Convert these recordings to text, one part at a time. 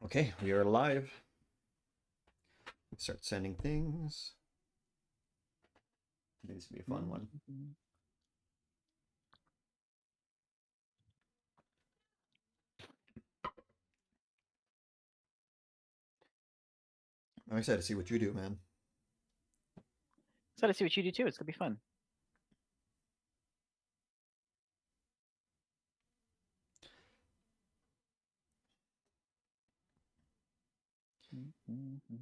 Okay, we are live. Start sending things. This will be a fun one. I'm excited to see what you do, man. Excited to see what you do too. It's gonna be fun. Okay.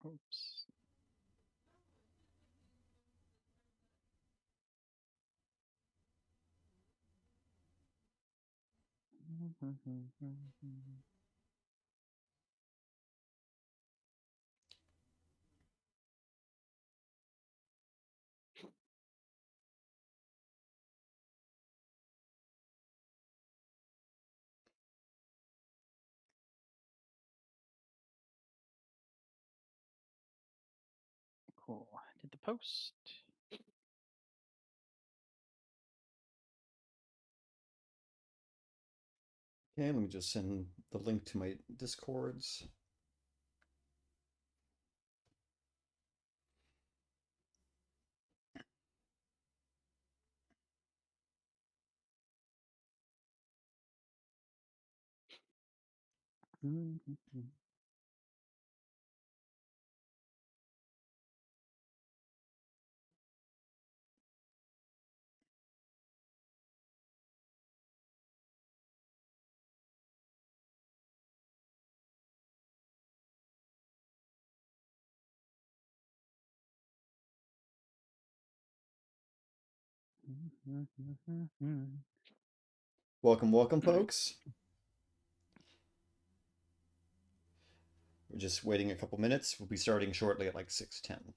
Oops. Cool. Did the post. Okay, let me just send the link to my Discords. Welcome, folks. We're just waiting a couple minutes. We'll be starting shortly at like 6:10.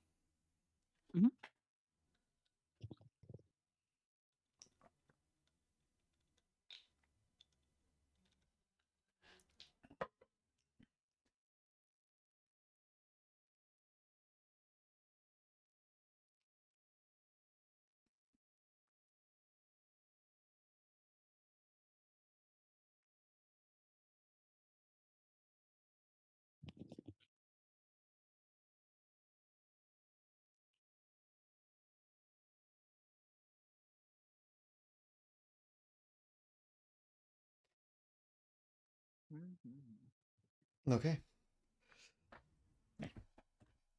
Okay,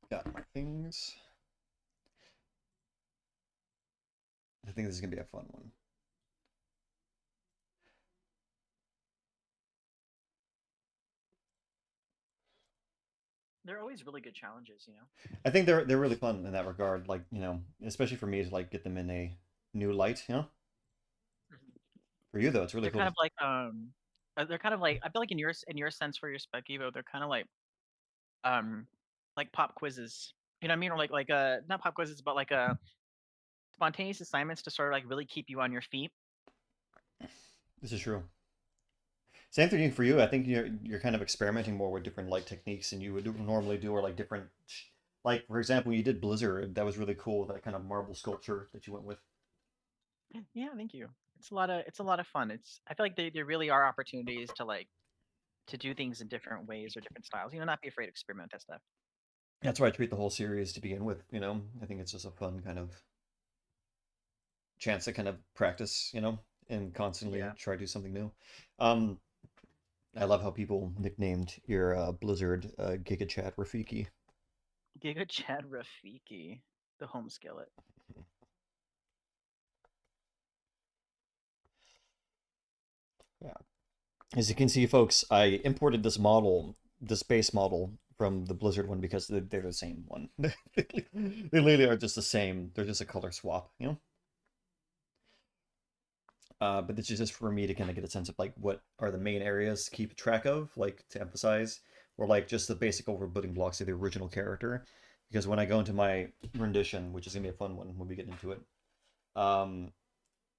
got my things. I think this is gonna be a fun one. They're always really good challenges, I think they're really fun in that regard. Like, especially for me to like get them in a new light. For you though, it's really They're cool kind to. of like they're kind of like I feel like in your sense for your spec evo, they're kind of like pop quizzes. You know what I mean? Or like not pop quizzes, but like spontaneous assignments to sort of like really keep you on your feet. This is true. Same thing for you. I think you're kind of experimenting more with different light techniques than you would normally do, or like different, like for example, you did Blizzard. That was really cool. That kind of marble sculpture that you went with. Yeah, thank you. It's a lot of fun. I feel like there really are opportunities to do things in different ways or different styles. Not be afraid to experiment that stuff. That's why I treat the whole series to begin with. I think it's just a fun kind of chance to kind of practice. And constantly Yeah. try to do something new. Um, I love how people nicknamed your Blizzard Giga Chat Rafiki. Giga Chad Rafiki, the home skillet. Yeah. As you can see, folks, I imported this base model from the Blizzard one because they're the same one. They literally are just the same. They're just a color swap. But this is just for me to kind of get a sense of like what are the main areas to keep track of, like to emphasize, or like just the basic overbuilding blocks of the original character. because when I go into my rendition, which is gonna be a fun one when we get into it, um,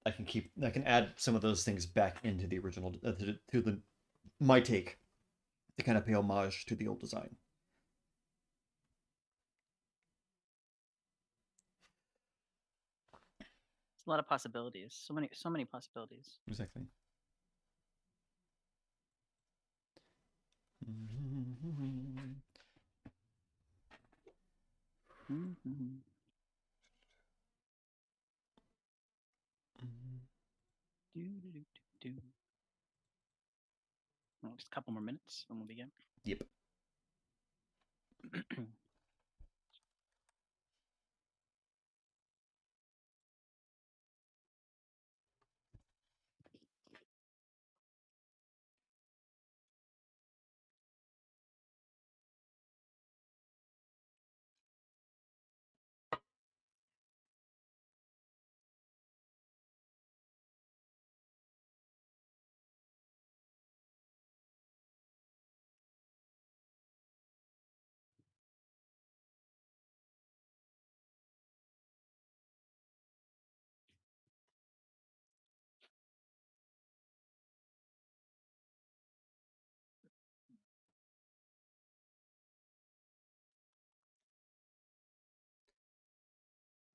I can add some of those things back into the original to the my take to kind of pay homage to the old design. It's a lot of possibilities. So many possibilities. Exactly. Mm-hmm. Do, do, do, do, do. Well, just a couple more minutes and we'll begin. Yep.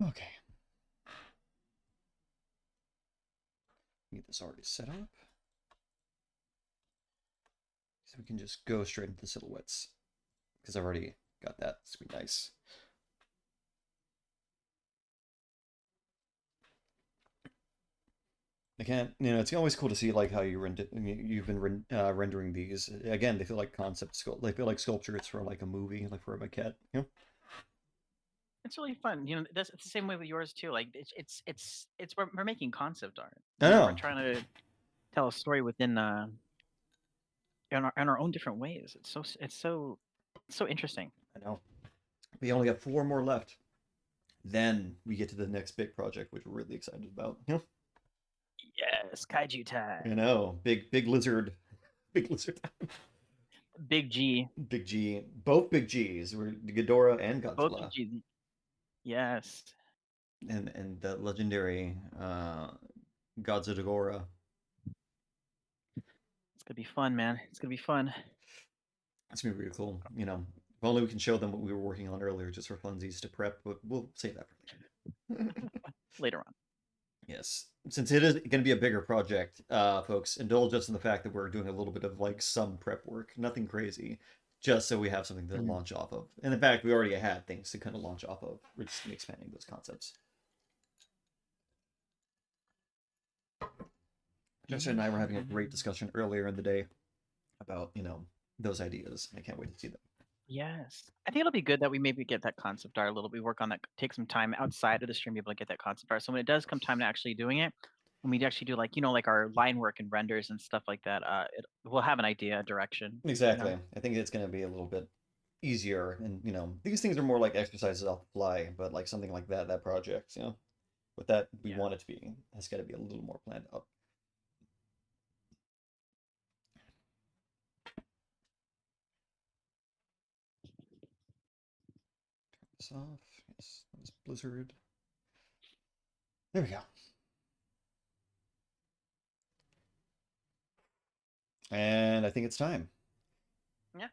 Okay. Get this already set up. So we can just go straight into the silhouettes. Because I've already got that. It's gonna be nice. Again, it's always cool to see like how you've been rendering these. Again, they feel like they feel like sculptures for like a movie, like for a maquette. It's really fun. It's the same way with yours too. Like it's we're making concept art. I We're know. trying to tell a story within in our own different ways. It's so interesting. I know. We only got 4 more left. Then we get to the next big project, which we're really excited about. Yes, kaiju time. Big lizard, big lizard, Big G. big G, both big Gs. We're Ghidorah and Both Big Godzilla, G. Yes. and the legendary Godzilla. It's gonna be fun, man. It's gonna be fun. That's gonna be really cool. If only we can show them what we were working on earlier, just for funsies to prep. But we'll save that for later. Later on. Yes, since it is going to be a bigger project, folks, indulge us in the fact that we're doing a little bit of like some prep work, nothing crazy, just so we have something to launch off of. And in fact, we already had things to kind of launch off of. We're just expanding those concepts. Justin and I were having a great discussion earlier in the day about those ideas. I can't wait to see them. Yes. I think it'll be good that we maybe get that concept art a little. We work on that, take some time outside of the stream, be able to get that concept art. So when it does come time to actually doing it, when we actually do like our line work and renders and stuff like that, we'll have an idea, a direction. Exactly. I think it's going to be a little bit easier, and these things are more like exercises off the fly, but like something like that project, with that we Yeah. want it to be, has got to be a little more planned out. This off. Yes, that was Blizzard. There we go. And I think it's time. Yeah.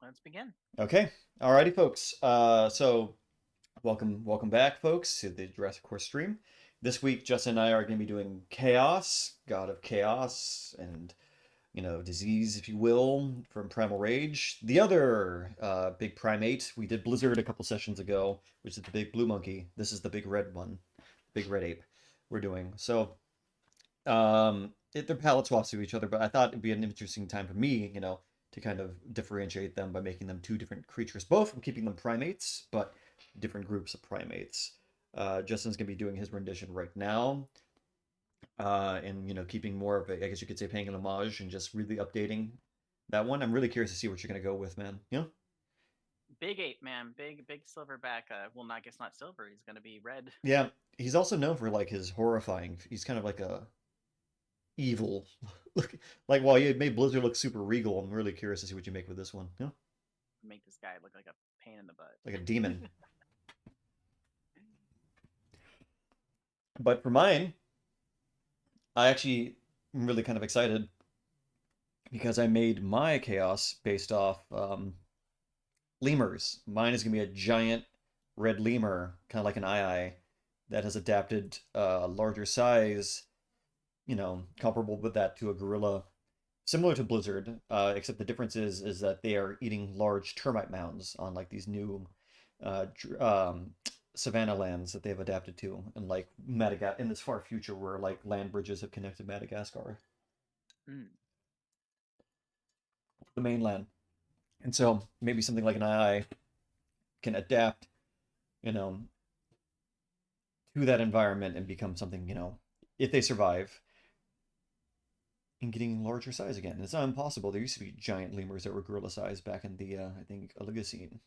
Let's begin. Okay. Alrighty, folks. So welcome back, folks, to the JurassiCore stream. This week, Justin and I are going to be doing Chaos, God of Chaos, and disease, if you will, from Primal Rage. The other big primate, we did Blizzard a couple sessions ago, which is the big blue monkey. This is the big red one, big red ape we're doing. So, their palette swaps to each other, but I thought it'd be an interesting time for me, to kind of differentiate them by making them 2 different creatures, both from keeping them primates, but different groups of primates. Justin's gonna be doing his rendition right now, and keeping more of a, I guess you could say, paying an homage and just really updating that one. I'm really curious to see what you're gonna go with, man. Big ape, man. Big silverback. Well, not, I guess not silver. He's gonna be red. Yeah, he's also known for like his horrifying. He's kind of like a evil look. Like while you made Blizzard look super regal, I'm really curious to see what you make with this one. Make this guy look like a pain in the butt. Like a demon. But for mine, I actually am really kind of excited because I made my chaos based off lemurs. Mine is gonna be a giant red lemur, kind of like an eye that has adapted a larger size, comparable with that to a gorilla, similar to Blizzard, except the difference is that they are eating large termite mounds on like these new savanna lands that they've adapted to, and like Madagascar in this far future where like land bridges have connected Madagascar, Mm. the mainland. And so maybe something like an eye can adapt, you know, to that environment and become something, if they survive, and getting larger size again. It's not impossible. There used to be giant lemurs that were gorilla size back in the, I think, Oligocene,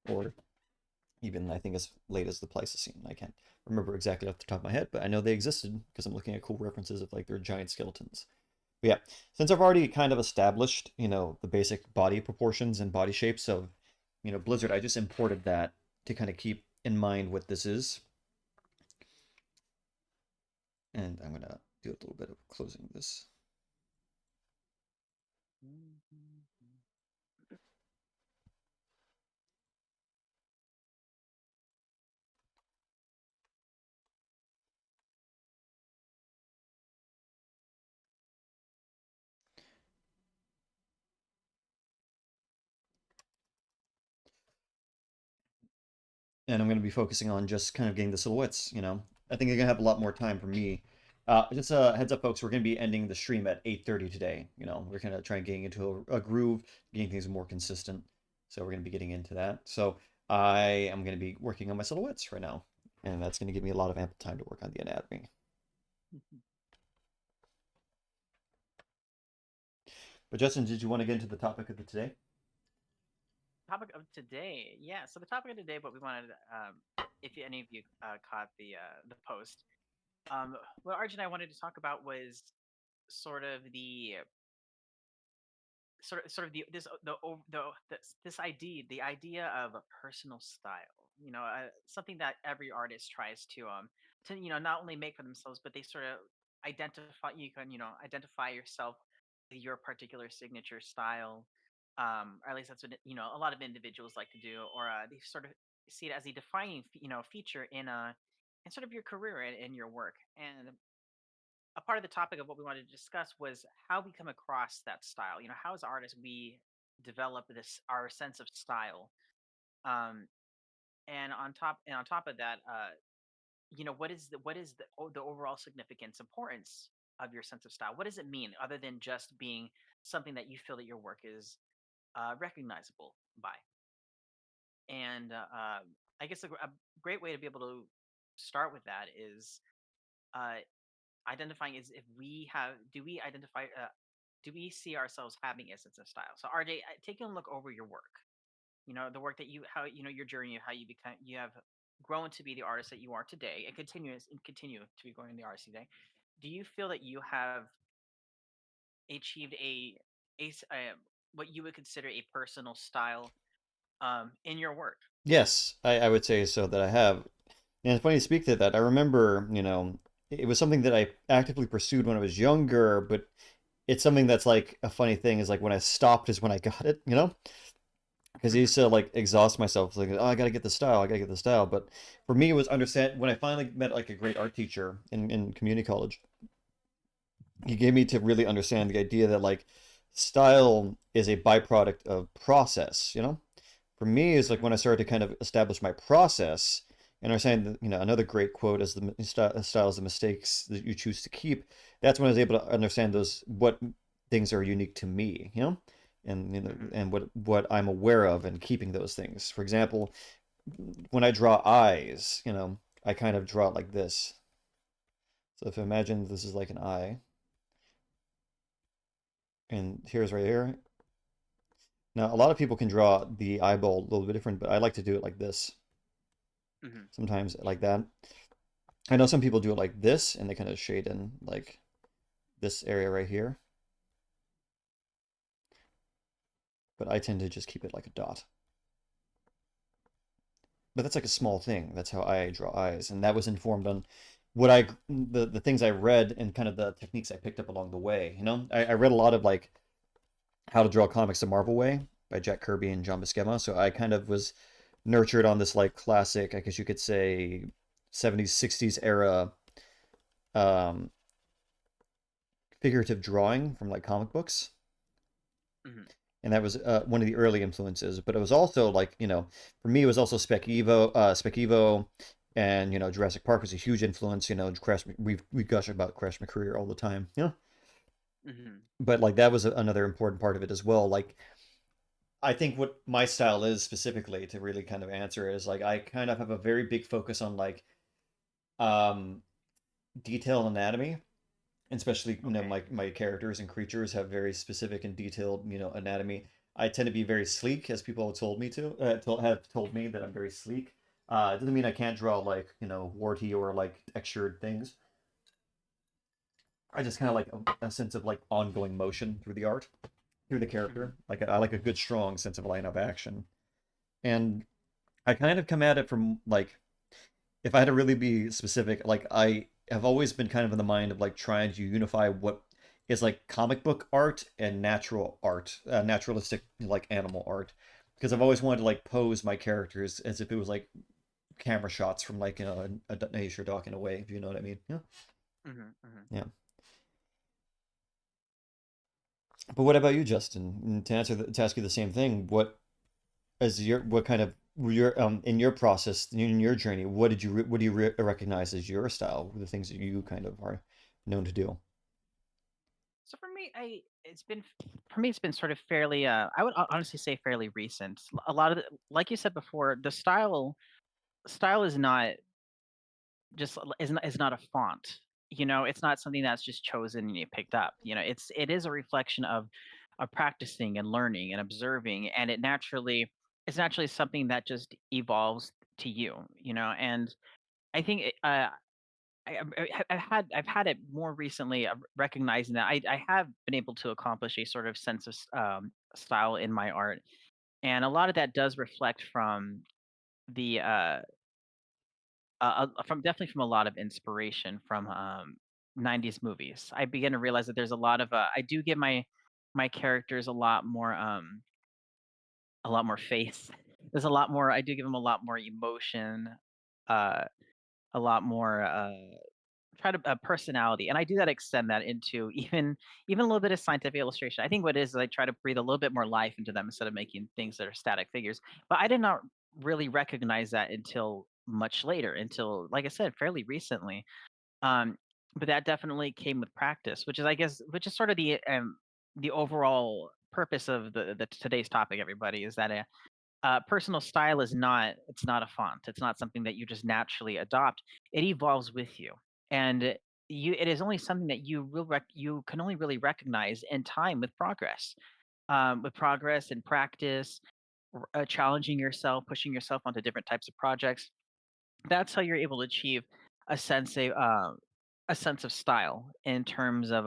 or even I think as late as the Pleistocene. I can't remember exactly off the top of my head, but I know they existed because I'm looking at cool references of like their giant skeletons. But yeah, since I've already kind of established, the basic body proportions and body shapes of, Blizzard, I just imported that to kind of keep in mind what this is. And I'm gonna do a little bit of closing this. And I'm going to be focusing on just kind of getting the silhouettes. I think I'm going to have a lot more time for me. Just a heads up, folks, we're going to be ending the stream at 8:30 today. We're kind of trying getting into a groove, getting things more consistent. So we're going to be getting into that. So I am going to be working on my silhouettes right now, and that's going to give me a lot of ample time to work on the anatomy. But Justin, did you want to get into the topic of the today? Topic of today, yeah. So the topic of today, what we wanted, if any of you caught the post, what RJ and I wanted to talk about was sort of the sort of the this this idea, the idea of a personal style. Something that every artist tries to not only make for themselves, but they sort of identify. You can identify yourself with your particular signature style, or at least that's what a lot of individuals like to do, or they sort of see it as a defining feature in sort of your career and in your work. And a part of the topic of what we wanted to discuss was how we come across that style. How as artists we develop this our sense of style. Um, and on top of that, what is the overall significance, importance of your sense of style? What does it mean other than just being something that you feel that your work is recognizable by? And I guess a great way to be able to start with that is uh, identifying is if we have do we identify do we see ourselves having a sense of style? So RJ, take a look over your work, the work that you how your journey of how you have grown to be the artist that you are today, and continue to be going the artist today. Do you feel that you have achieved a what you would consider a personal style in your work? Yes, I would say so that I have. And it's funny you speak to that. I remember, it was something that I actively pursued when I was younger, but it's something that's like a funny thing is like when I stopped is when I got it, because I Hmm. used to like exhaust myself like, oh, I gotta get the style, I gotta get the style. But for me, it was understand when I finally met like a great art teacher in community college. He gave me to really understand the idea that like style is a byproduct of process, For me, is like Hmm. when I started to kind of establish my process, and I was saying that, another great quote is the style is the mistakes that you choose to keep. That's when I was able to understand those what things are unique to me, and Hmm. and what I'm aware of and keeping those things. For example, when I draw eyes, I kind of draw it like this. So if I imagine this is like an eye, and here's right here. Now, a lot of people can draw the eyeball a little bit different, but I like to do it like this. Hmm. Sometimes like that. I know some people do it like this, and they kind of shade in like this area right here, but I tend to just keep it like a dot. but that's like a small thing. That's how I draw eyes, and that was informed on what I the things I read and kind of the techniques I picked up along the way. You know, I read a lot of like How to Draw Comics the Marvel Way by Jack Kirby and John Buscema, so I kind of was nurtured on this like classic, I guess you could say, 70s 60s era um, figurative drawing from like comic books. Hmm. And that was one of the early influences. But it was also like, for me, it was also Spec Evo, and Jurassic Park was a huge influence. We gush about Crash McCreer all the time. Hmm. But like that was another important part of it as well. Like I think what my style is specifically to really kind of answer is like I kind of have a very big focus on like um, detailed anatomy, especially Okay. my characters and creatures have very specific and detailed anatomy. I tend to be very sleek, as people have told me to have told me that I'm very sleek. It doesn't mean I can't draw like warty or like textured things. I just kind of like a sense of like ongoing motion through the art, through the character. Hmm. Like I like a good strong sense of line of action, and I kind of come at it from like, if I had to really be specific, like I have always been kind of in the mind of like trying to unify what is like comic book art and natural art, naturalistic like animal art, because I've always wanted to like pose my characters as if it was like camera shots from like a nature doc in a way, if you know what I mean. Yeah, Hmm. Hmm. yeah. But what about you, Justin? And to to ask you the same thing, what kind of your in your process in your journey, what do you recognize as your style, the things that you kind of are known to do? So for me, it's been sort of fairly I would honestly say fairly recent. A lot of like you said before, the style is not is not a font. It's not something that's just chosen and you picked up. It is a reflection of practicing and learning and observing, and it's naturally something that just evolves to you. And I think I've had it more recently, recognizing that I have been able to accomplish a sort of sense of style in my art, and a lot of that does reflect the from definitely from a lot of inspiration from 90s movies. I begin to realize that there's a lot of I do give my characters a lot more face. There's a lot more. I do give them a lot more emotion, uh, a lot more try to personality, and I do that extend that into even a little bit of scientific illustration. I think what it is I try to breathe a little bit more life into them instead of making things that are static figures. But I did not really recognize that until much later, until like I said, fairly recently. Um, but that definitely came with practice, which is I guess which is sort of the overall purpose of the today's topic. Everybody is that personal style is not it's not a font. It's not something that you just naturally adopt. It evolves with you, and it is only something that you can only really recognize in time with progress and practice, challenging yourself, pushing yourself onto different types of projects. That's how you're able to achieve a sense of a sense of style in terms of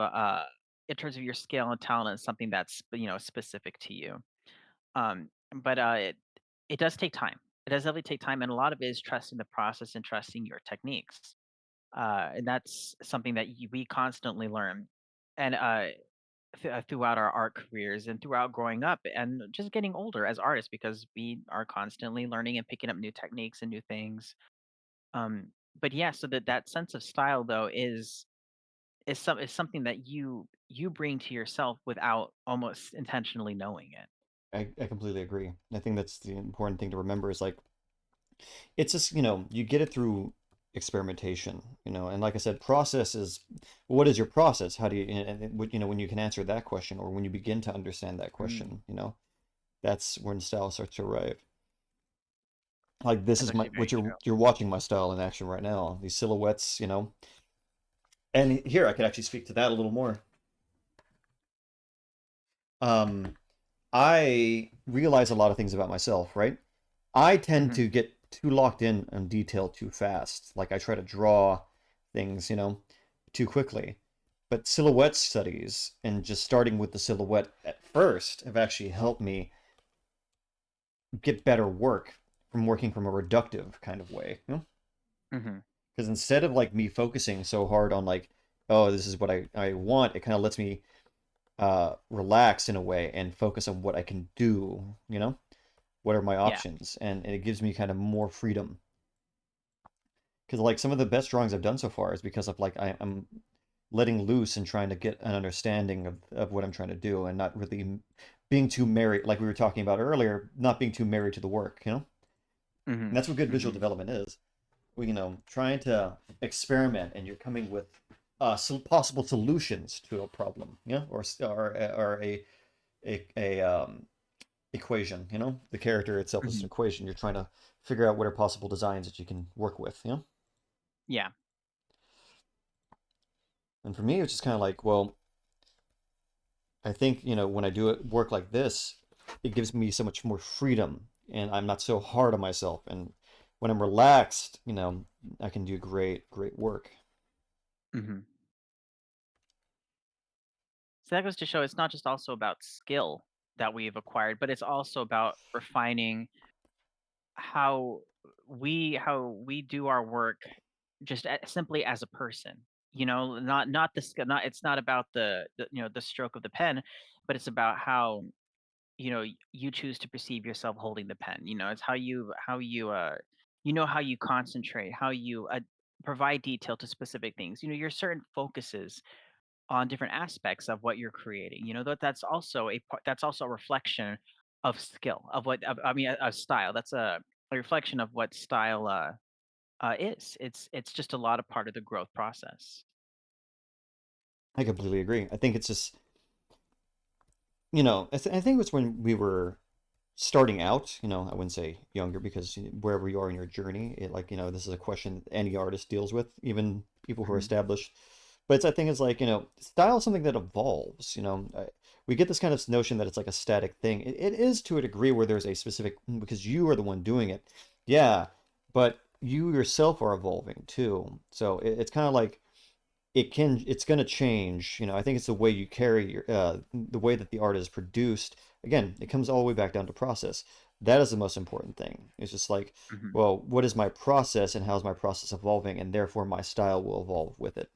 your skill and talent and something that's specific to you. But it does take time. It does definitely take time, and a lot of it is trusting the process and trusting your techniques. And that's something that we constantly learn, and throughout our art careers and throughout growing up and just getting older as artists, because we are constantly learning and picking up new techniques and new things. Um, but yeah, so that sense of style though is something that you bring to yourself without almost intentionally knowing it. I completely agree. I think that's the important thing to remember is like it's just, you get it through experimentation, and like I said, process is what is your process? How do you, and when you can answer that question or when you begin to understand that Mm, question, that's when style starts to arrive. Like this that's is actually what very true. you're watching my style in action right now. These silhouettes, and here I could actually speak to that a little more. Um, I realize a lot of things about myself, right? I tend Hmm. to get too locked in on detail too fast. Like I try to draw things, too quickly. But silhouette studies and just starting with the silhouette at first have actually helped me get better work from working from a reductive kind of way, you know? Mm-hmm. Because instead of like me focusing so hard on like, oh, this is what I want, it kind of lets me relax in a way and focus on what I can do, you know? What are my Yeah. options? And it gives me kind of more freedom. Because like some of the best drawings I've done so far is because of like I'm letting loose and trying to get an understanding of what I'm trying to do and not really being too married, like we were talking about earlier, not being too married to the work, you know? Mm-hmm. And that's what good visual Mm-hmm. development is. Well, you know, trying to experiment and you're coming with possible solutions to a problem, you know, or a equation, you know, the character itself is an Mm-hmm. equation. You're trying to figure out what are possible designs that you can work with, you know. Yeah. And for me, it's just kind of like, well, I think, you know, when I do it work like this, it gives me so much more freedom and I'm not so hard on myself. And when I'm relaxed, you know, I can do great work. Mm-hmm. So that goes to show it's not just also about skill that we've acquired, but it's also about refining how how we do our work just simply as a person. You know, not the skill, not it's not about the the stroke of the pen, but it's about how you choose to perceive yourself holding the pen. You know, it's how you concentrate, how you provide detail to specific things. You know, your certain focuses on different aspects of what you're creating. You know, that's also that's also a reflection of skill, of what I mean, of style. That's a reflection of what style is. It's just a lot of part of the growth process. I completely agree. I think it's just, you know, I think it was when we were starting out, you know, I wouldn't say younger because wherever you are in your journey, it like, you know, this is a question any artist deals with, even people who are Mhm. established. But it's, I think it's like, you know, style is something that evolves, you know. We get this kind of notion that it's like a static thing. It is to a degree where there's a specific, because you are the one doing it. Yeah, but you yourself are evolving too. So it's kind of like it's going to change, you know. I think it's the way you carry your the way that the art is produced. Again, it comes all the way back down to process. That is the most important thing. It's just like, Mhm. well, what is my process and how is my process evolving, and therefore my style will evolve with it.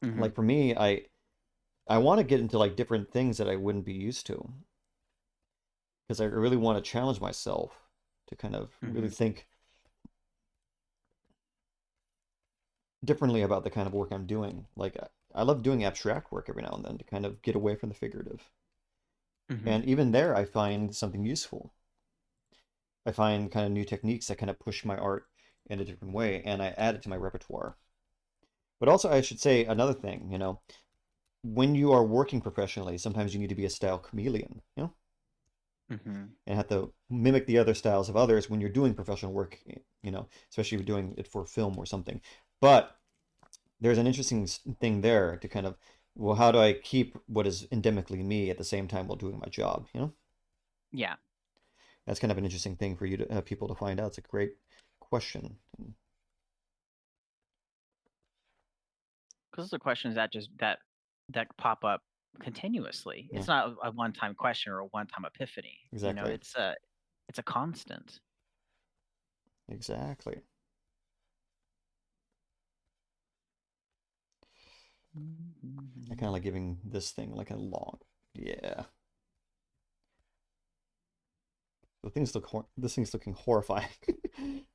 Mhm. Like for me, I want to get into like different things that I wouldn't be used to because I really want to challenge myself to kind of really Mhm. think differently about the kind of work I'm doing. Like I love doing abstract work every now and then to kind of get away from the figurative. Mhm. And even there, I find something useful. I find kind of new techniques that kind of push my art in a different way, and I add it to my repertoire. But also, I should say another thing, you know, when you are working professionally, sometimes you need to be a style chameleon, you know, Mhm. and have to mimic the other styles of others when you're doing professional work, you know, especially if you're doing it for film or something. But there's an interesting thing there to kind of, well, how do I keep what is endemically me at the same time while doing my job, you know? Yeah. That's kind of an interesting thing for you to people to find out. It's a great question. Because those are questions that that pop up continuously. Yeah, It's not a one-time question or a one-time epiphany. You know, exactly. it's a constant. Exactly. I kind of like giving this thing like a long, yeah. This thing's looking horrifying.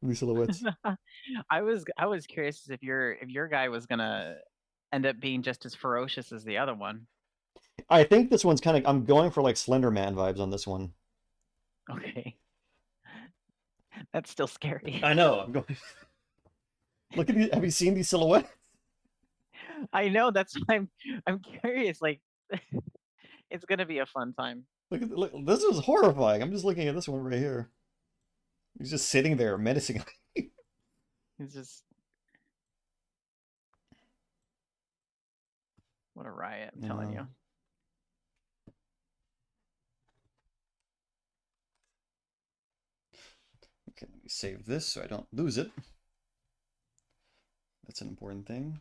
These silhouettes. I was curious if your guy was gonna end up being just as ferocious as the other one. I think this one's kind of, I'm going for like Slender Man vibes on this one. Okay, that's still scary. I know. I'm going. Look at these. Have you seen these silhouettes? I know that's why I'm curious. Like, it's gonna be a fun time. Look. This is horrifying. I'm just looking at this one right here. He's just sitting there menacingly. It's just what a riot! I'm You telling know. you. Okay, let me save this so I don't lose it. That's an important thing.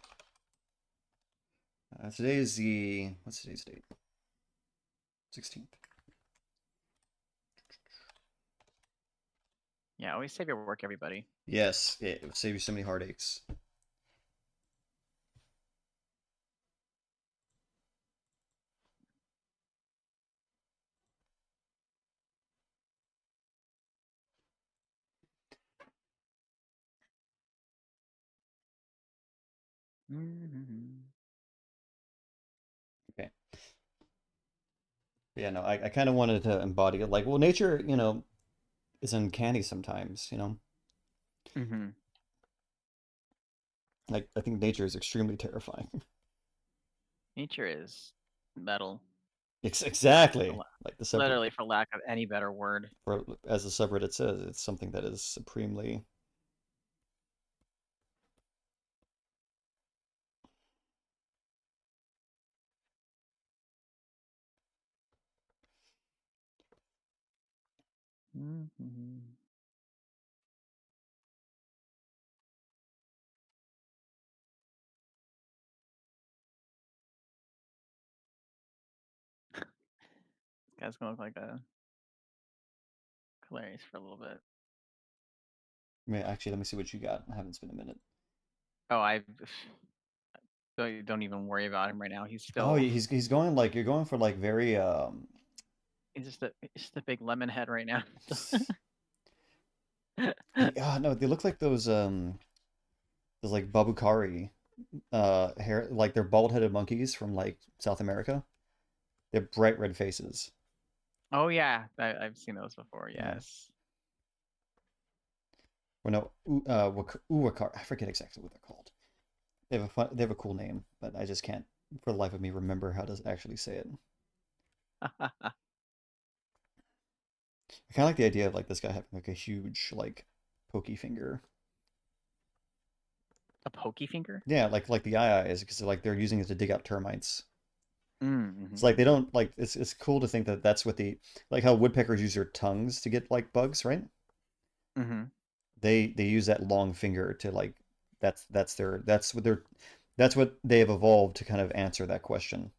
Today is the, what's today's date? 16th. Yeah, always save your work, everybody. Yes, it would save you so many heartaches. Mm-hmm. Okay. Yeah, no, I kind of wanted to embody it. Like, well, nature, is uncanny sometimes, Mm-hmm. Like, I think nature is extremely terrifying. Nature is metal. Exactly. Like the sub Literally, for lack of any better word. for, as the subreddit says, it's something that is supremely. Mm-hmm. This guy's gonna look like a hilarious for a little bit. Actually, let me see what you got. I haven't spent a minute. Oh, I don't even worry about him right now. He's Oh, still he's going like you're going for like very he's just a big lemon head right now. no, they look like those like babukari hair, like they're bald-headed monkeys from like South America. They're bright red faces. Oh yeah, I've seen those before. Yeah. Yes. Or no, uwakar. I forget exactly what they're called. They have a cool name, but I just can't for the life of me remember how to actually say it. A I kind of like the idea of like this guy having like a huge like pokey finger. pokey finger. Yeah, like the eye is because like they're using it to dig out termites. It's Mm-hmm. like they don't like it's cool to think that that's what the like how woodpeckers use their tongues to get like bugs, right? Mm-hmm. They use that long finger to like that's what they have evolved to kind of answer that question.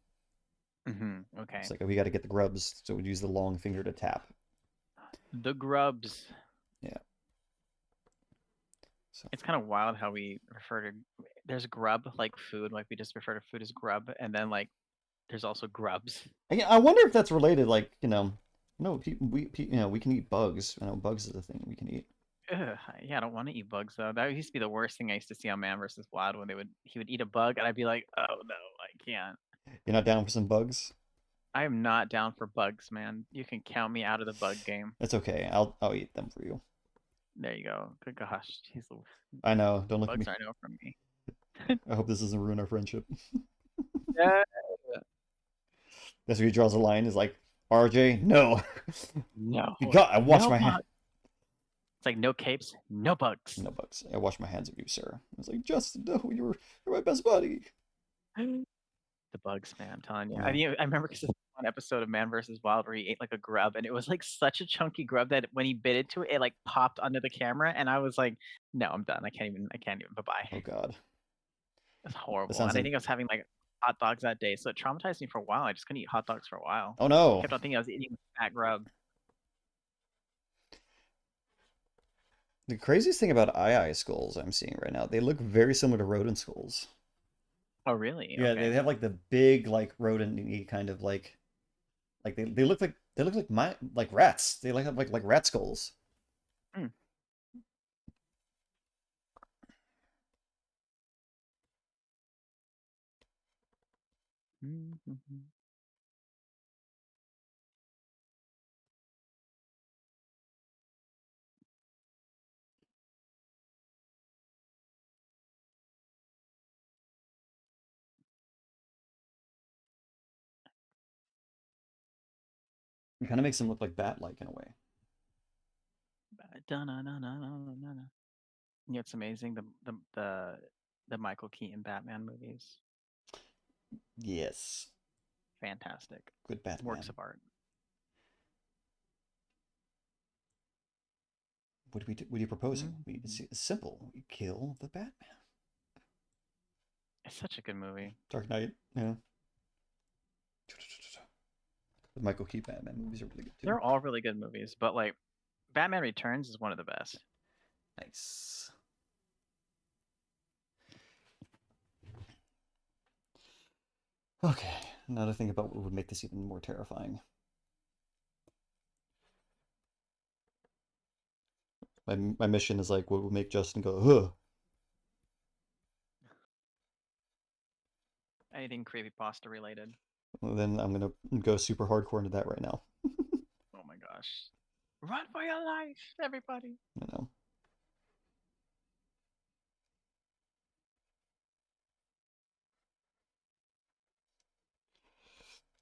Mm-hmm. It's Okay. like, oh, we got to get the grubs, so we use the long finger to tap. The grubs. Yeah. So It's kind of wild how we refer to there's grub like food, like we just refer to food as grub, and then like there's also grubs. I wonder if that's related. Like, no, we can eat bugs. Bugs is a thing we can eat. Ugh, yeah, I don't want to eat bugs though. That used to be the worst thing I used to see on Man vs. Wild when he would eat a bug and I'd be like, oh no, I can't. You're not down for some bugs? I am not down for bugs, man. You can count me out of the bug game. That's okay. I'll eat them for you. There you go. Good gosh, jeez, the I know. Don't look at bugs me. are no from me. I hope this doesn't ruin our friendship. Yeah. That's where he draws the line. Is like, RJ, no. No, God, I wash no my hand. bug. It's like no capes, no bugs. No bugs. I wash my hands of you, sir. I was like, Justin, no, you're my best buddy. The bugs, man. I'm telling you. Yeah. I remember because one episode of Man vs. Wild where he ate like a grub, and it was like such a chunky grub that when he bit into it, it like popped under the camera, and I was like, "No, I'm done. I can't even. Bye bye." Oh God. It's That horrible. sounds And I like. think I was having like hot dogs that day, so it traumatized me for a while. I just couldn't eat hot dogs for a while. Oh I no. kept on thinking I was eating fat grub. The craziest thing about eye skulls I'm seeing right now, they look very similar to rodent skulls. Oh, really? Yeah, they Okay. have like the big like rodent kind of like they look like my like rats. They like rat skulls. Hmm. Mm-hmm. It kind of makes them look like bat-like in a way. Yeah, it's amazing the Michael Keaton Batman movies. Yes, Fantastic good works Batman. of art. What are you proposing? Mhm. It's simple. We kill the Batman. It's such a good movie. Dark Knight. Yeah. The Michael Keaton Batman movies are really good too. They're all really good movies, but like Batman Returns is one of the best. Nice. Okay, now to think about what would make this even more terrifying. My mission is like what would make Justin go, huh? Anything creepypasta related. Well, then I'm gonna go super hardcore into that right now. Oh my gosh. Run for your life, everybody. You know.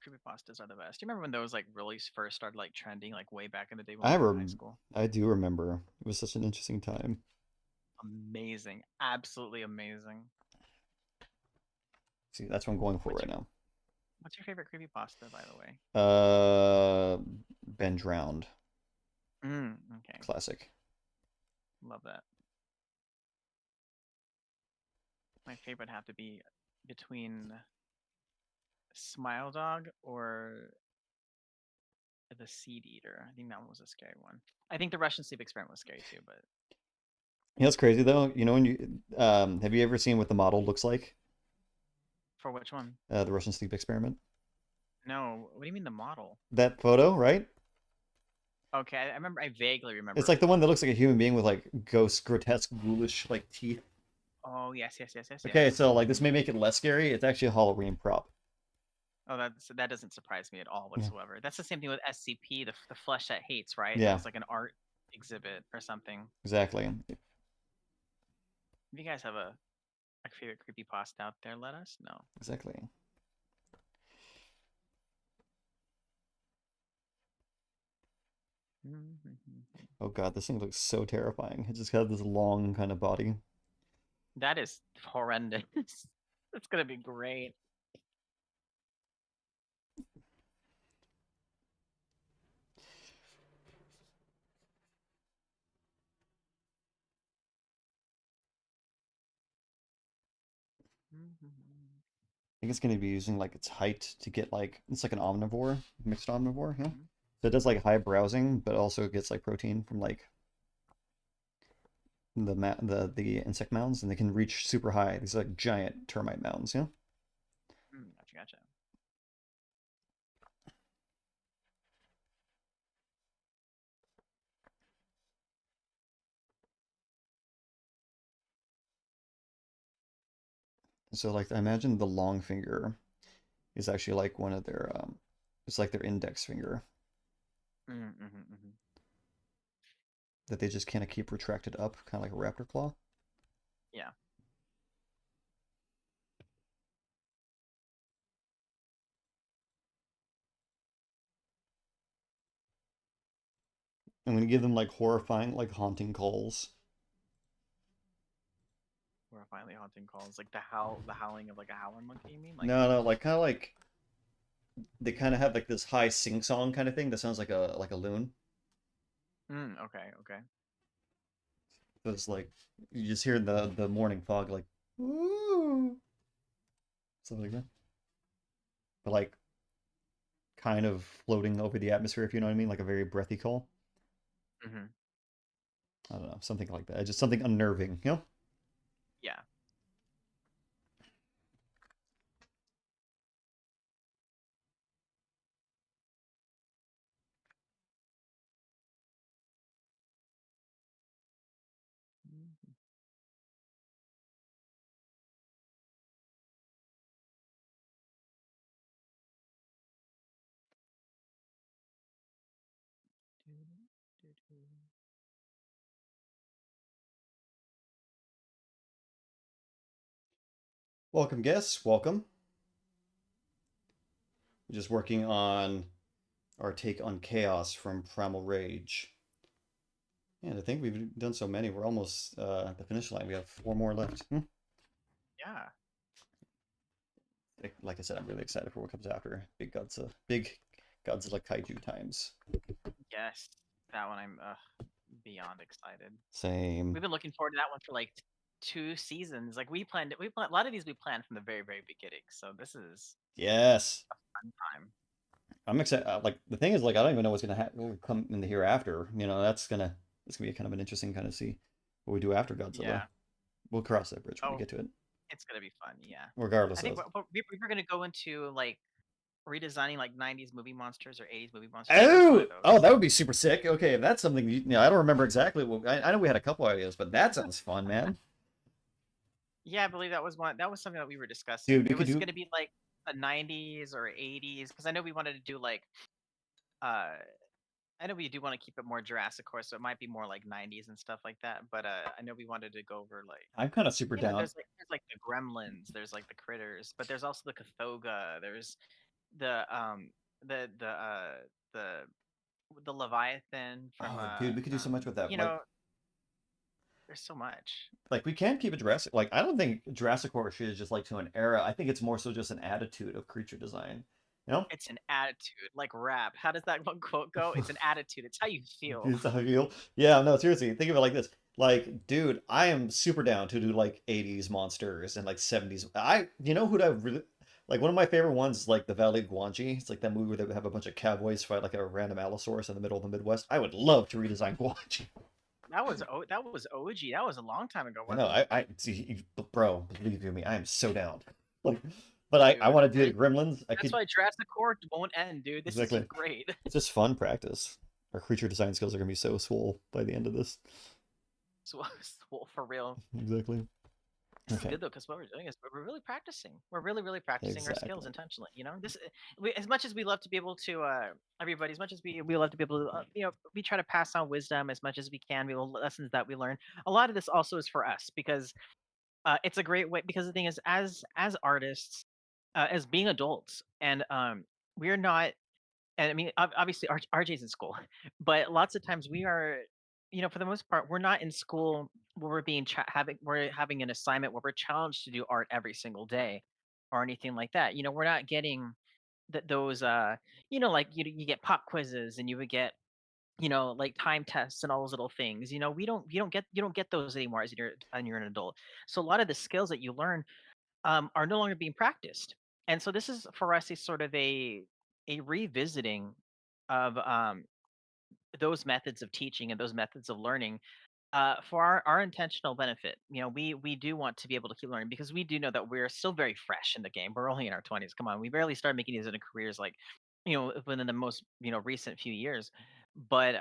Creepypastas are the best. Do you remember when those like really first started like trending, like way back in the day when I we were in high rem school? I do remember. It was such an interesting time. Amazing. Absolutely amazing. See, that's what I'm going for What's right your now. what's your favorite creepypasta, by the way? Uh, Ben Drowned, Okay. classic. Love that. My favorite have to be between Smile Dog or the Seed Eater. I think that one was a scary one. I think the Russian sleep experiment was scary too, but You know, it's crazy though. You know when you have you ever seen what the model looks like? for which one? The Russian sleep experiment. No, what do you mean the model? That photo, right? Okay, I remember. I vaguely It's remember. like the one that looks like a human being with like ghost, grotesque, ghoulish like teeth. Oh yes, yes, yes, yes, Okay, yes. so like this may make it less scary. It's actually a Halloween prop. Oh, that doesn't surprise me at all Yeah. whatsoever. That's the same thing with SCP, the flesh that hates, right? That Yeah, was like an art exhibit or something. exactly. If you guys have a favorite creepypasta out there, let us know. Exactly. Oh god, this thing looks so terrifying. It just got this long kind of body. That is horrendous. That's gonna be great. I think it's going to be using like its height to get like it's like an omnivore, mixed omnivore, yeah. Mhm. So it does like high browsing, but also gets like protein from like the insect mounds, and they can reach super high. These are like giant termite mounds, yeah. Gotcha, gotcha. So like I imagine the long finger is actually like one of their it's like their index finger that they just kind of keep retracted up, kind of like a raptor claw. Yeah. I'm gonna give them like horrifying, like haunting calls. We're finally haunting calls. Like the howling of like a howler monkey, you mean? Like No, no, like kind of like they kind of have like this high sing song kind of thing that sounds like a loon. okay, okay. So it's like you just hear the morning fog like ooh something like that, but like kind of floating over the atmosphere, if you know what I mean, like a very breathy call. Mm-hmm. I don't know, something like that. Just something unnerving, you know? Yeah. Welcome, guests. Welcome. We're just working on our take on chaos from Primal Rage. And I think we've done so many. We're almost at the finish line. We have 4 more left. Yeah. Like I said, I'm really excited for what comes after. Big Godzilla kaiju times. Yes. That one I'm beyond excited. Same. We've been looking forward to that one for like 2 seasons. Like a lot of these we planned from the very, very beginning. So this is Yes. fun time. I'm excited. Like the thing is, like I don't even know what's gonna come in the hereafter. That's gonna be kind of an interesting kind of see what we do after Godzilla. Yeah. We'll cross that bridge when we Oh, get to it. it's gonna be fun. Yeah. I Regardless think of. we were gonna go into like redesigning like 90s movie monsters or 80s movie monsters. Where's one of Oh, those? that would be super sick. Okay, if that's something I don't remember exactly. I know we had a couple ideas, but that sounds fun, man. Yeah, I believe that was one. That was something that we were discussing. Dude, we It could was do. gonna be like the 90s or 80s because I know we wanted to do like uh I know we do want to keep it more Jurassic, so it might be more like 90s and stuff like that. But I know we wanted to go over like I'm kind of super down. there's like the Gremlins, there's like the critters, but there's also the Cathoga, there's the the the the Leviathan from Oh, dude, we could do so much with that. you know, there's so much. Like we can keep it Jurassic. Like I don't think Jurassic World is just like to an era. I think it's more so just an attitude of creature design. You know? It's an attitude, like rap. How does that one quote go? It's an attitude. It's how you feel. Is that how you feel? Yeah, no, seriously, think of it like this. Like, dude, I am super down to do like 80s monsters and like 70s. You know who'd I really like? One of my favorite ones is like the Valley of Guanji. It's like that movie where they have a bunch of cowboys fight like a random Allosaurus in the middle of the Midwest. I would love to redesign Guanji. That was OG. That was a long time ago, I know, wasn't it? I see, bro, believe you me, I am so down. Like, but I Dude, want to do the Gremlins. I that's could why JurassiCore won't end, dude. This is exactly. great. It's just fun practice. Our creature design skills are gonna be so swole by the end of this. So, so for real. Exactly. This is Okay. good though, because what we're doing is we're really practicing. We're really practicing our skills Exactly. intentionally. You know, as much as we love to be able to, everybody, as much as we love to be able to, we try to pass on wisdom as much as we can. We will lessons that we learn. A lot of this also is for us because it's a great way. Because the thing is, as artists, as being adults, and we're not. And I mean, obviously, RJ's in school, but lots of times we are, for the most part, we're not in school where we're having an assignment where we're challenged to do art every single day, or anything like that. We're not getting those, like you get pop quizzes and you would get, like time tests and all those little things. You don't get those anymore as you're an adult. So a lot of the skills that you learn are no longer being practiced. And so this is for us a sort of a revisiting of those methods of teaching and those methods of learning for our intentional benefit. We do want to be able to keep learning because we do know that we're still very fresh in the game. We're only in our 20s. Come on, we barely started making these into careers like within the most recent few years. But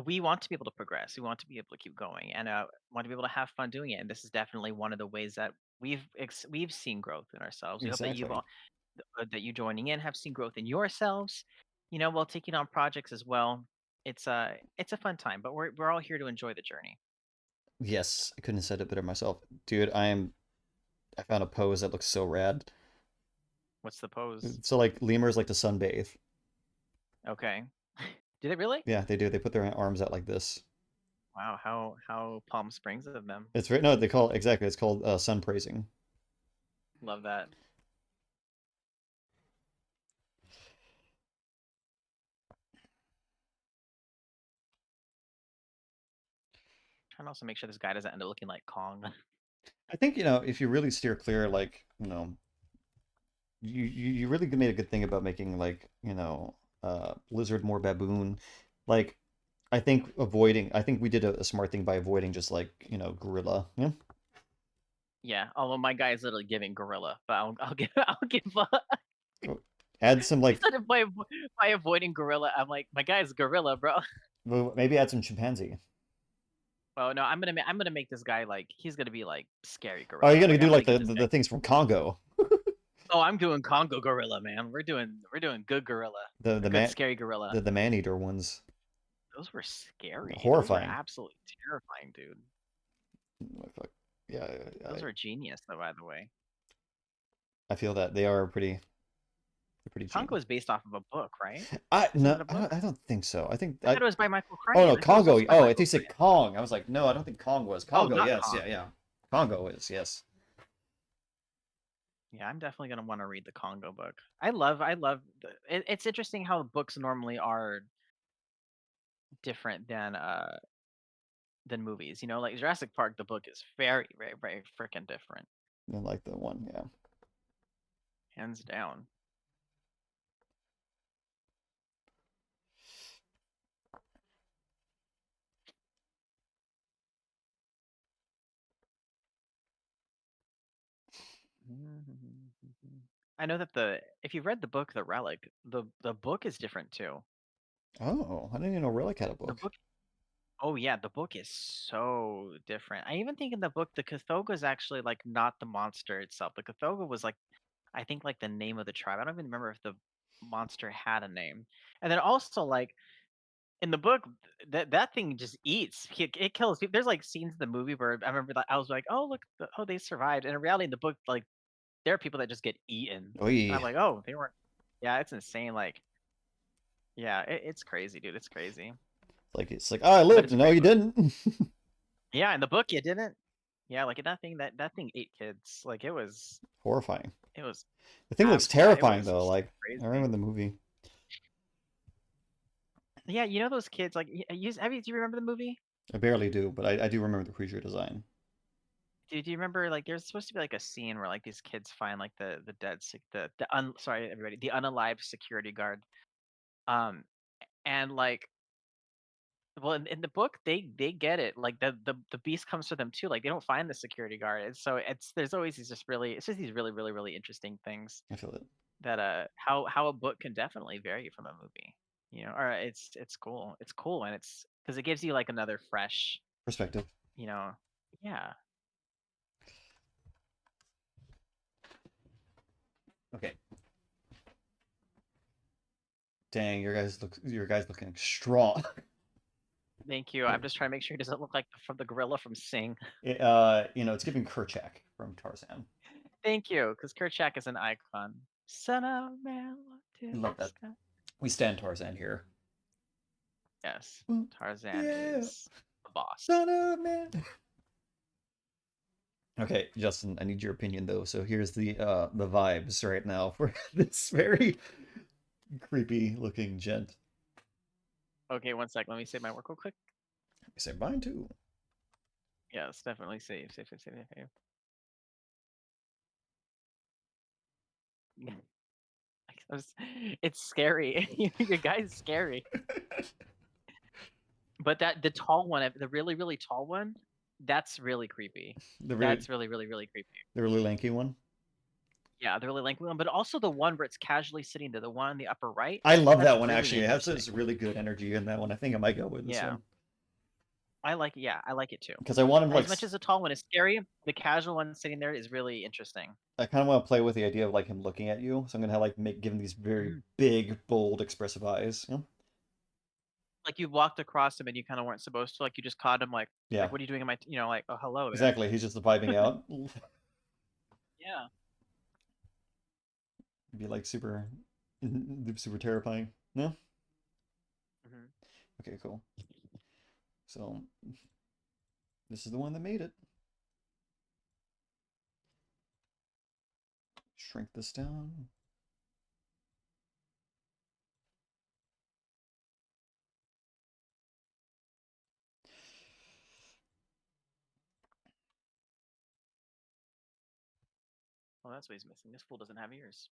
we want to be able to progress. We want to be able to keep going, and want to be able to have fun doing it. And this is definitely one of the ways that we've seen growth in ourselves. We hope that Exactly. that you joining in have seen growth in yourselves. While taking on projects as well. It's a fun time, but we're all here to enjoy the journey. Yes, I couldn't have said it better myself. Dude, I found a pose that looks so rad. What's the pose? So like lemurs like to sunbathe. Okay. Do they really? Yeah, they do. They put their arms out like this. Wow, how Palm Springs of them. It's very no, they call it exactly. It's called sun praising. Love that. Trying to also make sure this guy doesn't end up looking like Kong. I think if you really steer clear, like you really made a good thing about making like lizard more baboon. Like I think we did a smart thing by avoiding just like gorilla. Yeah. Yeah, although my guy is literally giving gorilla, but I'll give Add some like instead of by avoiding gorilla, I'm like my guy's gorilla, bro. well, maybe add some chimpanzee. Oh no, I'm gonna make this guy like he's gonna be like scary Oh, you're gorilla. gonna Like do I'm gonna like give this guy. the things from Congo. Oh, I'm doing Congo gorilla, man. We're doing good gorilla, The a good man scary gorilla. the man eater ones. Those were scary. Those were Horrifying. absolutely terrifying, dude. Oh, fuck. Yeah, Those were genius, though. By the way, I feel that they are pretty Congo genius. is based off of a book, right? I Isn't no, it a book? I don't think so. I think I thought it was by Michael oh Crichton. no, I thought it was Congo. also by Oh, I think Michael you said Crichton. Kong. I was like, no, I don't think Kong was. Oh, Congo, not yes, Kong. yeah. Congo is, yes. Yeah, I'm definitely gonna want to read the Congo book. I love. It's interesting how books normally are different than movies. Like Jurassic Park, the book is very freaking different, I like the one, yeah. hands down. I know that if you've read the book The Relic, the book is different too. Oh, I didn't even know Relic had a The book. book Oh yeah, the book is so different. I even think in the book the Cathoga is actually like not the monster itself. The Cathoga was like I think like the name of the tribe. I don't even remember if the monster had a name. And then also like in the book, that thing just eats. It kills people. There's like scenes in the movie where I remember that I was like, oh look, oh they survived. And in reality, in the book, like there are people that just get eaten. And Oy. I'm like, oh, they weren't. Yeah, it's insane. Like, yeah, it's crazy, dude. It's crazy. Like it's like, oh, I But lived. it's a No, great you book. didn't. Yeah, in the book, you didn't. Yeah, like that thing ate kids. Like Horrifying. it was The thing looks yeah, it terrifying was though. so Like I crazy. remember the movie. Yeah, you know those kids like do you remember the movie? I barely do, but I do remember the creature design. Do you remember like there's supposed to be like a scene where like these kids find like the dead sorry everybody the unalived security guard um and like well in the book they get it like the beast comes for them too like they don't find the security guard and so there's always these just really it's just these really interesting things I feel it. that how a book can definitely vary from a movie or it's cool and it's because it gives you like another fresh Perspective. you know yeah. Okay. Dang, your guys looking strong. Thank you. I'm just trying to make sure he doesn't look like from the gorilla from Sing. It's giving Kerchak from Tarzan. Thank you, because Kerchak is an icon. Son of a man, look to Love the that. sky. We stand Tarzan here. Yes, Ooh, Tarzan yeah, is a boss. son of man. Okay, Justin, I need your opinion though. So here's the vibes right now for this very creepy looking gent. Okay, one sec. Let me save my work real quick. I say mine too. Yes, definitely save. It's scary. Your guy's scary. But the tall one, the really tall one, that's really creepy. The really That's really creepy. the really lanky one. Yeah, the really lengthy one, but also the one where it's casually sitting there, the one on the upper right. I love That's that one really actually. It has interesting. this really good energy in that one. I think I might go with this Yeah, one I like it too. because I want him like As much as the tall one is scary, the casual one sitting there is really interesting. I kind of want to play with the idea of like him looking at you. So I'm gonna have like give him these very Mhm. big, bold, expressive eyes. Like you walked across him and you kind of weren't supposed to. Like you just caught him. Yeah, What are you doing in my? Like oh hello there. exactly. He's just vibing out. Yeah. Be like super terrifying. No? Hmm. Okay, cool. So this is the one that made it. Shrink this down. Well, that's what he's missing. This fool doesn't have ears.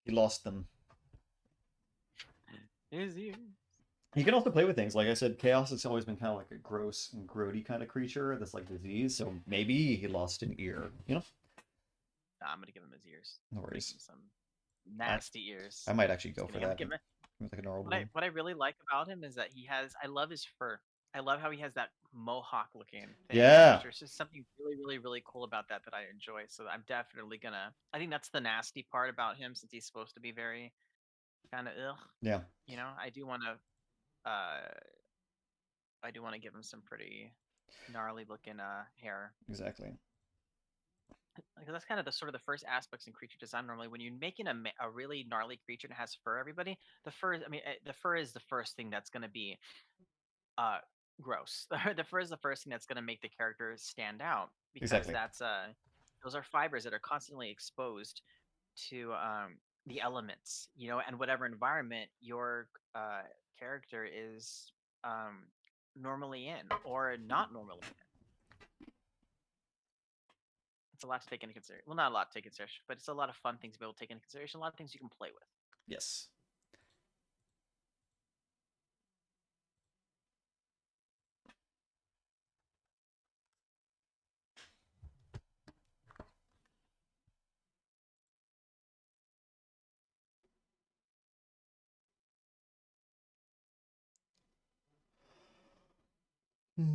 He lost them. His ears. You can also play with things. Like I said, Chaos has always been kind of like a gross and grody kind of creature that's like disease. So maybe he lost an ear. Nah, I'm gonna give him his ears. No Make worries. him some I, nasty ears. I might actually Just go for kidding. I'm gonna that give him. with like a normal What I one. what I really like about him is that he has. I love his fur. I love how he has that mohawk looking thing. Yeah, There's just something really cool about that I enjoy. So I'm definitely gonna. I think that's the nasty part about him, since he's supposed to be very kind of ugh. yeah, I do want to. I do want to give him some pretty gnarly looking hair. exactly. Because that's kind of the sort of the first aspects in creature design. Normally, when you're making a really gnarly creature that has fur, everybody, the fur. I mean, the fur is the first thing that's going to be uh gross. The fur is the first thing that's going to make the character stand out because Exactly. that's those are fibers that are constantly exposed to the elements, and whatever environment your character is normally in or not normally in. It's a lot to take into consideration. Well, not a lot to take into consideration, but it's a lot of fun things to be able to take into consideration. A lot of things you can play with. Yes. I've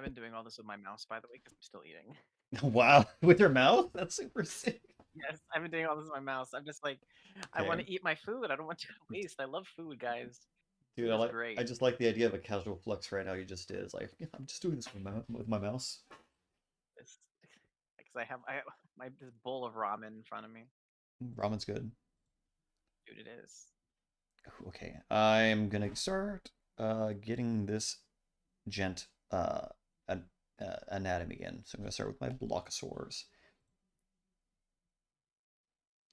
been doing all this with my mouse, by the way, because I'm still eating. Wow, with your mouth? That's super sick. Yes, I've been doing all this with my mouse. I'm just like, I want Okay. to eat my food. I don't want to waste. I love food, guys. Dude, Food is great. I just like the idea of a casual flex right now you just did. It's like, yeah, I'm just doing this with my mouse. It's because I have my this bowl of ramen in front of me. Ramen's good. Dude, it is. Okay, I'm gonna start getting this gent an anatomy in. So I'm gonna start with my blockosaurs.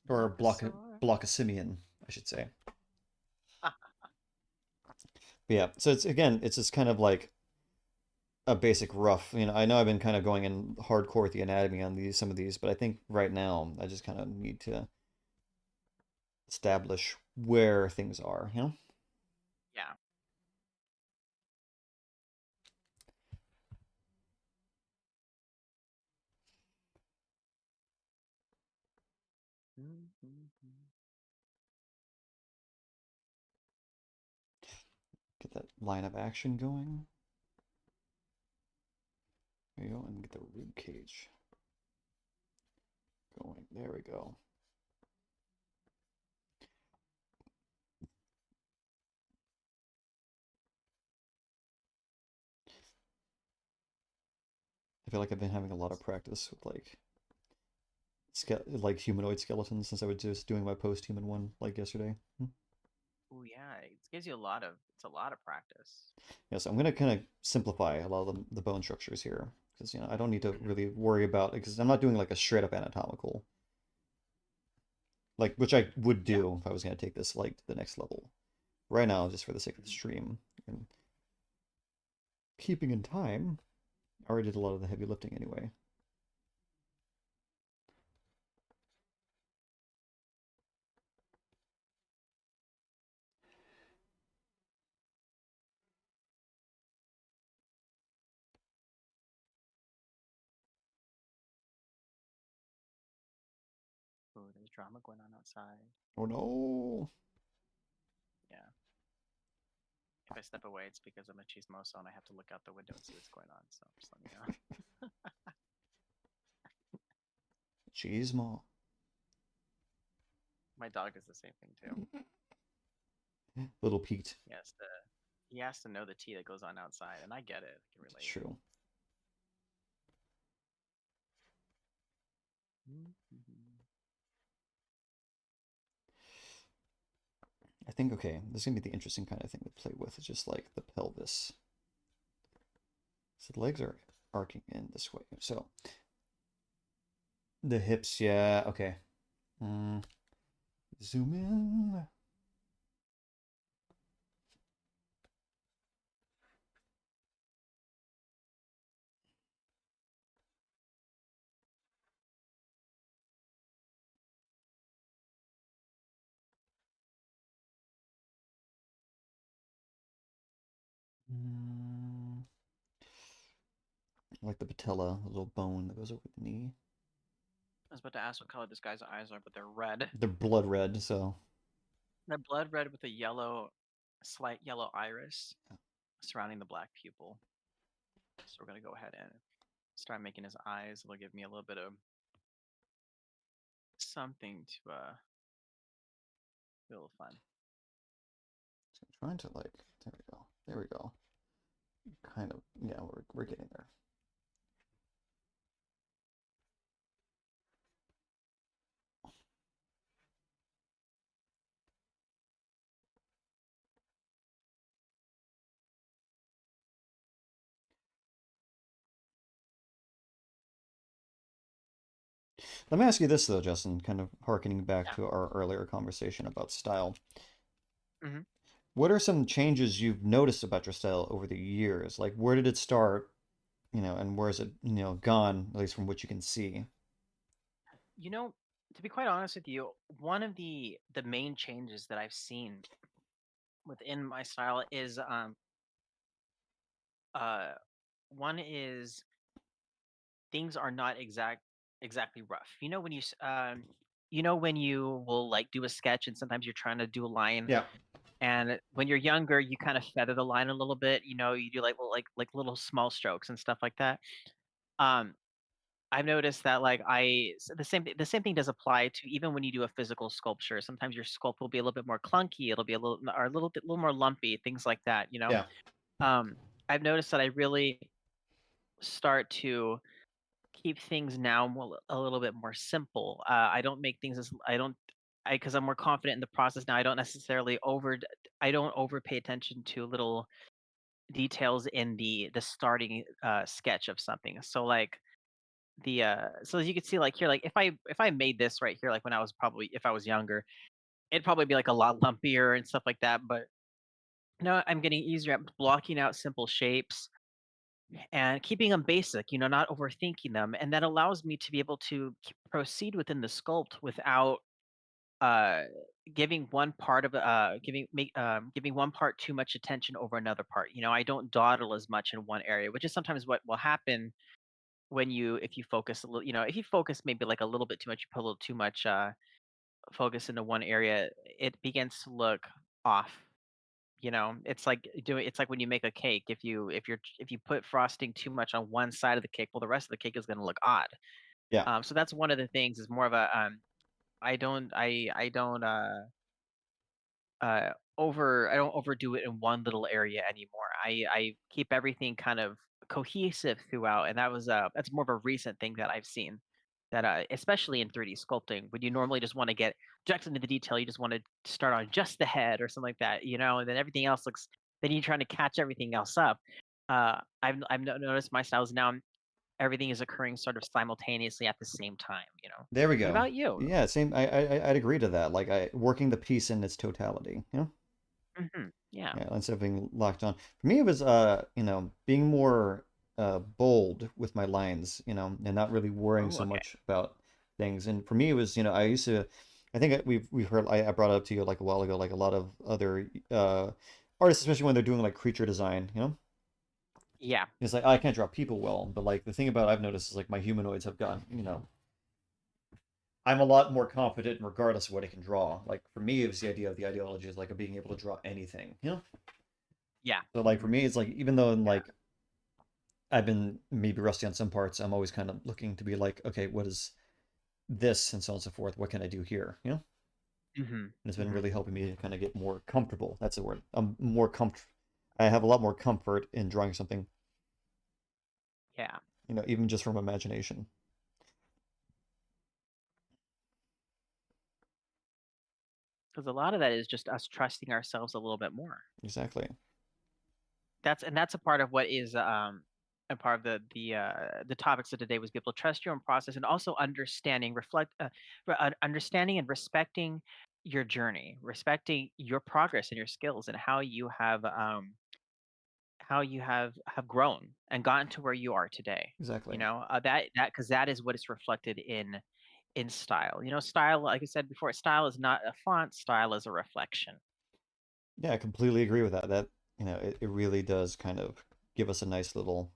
Or Blockosaur. blockosimian, I should say. But yeah, so it's again, it's just kind of like a basic rough. I know I've been kind of going in hardcore with the anatomy on some of these, but I think right now I just kind of need to establish where things are. Yeah. Get that line of action going. There you go, and get the rib cage going. There we go. I feel like I've been having a lot of practice with like humanoid skeletons since I was just doing my post-human one like yesterday. Oh yeah, it gives you a lot of. It's a lot of practice. Yeah, so I'm gonna kind of simplify a lot of the bone structures here because I don't need to Hmm. really worry about it because I'm not doing like a straight up anatomical like which I would Yeah. do if I was gonna take this like to the next level. Right now, just for the sake of the Mhm. stream and keeping in time, I already did a lot of the heavy lifting anyway. Oh, there's drama going on outside. Oh no! Yeah. If I step away, it's because I'm a chismoso and I have to look out the window and see what's going on. So just let me know. Jeez, ma. My dog is the same thing too. Little peaked. He has to he has to know the tea that goes on outside, and I get it. I can It's relate. true. Mhm. I think okay, this is gonna be the interesting kind of thing to play with. It's just like the pelvis. So the legs are arcing in this way. So the hips, yeah, okay. Mm, zoom in. Mm, like the patella, the little bone that goes over the knee. I was about to ask what color this guy's eyes are, but they're red. They're blood red, so They're blood red with a yellow, slight yellow iris surrounding the black pupil. So we're gonna go ahead and start making his eyes. It'll give me a little bit of something to be a little fun. I'm trying to like. There we go. There we go. Kind of. Yeah, we're getting there. Let me ask you this though, Justin. Kind of harkening back Yeah. to our earlier conversation about style. Hmm. What are some changes you've noticed about your style over the years? Like, where did it start, and where has it, gone, at least from what you can see? You know, to be quite honest with you, one of the main changes that I've seen within my style is uh one is things are not exact. exactly rough. You know when you will like do a sketch and sometimes you're trying to do a line, Yeah. and when you're younger, you kind of feather the line a little bit. You know, you do like little small strokes and stuff like that. Um, I've noticed that the same thing does apply to even when you do a physical sculpture. Sometimes your sculpt will be a little bit more clunky. It'll be a little more lumpy, things like that. You know, Yeah. um, I've noticed that I really start to keep things now a little bit more simple. I don't make things as I don't I because I'm more confident in the process now. I don't over pay attention to little details in the starting sketch of something. So like so as you can see like here, like if I made this right here, like when I was probably if I was younger, it'd probably be like a lot lumpier and stuff like that. But no, I'm getting easier at blocking out simple shapes and keeping them basic, you know, not overthinking them. And that allows me to be able to proceed within the sculpt without uh giving one part of giving one part too much attention over another part. You know, I don't dawdle as much in one area, which is sometimes what will happen when you if you focus a little, you know, if you focus maybe like a little bit too much, you put a little too much focus into one area, it begins to look off. You know, it's like when you make a cake. If you put frosting too much on one side of the cake, well, the rest of the cake is going to look odd. Yeah. So that's one of the things is more of a I don't I don't overdo it in one little area anymore. I keep everything kind of cohesive throughout, and that's more of a recent thing that I've seen. That especially in 3D sculpting, when you normally just want to get direct into the detail, you just want to start on just the head or something like that, you know, and then everything else looks. Then you're trying to catch everything else up. Noticed my styles now. Everything is occurring sort of simultaneously at the same time. You know. There we What go. about you? Yeah, same. I'd agree to that. Like I working the piece in its totality. You know. Yeah. Yeah, instead of being locked on. For me, it was being more bold with my lines, and not really worrying Oh, so okay. much about things. And for me, it was, I used to, I think we've heard, I brought it up to you like a while ago, like a lot of other artists, especially when they're doing like creature design, Yeah. it's like I can't draw people well, but like the thing about I've noticed is like my humanoids have gotten, I'm a lot more confident regardless of what I can draw. Like for me, it was the idea of the ideology is like of being able to draw anything. Yeah. So like for Hmm. me, it's like even though Yeah. like I've been maybe rusty on some parts, I'm always kind of looking to be like, okay, what is this and so on and so forth? What can I do here? Hmm. And it's been Hmm. really helping me to kind of get more comfortable. That's the word. I'm more comfort. I have a lot more comfort in drawing something, Yeah. even just from imagination. Because a lot of that is just us trusting ourselves a little bit more. Exactly. That's a part of what is a part of the topics of today was be able to trust your own process and also understanding and respecting your journey, respecting your progress and your skills and how you have grown and gotten to where you are today. You Exactly. know, that because that is what is reflected in style. You know, style, like I said before, style is not a font, style is a reflection. Yeah, I completely agree with that. It really does kind of give us a nice little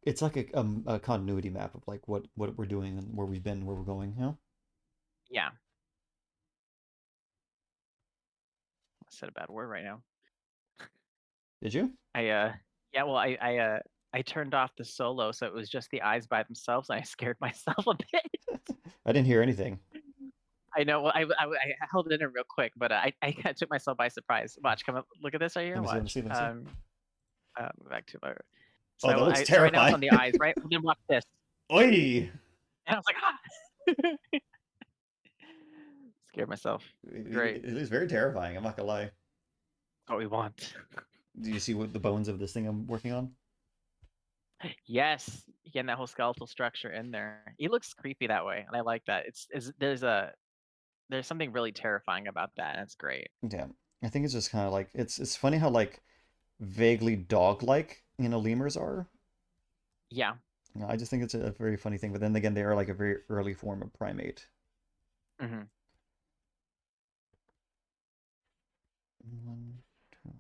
it's like a continuity map of like what we're doing and where we've been, where we're going. Yeah, I said a bad word right now. Did you? I yeah, well, I turned off the solo, so it was just the eyes by themselves, and I scared myself a bit. I didn't hear anything. I know. Well, I held it in real quick, but I kinda took myself by surprise. Watch, come up, look at this right Let here. me see, let me Watch. see, let me see. Back to my. Oh, that So looks so right now it's terrifying. on the eyes, right? Well, then watch this, Oi! and I was like, ah, scared myself. Great. It is very terrifying, I'm not gonna lie. That's what we want. Do you see what the bones of this thing I'm working on? Yes, getting that whole skeletal structure in there. It looks creepy that way, and I like that. There's something really terrifying about that, and it's great. Damn. I think it's just kind of like it's funny how like vaguely dog-like, lemurs are. Yeah. I just think it's a very funny thing. But then again, they are like a very early form of primate. Hmm. One, two.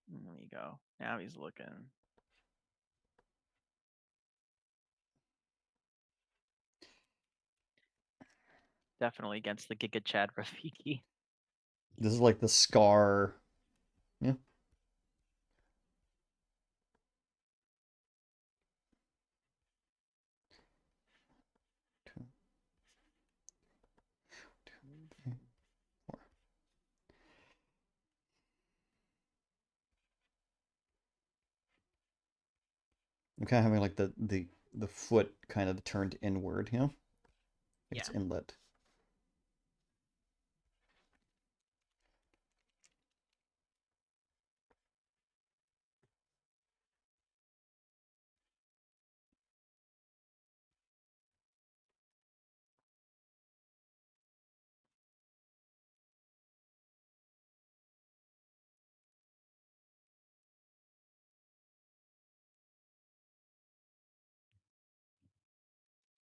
There you go. Now he's looking. Definitely against the Giga Chad Rafiki. This is like the Scar. Yeah. Two, three, four. I'm kind of having like the foot kind of turned inward, you know? Like Yeah. it's inlet.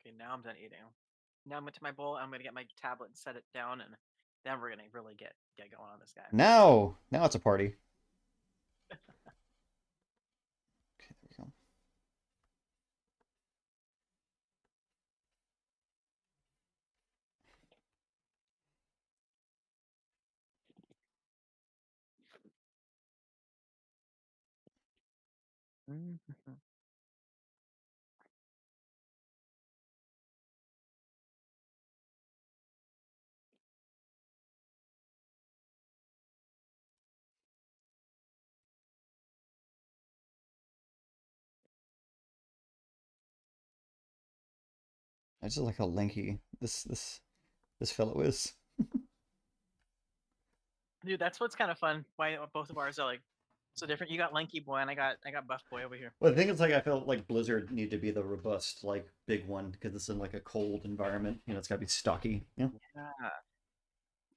Okay, now I'm done eating. Now I'm into my bowl. I'm gonna get my tablet and set it down, and then we're gonna really get going on this guy. Now it's a party. Okay, there we go. Mm-hmm. I just like how lanky this fellow is. Dude, that's what's kind of fun. Why both of ours are like so different. You got lanky boy, and I got buff boy over here. Well, the thing is, like, I felt like Blizzard need to be the robust, like, big one because it's in like a cold environment. You know, it's got to be stocky. Yeah, Yeah,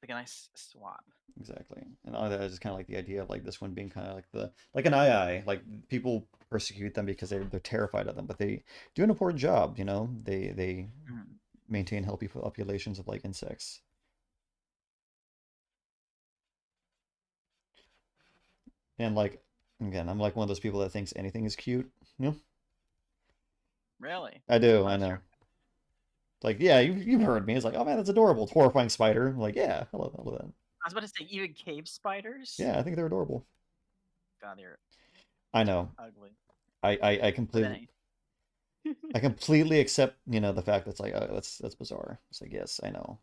like a nice swap. exactly. And all that is kind of like the idea of like this one being kind of like like an II. Like people persecute them because they're terrified of them, but they do an important job. You know, they Mm. maintain healthy populations of like insects. And like again, I'm like one of those people that thinks anything is cute. You know, Really? I do. Oh, I that's know. true. Like, yeah, you've heard me. It's like, oh man, that's adorable. It's a horrifying spider. I'm like, yeah, I love that. I was about to say even cave spiders. Yeah, I think they're adorable. God, they're I know. ugly. I But completely then I completely accept, you know, the fact that's like, oh, that's bizarre. It's like, yes, I know.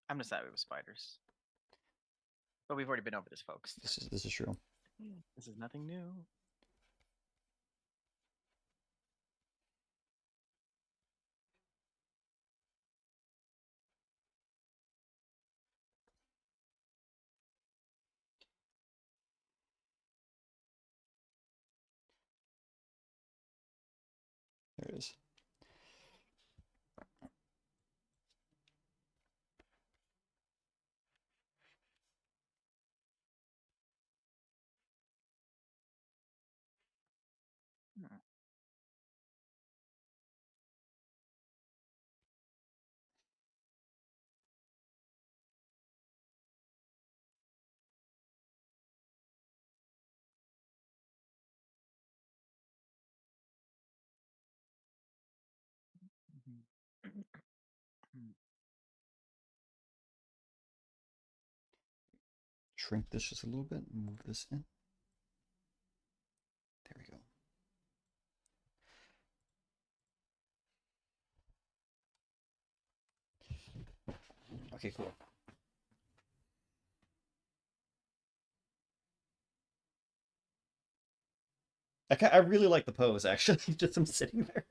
I'm just happy with spiders. But we've already been over this, folks. This is true. This is nothing new. There it is. Hmm. Shrink this just a little bit. Move this in. There we go. Okay, cool. I really like the pose actually. Just him sitting there.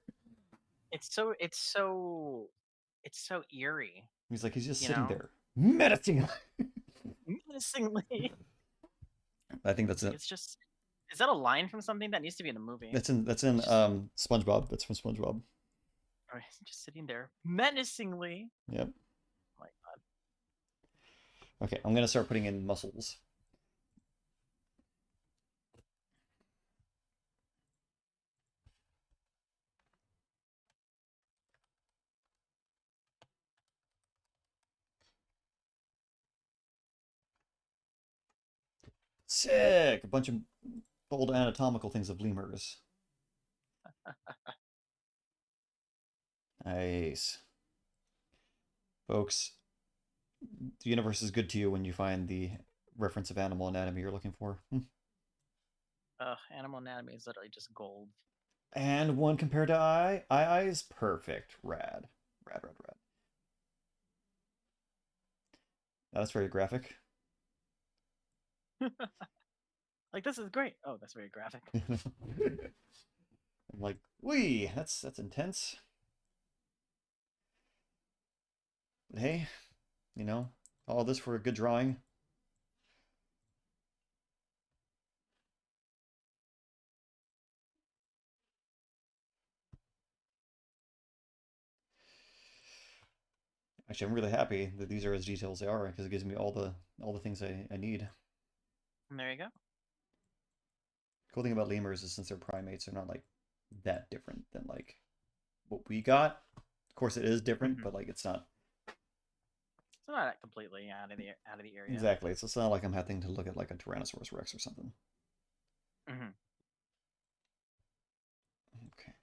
It's so eerie, He's like he's just you sitting know? there, meditating. Menacingly. I think that's Like it. it's just is that a line from something that needs to be in a movie? That's in Just SpongeBob. That's from SpongeBob. or he's just sitting there menacingly. Yep. Oh my god. Okay, I'm gonna start putting in muscles. Sick! A bunch of old anatomical things of lemurs. Nice. Folks, the universe is good to you when you find the reference of animal anatomy you're looking for. Animal anatomy is literally just gold. And one compared to I. I is perfect. Rad. Rad, rad, rad. That's very graphic. Like, this is great. Oh, that's very graphic. I'm like, wee, that's intense. But hey, all this for a good drawing. Actually, I'm really happy that these are as detailed as they are because it gives me all the things I need. And there you go. Cool thing about lemurs is since they're primates, they're not like that different than like what we got. Of course, it is different, but like it's not It's not completely out of the area. exactly. It's not like I'm having to look at like a Tyrannosaurus Rex or something. Mm-hmm. Okay.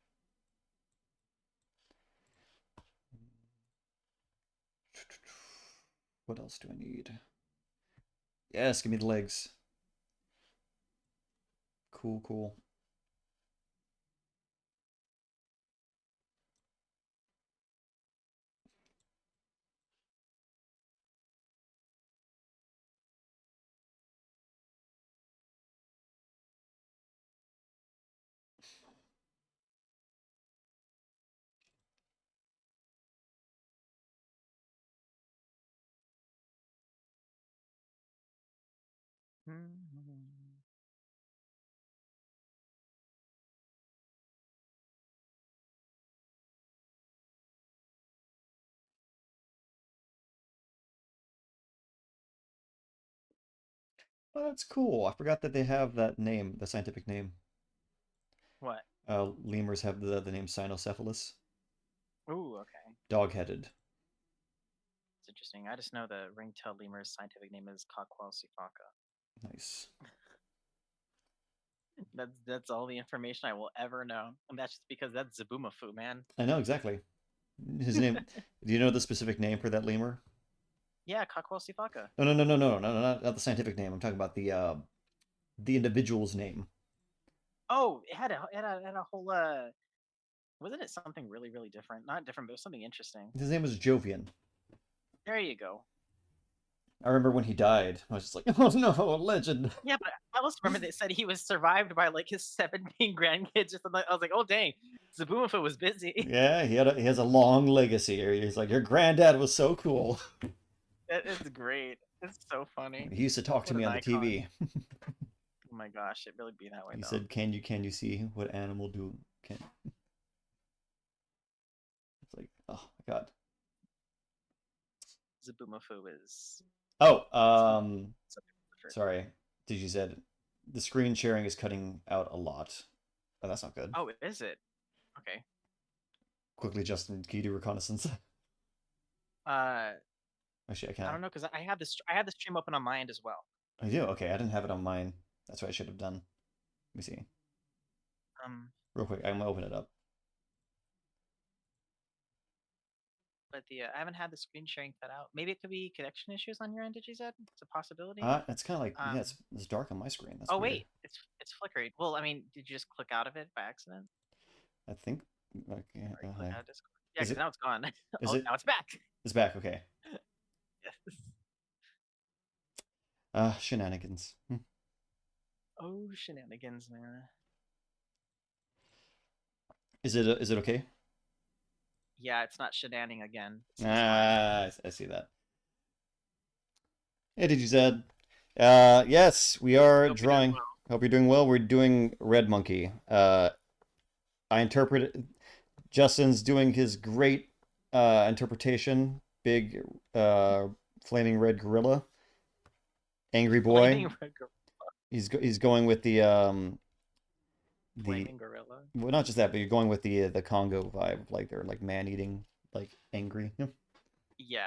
What else do I need? Yes, give me the legs. Cool, cool. Mm-hmm. Oh, that's cool. I forgot that they have that name, the scientific name. What? Lemurs have the name Cynocephalus. Ooh, okay. Dog-headed. It's interesting. I just know the ring-tailed lemur's scientific name is Cocquelsifaka. Nice. That's all the information I will ever know, and that's just because that's Zabumafu, man. I know exactly. His name. Do you know the specific name for that lemur? Yeah, Cocquelsifaka. No, no, no, no, no, no, not the scientific name. I'm talking about the individual's name. Oh, it had a whole wasn't it something really really different? Not different, but it was something interesting. His name was Jovian. There you go. I remember when he died. I was just like, oh no, a legend. Yeah, but I also remember they said he was survived by like his 17 grandkids or something. I was like, oh dang, Zabumafu was busy. Yeah, he has a long legacy. He's like, your granddad was so cool. That is great. It's so funny. He used to talk to What me an on the icon. TV. Oh my gosh, it really be that way He though. said, can you see what animal do can?" It's like, oh my god. Zabumafu is Oh, something different. sorry. Did you said the screen sharing is cutting out a lot. Oh, that's not good. Oh, is it? Okay. Quickly, Justin, can you do reconnaissance? Uh, Actually, I I can't. don't know because I had the stream open on my end as well. I do. Okay, I didn't have it on mine. That's what I should have done. Let me see. Um, Real quick, I'm gonna open it up. but I haven't had the screen sharing cut out. Maybe it could be connection issues on your end. Did you said it's a possibility? It's kind of like yeah, Um. it's dark on my screen. That's Oh weird. wait, it's flickering. Well, I mean, did you just click out of it by accident? I think. Okay, Or you click out of Discord? Yeah, is because it? now it's gone. Is Oh, it? now it's back. It's back. Okay. Yes. Shenanigans. Oh, shenanigans, man. Is it okay? Yeah, it's not shenaning again. It's fine. I see that. Hey, did you said? Yes, we are Hope you're doing drawing. Hope you're doing well. We're doing Red Monkey. I interpret Justin's doing his great interpretation. Big flaming red gorilla, angry well. boy. Flaming red He's going with the flaming gorilla. well, not just that, but you're going with the Congo vibe, like they're like man eating, like angry. Yeah,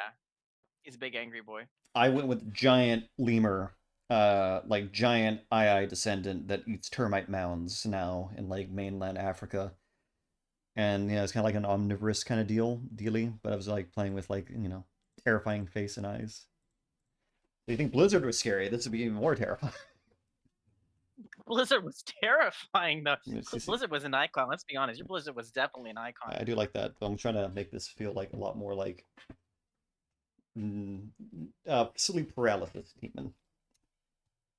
he's a big angry boy. I went with giant lemur. like giant eye descendant that eats termite mounds now in like mainland Africa. And it's kind of like an omnivorous kind of dealy. But I was like playing with like terrifying face and eyes. So you think Blizzard was scary? This would be even more terrifying. Blizzard was terrifying though. See. Blizzard was an icon. Let's be honest. Your Blizzard was definitely an icon. I do like that, but I'm trying to make this feel like a lot more like sleep paralysis demon.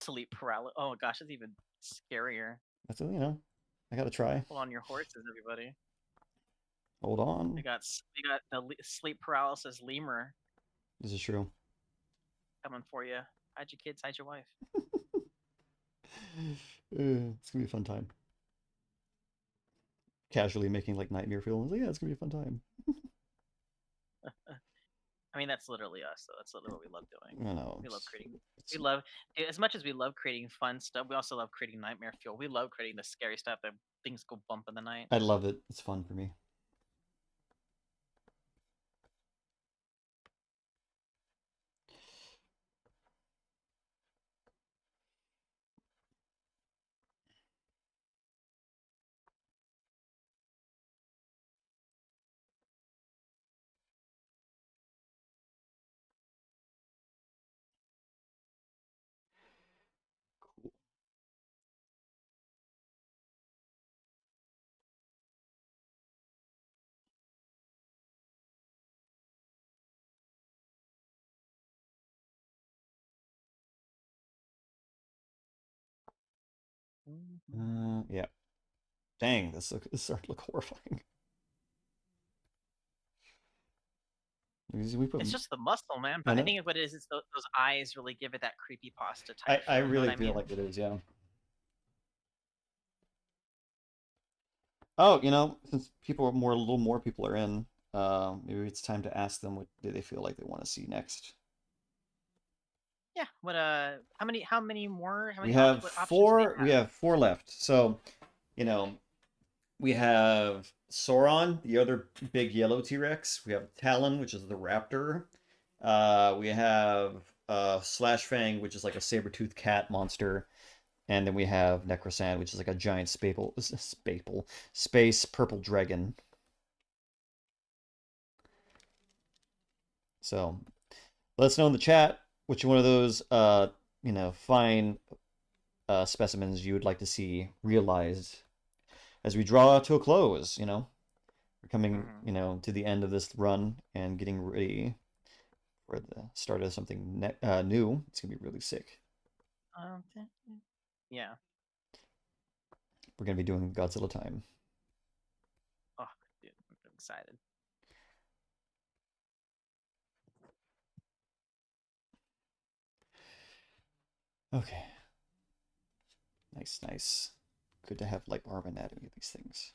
Sleep paralysis. Oh gosh, it's even scarier. That's I gotta try. Hold on your horses, everybody. Hold on. We got the sleep paralysis lemur. This is true. Coming for you. Hide your kids, hide your wife. It's gonna be a fun time. Casually making like nightmare films. Yeah, it's gonna be a fun time. I mean, that's literally us, though. That's literally what we love doing. I know. We love creating. We love, as much as we love creating fun stuff, we also love creating nightmare fuel. We love creating the scary stuff that things go bump in the night. I love it. It's fun for me. Yeah. Dang, this started to look horrifying. It's just the muscle, man. But I think what it is those eyes really give it that creepy pasta type. I really feel like it is, yeah. Oh, since a little more people are in, maybe it's time to ask them what do they feel like they want to see next. Yeah. What? How many more? How many We have what options do four. they We have four left. So, we have Sauron, the other big yellow T-Rex. We have Talon, which is the raptor. We have Slash Fang, which is like a saber-toothed cat monster. And then we have Necrosand, which is like a giant space purple dragon. So let us know in the chat which one of those fine specimens you would like to see realized as we draw to a close. We're coming to the end of this run and getting ready for the start of something new. It's gonna be really sick. Yeah. We're gonna be doing Godzilla time. Oh, dude, I'm excited. Okay. Nice. Good to have like arm anatomy of these things.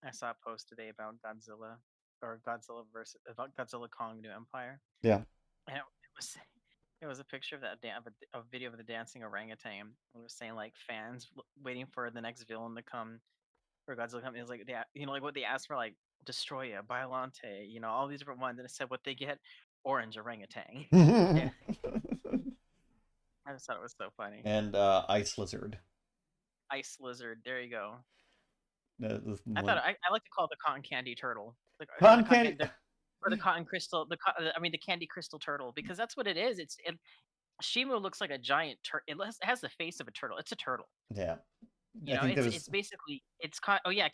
I saw a post today about Godzilla Godzilla Kong New Empire. Yeah. And it was a picture of that a video of the dancing orangutan. It was saying like fans waiting for the next villain to come for Godzilla come. It was like like what they asked for, like Destroya, Biolante, all these different ones, and it said what they get: orange orangutan. Yeah. I just thought it was so funny. And ice lizard. Ice lizard. There you go. I like to call it the cotton candy turtle. Cotton candy. Or the cotton crystal. The candy crystal turtle, because that's what it is. Shimu looks like a giant turtle. It has the face of a turtle. It's a turtle. Yeah. It's basically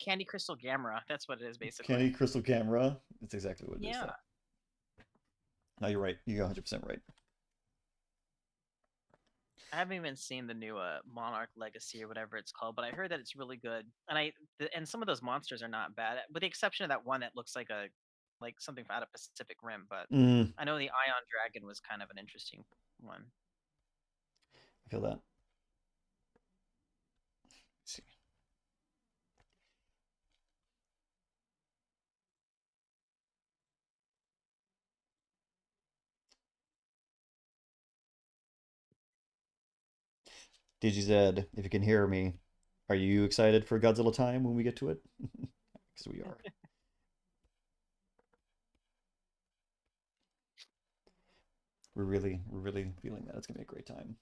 Candy Crystal Gamera. That's what it is basically. Candy Crystal Gamera. That's exactly what it is. Yeah. No, you're right. You're 100% right. I haven't even seen the new Monarch Legacy or whatever it's called, but I heard that it's really good. And and some of those monsters are not bad, with the exception of that one that looks like something out of Pacific Rim. But Mm, I know the Ion Dragon was kind of an interesting one. I feel that. Let's see. DGZ, if you can hear me, are you excited for Godzilla time when we get to it? Because we are. We're really feeling that. It's gonna be a great time.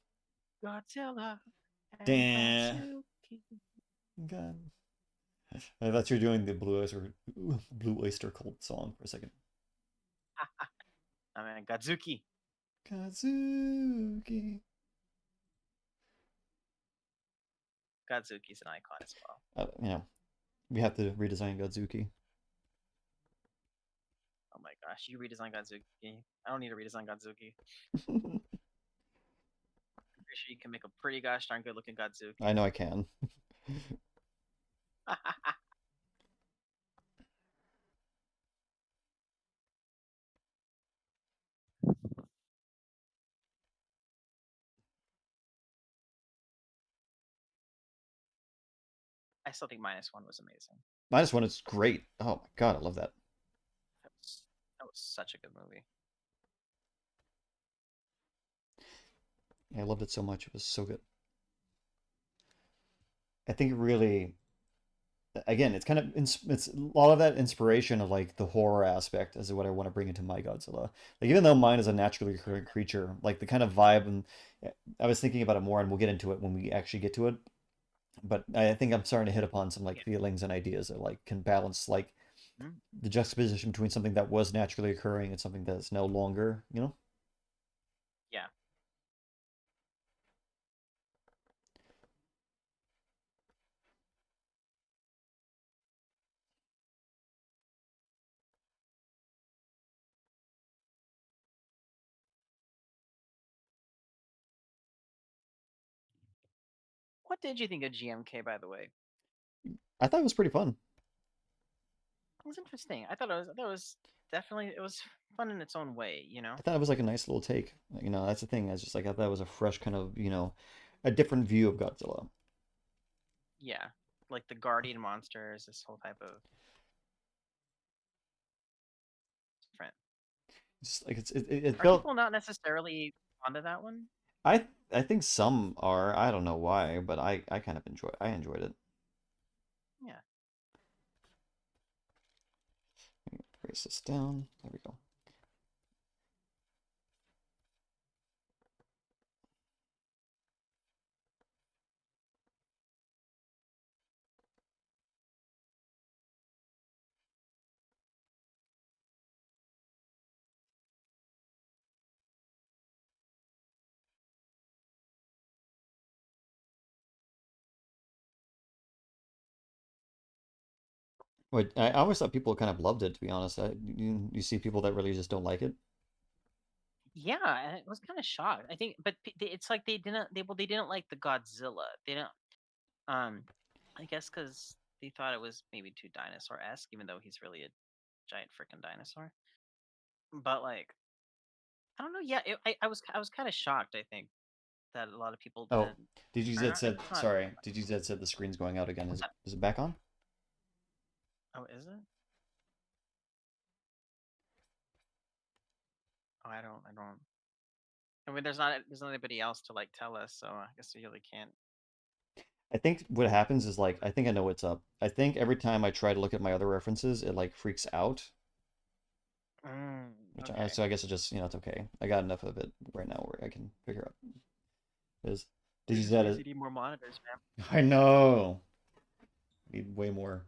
Godzilla and Damn. Batsuki. God. I thought you were doing the Blue Oyster Cult song for a second. I mean, Godzuki. Kazuki. Godzuki's an icon as well. We have to redesign Godzuki. Oh my gosh, you redesign Godzuki. I don't need to redesign Godzuki. I'm pretty sure you can make a pretty gosh darn good looking I Godzuki. know I can. I still think -1 was amazing. -1 is great. Oh my god, I love that. That was such a good movie. I loved it so much. It was so good. I think it really, again, it's kind of it's a lot of that inspiration of like the horror aspect is what I want to bring into my Godzilla. Like even though mine is a naturally occurring creature, like the kind of vibe and I was thinking about it more, and we'll get into it when we actually get to it. But I think I'm starting to hit upon some like Yeah. feelings and ideas that like can balance like Mm. the juxtaposition between something that was naturally occurring and something that's no longer, you know? Yeah. What did you think of GMK, by the way? I thought it was pretty fun. It was interesting. I thought it was definitely it was fun in its own way, you know? I thought it was like a nice little take. That's the thing. I was just like I thought it was a fresh kind of, a different view of Godzilla. Yeah. Like the guardian monsters, this whole type of different. Just like it Are felt people not necessarily onto that one? I think some are. I don't know why, but I kind of enjoyed it. Yeah. Erase this down. There we go. Wait, I always thought people kind of loved it, to be honest. You see people that really just don't like it. Yeah, and it was kind of shocked. I think, but it's like they didn't like the Godzilla. They didn't. I guess because they thought it was maybe too dinosaur-esque, even though he's really a giant freaking dinosaur. But like, I don't know. Yeah, I was kind of shocked. I think that a lot of people Oh, didn't are DGZ not. said, It's not. sorry, DGZ said the screen's going out again. What's that? Is it back on? Oh, is it? Oh, I don't. I don't. I mean, there's not anybody else to like tell us, so I guess we really can't. I think what happens is like I think I know what's up. I think every time I try to look at my other references, it like freaks out. Okay. So I guess it just, it's okay. I got enough of it right now where I can figure out. Is We just DGZ need is to need more monitors, I know. Need way more.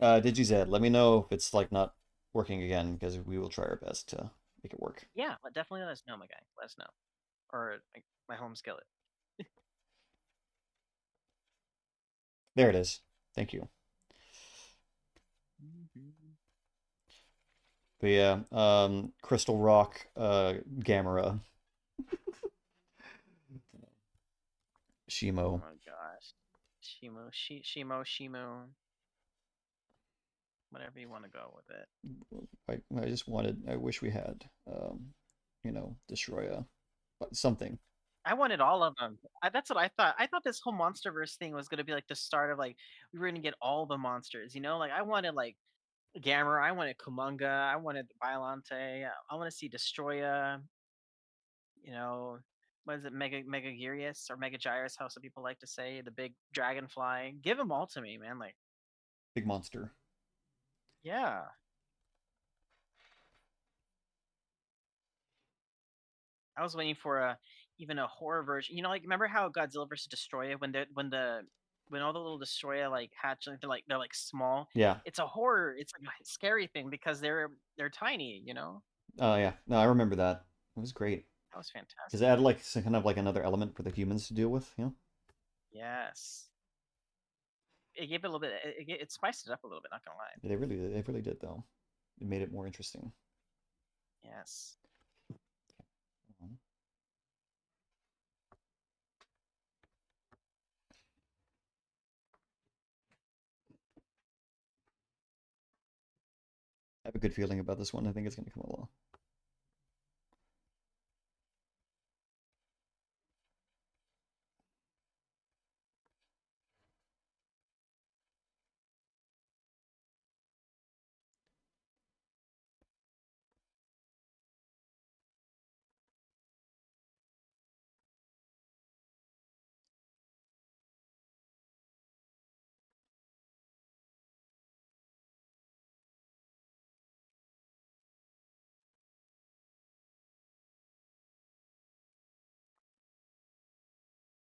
man. DGZ, let me know if it's like not working again because we will try our best to make it work. Yeah, definitely let us know, my guy. Let us know, or like, my home skillet. There it is. Thank you. Mhm. But yeah, Crystal Rock, Gamera. Oh Shimo. my gosh. Shimo. Whatever you want to go with it. I just wanted. I wish we had, Destroya, but something. I wanted all of them. That's what I thought. I thought this whole MonsterVerse thing was gonna be like the start of like we were gonna get all the monsters. You know, like I wanted like Gamera, I wanted Kumunga, I wanted Biolante, I want to see Destroya. You know, what is it, Mega Girius or Mega Gyrus? How some people like to say the big dragonfly. Give them all to me, man. Like, Big monster. yeah. I was waiting for a even a horror version. You know, like remember how Godzilla versus Destroya when all the little Destroya like hatch, like, they're like small. Yeah. It's a horror. It's like a scary thing because they're tiny. You know, Oh yeah. No, I remember that. It was great that was because it fantastic. added like some kind of like another element for the humans to deal with. Yes, it gave it a little bit. It spiced it up a little bit. Not gonna lie. They really did though. It made it more interesting. Yes. I have a good feeling about this one. I think it's going to come along.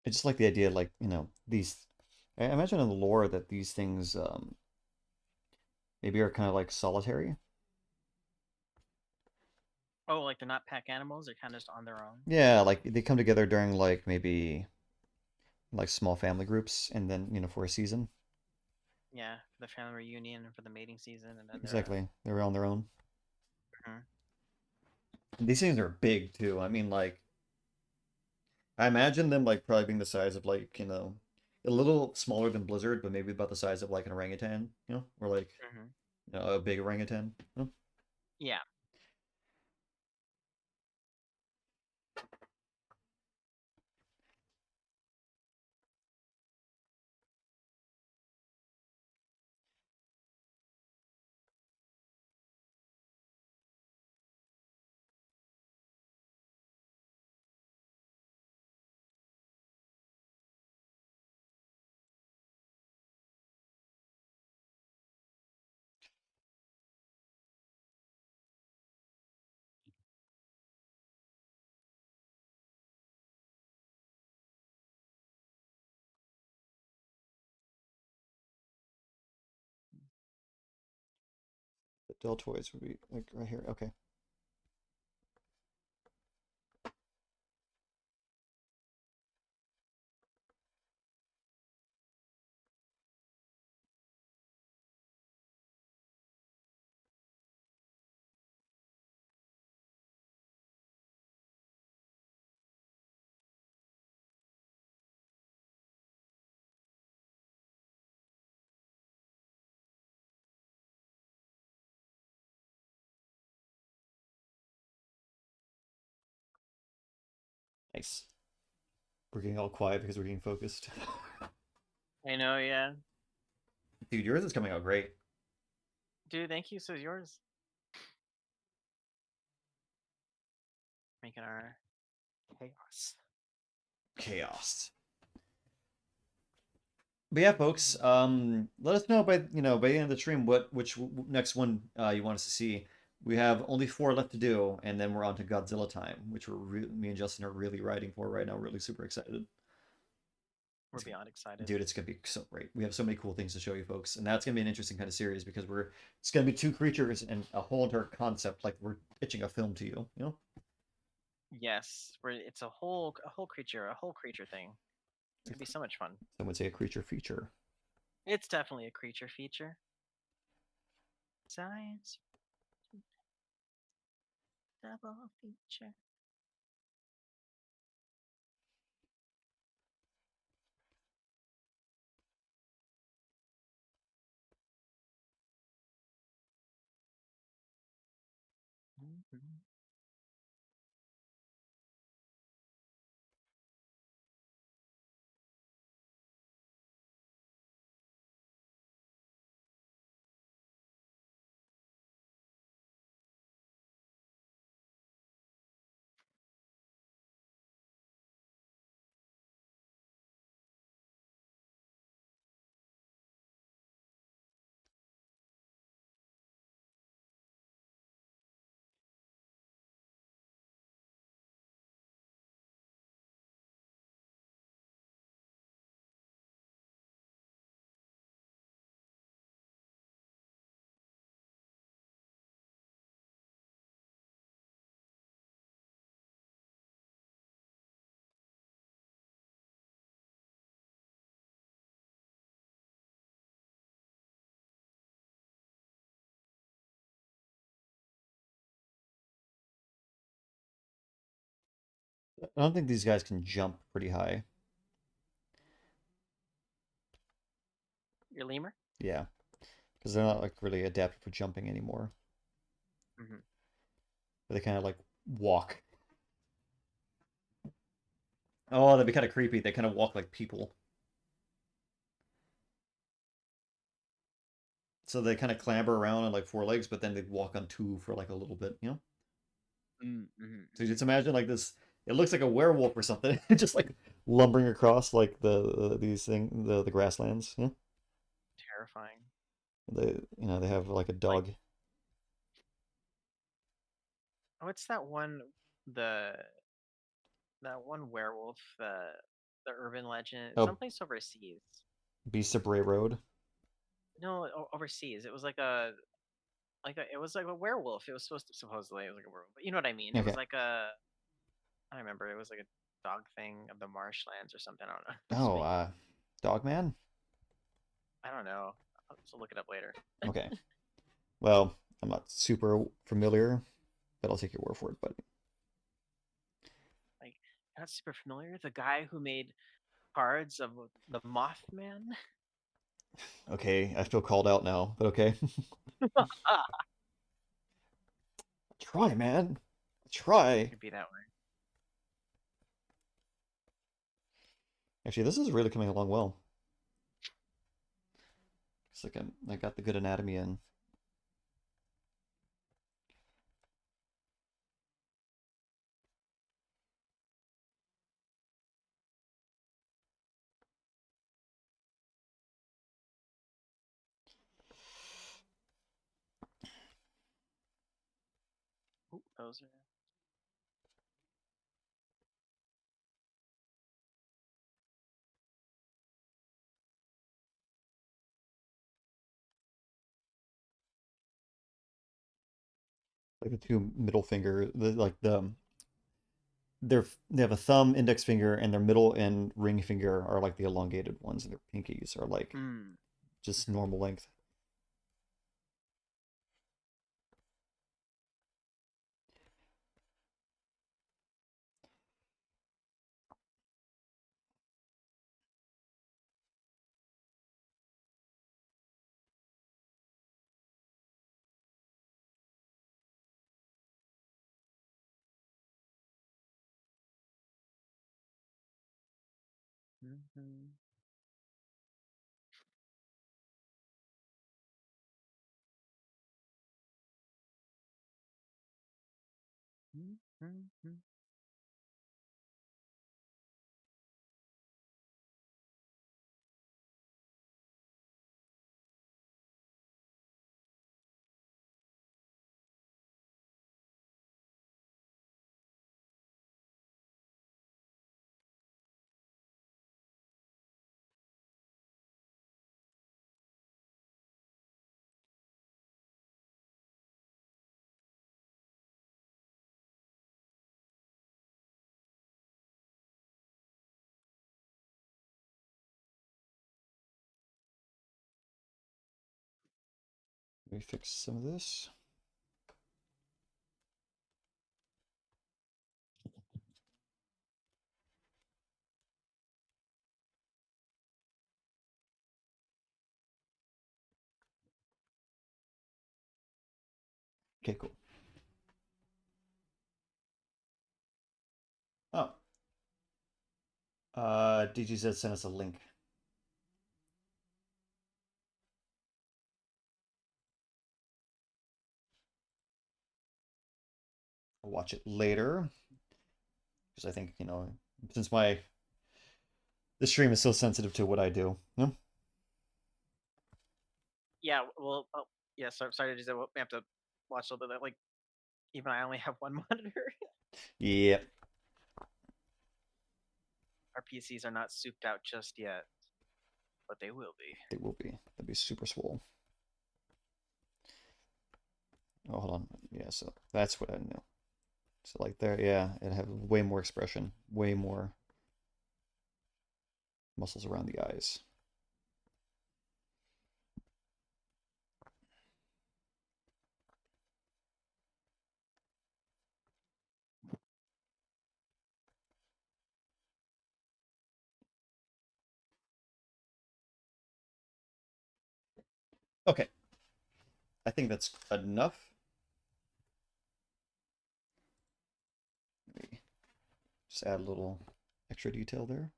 I just like the idea, like, these. I imagine in the lore that these things maybe are kind of like solitary. Oh, like they're not pack animals. They're kind of just on their own. Yeah, like they come together during like maybe like small family groups and then, for a season. Yeah, for the family reunion and for the mating season, and then they're. Exactly. They're on their own. Mhm. And these things are big too. I mean, like, I imagine them like probably being the size of like, a little smaller than Blizzard, but maybe about the size of like an orangutan, or like, Mhm. a big orangutan. Yeah. The deltoids would be like right here. Okay. Nice. We're getting all quiet because we're getting focused. I know. Yeah. Dude, yours is coming out great. Dude, thank you. So is yours. Making our chaos. Chaos. But yeah, folks, let us know by the end of the stream which next one you want us to see. We have only 4 left to do, and then we're on to Godzilla time, which me and Justin are really riding for right now. Really super excited. We're beyond excited. Dude, it's gonna be so great. We have so many cool things to show you folks, and that's gonna be an interesting kind of series because it's gonna be 2 creatures and a whole entire concept, like we're pitching a film to you. Yes, it's a whole creature thing. It's gonna be so much fun. Some would say a creature feature. It's definitely a creature feature. Science double feature. Mhm. I don't think these guys can jump pretty high. Your lemur? Yeah, because they're not like really adapted for jumping anymore. Hmm. They kind of like walk. Oh, that'd be kind of creepy. They kind of walk like people. So they kind of clamber around on like four legs, but then they walk on two for like a little bit, you know? So you Mm-hmm. just imagine like this. It looks like a werewolf or something, just like lumbering across like the grasslands. Yeah, Terrifying. they have like a Like, dog. what's that one? The that one werewolf, the urban legend, Oh, someplace overseas. Beast of Bray Road. No, overseas. It was it was like a werewolf. It was supposed to supposedly it was like a werewolf, but you know what I mean. It was Okay. like a I don't remember. It was like a dog thing of the marshlands or something. I don't know. Oh, Dogman. I don't know. I'll just look it up later. Okay. Well, I'm not super familiar, but I'll take your word for it. But Like, not super familiar. The guy who made cards of the Mothman. okay, I feel called out now. But okay, Ah, try, man. Try. could be that way. Actually, this is really coming along well. It's like I got the good anatomy in. Ooh, those are. Like the two middle finger, they have a thumb, index finger, and their middle and ring finger are like the elongated ones, and their pinkies are like Mm. just Mhm. normal length. Mhm. Mhm. Let me fix some of this. Okay, cool. DGZ sent us a link. I'll watch it later because I think, since this stream is so sensitive to what I do. Yeah. Yeah, well, oh, yeah. So sorry to say, we have to watch a little bit of that. Like, even I only have one monitor. Yep. Our PCs are not souped out just yet, but they will be. They will be. They'll be super swole. Oh, hold on. Yeah, so that's what I know. So like there, yeah, it have way more expression, way more muscles around the eyes. Okay, I think that's enough. Maybe just add a little extra detail there.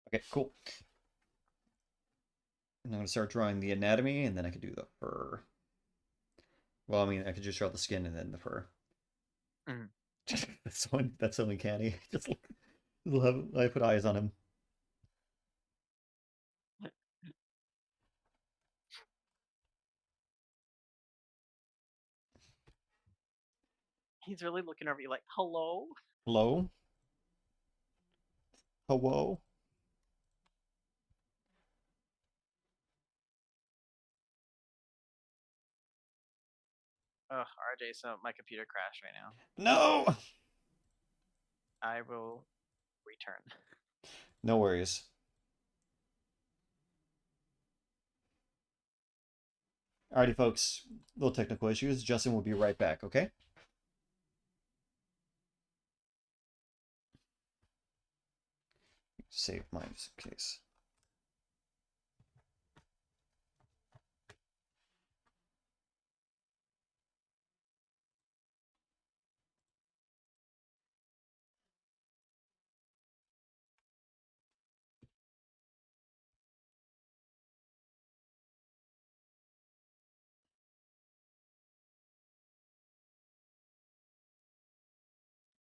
Okay, cool. And I'm gonna start drawing the anatomy, and then I could do the fur. Well, I mean, I could just draw the skin and then the fur. Mhm. That's so uncanny. Just I put eyes on him. He's really looking over you like, hello? Hello, hello. Ugh, RJ, so my computer crashed right now. No, I will return. no worries. Alrighty, folks. Little technical issues. Justin will be right back. Okay. Save mine just in case.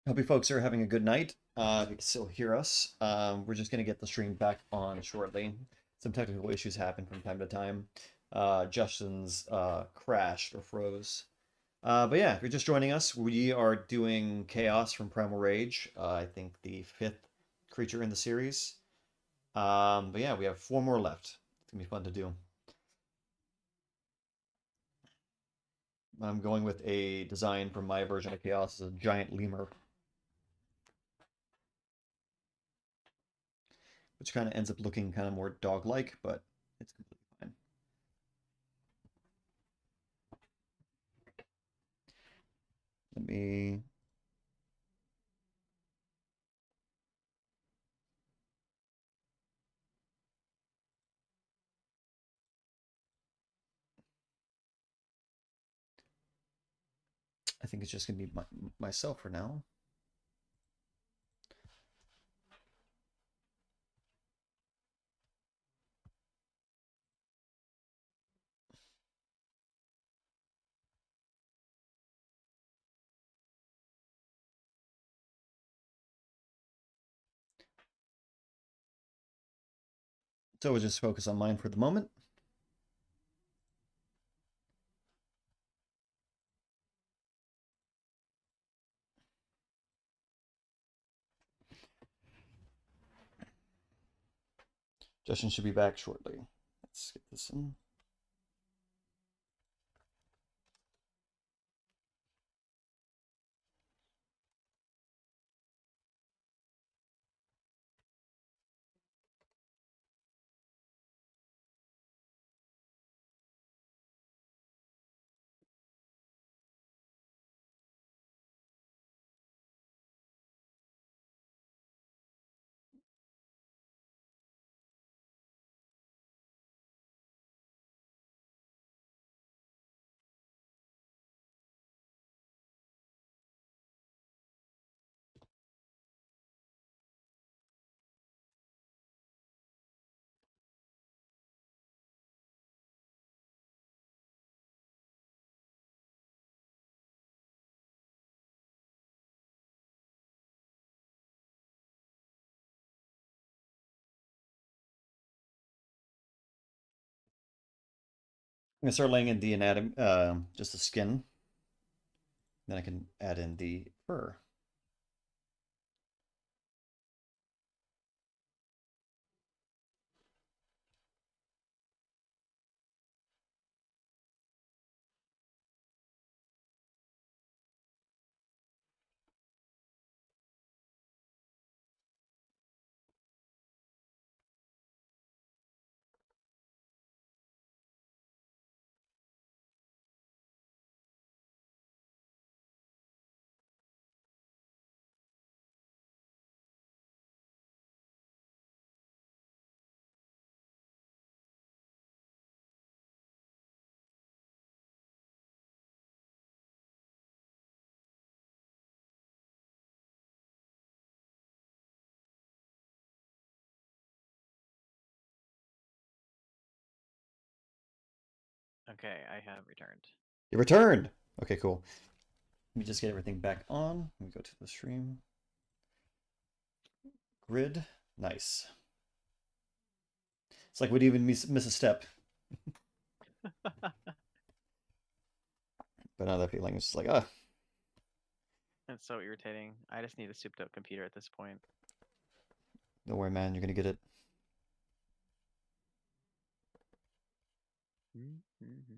Hope you folks are having a good night. You can still hear us. We're just going to get the stream back on shortly. Some technical issues happen from time to time. Justin's crashed or froze. But yeah, if you're just joining us, we are doing Chaos from Primal Rage. I think the fifth creature in the series. But yeah, we have four more left. It's gonna be fun to do. I'm going with a design from my version of Chaos, a giant lemur, which kind of ends up looking kind of more dog-like, but it's completely fine. Let me. I think it's just gonna be myself for now. So we'll just focus on mine for the moment. Justin should be back shortly. Let's get this in. I'm gonna start laying in the anatomy, just the skin. Then I can add in the fur. Okay, I have returned. You returned. Okay, cool. Let me just get everything back on. Let me go to the stream. Grid. Nice. It's like we'd even miss a step. But now that feeling is just like, ah. It's so irritating. I just need a souped up computer at this point. Don't worry, man. You're gonna get it. Mm-hmm. Mm-hmm.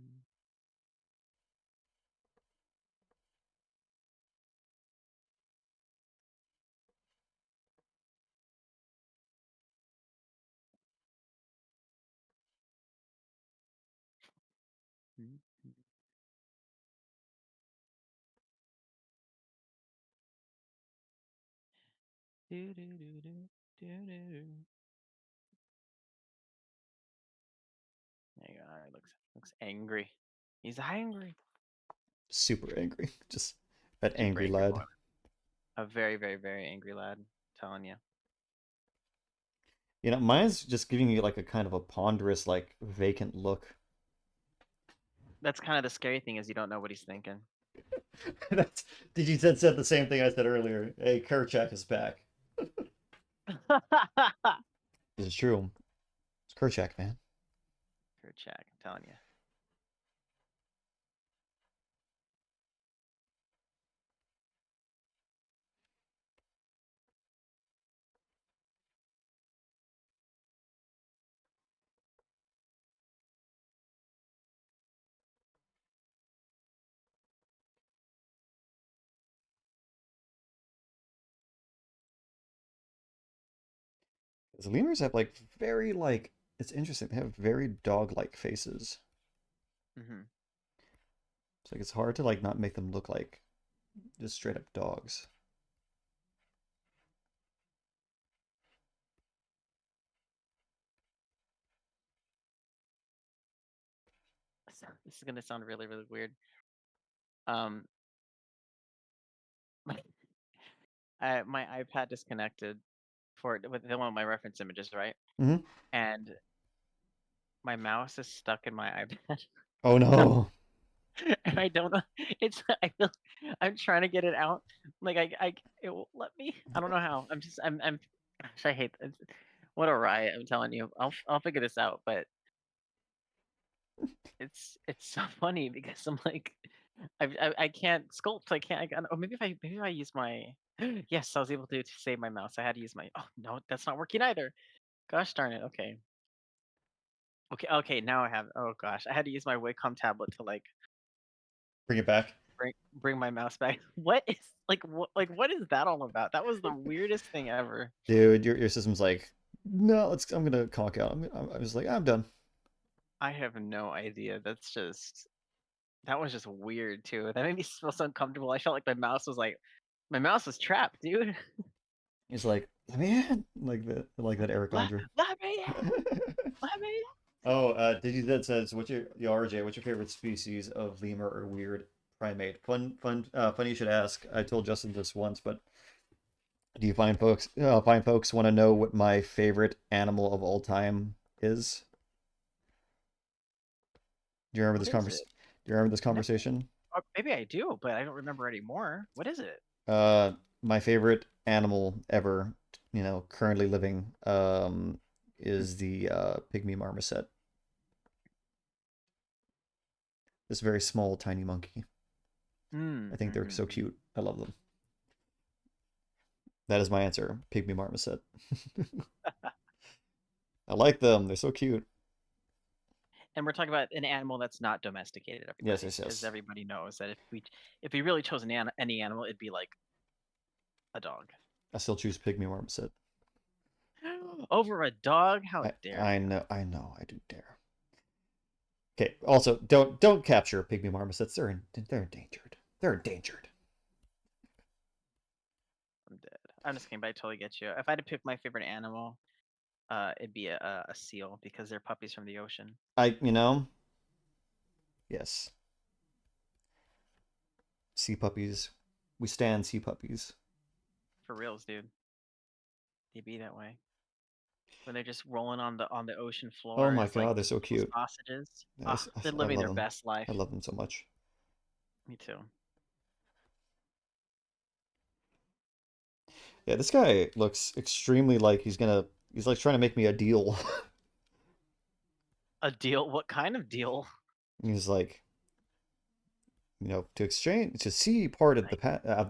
Do, do, do, do, do, do. There you go. All right, looks angry. He's angry. Super angry. Just that Super angry angry boy. lad. A very, very, very angry lad. I'm telling you. You know, mine's just giving you like a kind of a ponderous, like vacant look. That's kind of the scary thing is you don't know what he's thinking. That's, did you said the same thing I said earlier? Hey, Kerchak is back. This is true. It's Kerchak, man. Check, I'm telling you. The lemurs have like very like it's interesting. They have very dog-like faces. Mm-hmm. It's like it's hard to like not make them look like just straight up dogs. This is gonna sound really, really weird. Um, my iPad disconnected with one of my reference images, right? Hmm. And my mouse is stuck in my iPad. Oh no. And I don't know. It's I feel I'm trying to get it out. Like it won't let me. I don't know how. I'm gosh, I hate this. What a riot! I'm telling you. I'll figure this out, but it's so funny because I'm like, I can't sculpt. I can't. Oh, maybe if I use my. Yes, I was able to save my mouse. I had to use my. Oh no, that's not working either. Gosh darn it. Okay. Okay. Now I have. Oh gosh, I had to use my Wacom tablet to like Bring it back. bring my mouse back. What is what is that all about? That was the weirdest thing ever. Dude, your system's like, no, I'm gonna conk out. I'm just like, I'm done. I have no idea. That was just weird too. That made me feel so uncomfortable. I felt like my mouse was trapped, dude. He's like, man, like that Eric Let, Andre. let me in! Let me in! Oh, Digi that says, what's your RJ? What's your favorite species of lemur or weird primate? Funny you should ask. I told Justin this once, but do you find folks want to know what my favorite animal of all time is? Do you remember What this is it? Do you remember this No, conversation? maybe I do, but I don't remember anymore. What is it? Uh, my favorite animal ever, currently living, is the pygmy marmoset. This very small, tiny monkey. Hmm. I think they're so cute. I love them. That is my answer. Pygmy marmoset. I like them. They're so cute. And we're talking about an animal that's not domesticated, Yes, everybody, yes, because yes. everybody knows that if we really chose any animal, it'd be like a dog. I still choose pygmy marmoset. Over a dog? How dare you? I do dare. Okay. Also, don't capture pygmy marmosets. They're endangered. They're endangered. I'm dead. I'm just kidding, but I totally get you. If I had to pick my favorite animal, it'd be a seal because they're puppies from the ocean. Yes. Sea puppies. We stand sea puppies. For reals, dude. They be that way. When they're just rolling on the ocean Oh floor my as like God, they're so little cute. sausages. I, Ah, they're I living love their them. best I life. love them so much. Me too. Yeah, this guy looks extremely like he's like trying to make me a deal. A deal? What kind of deal? He's like, to see part of Like,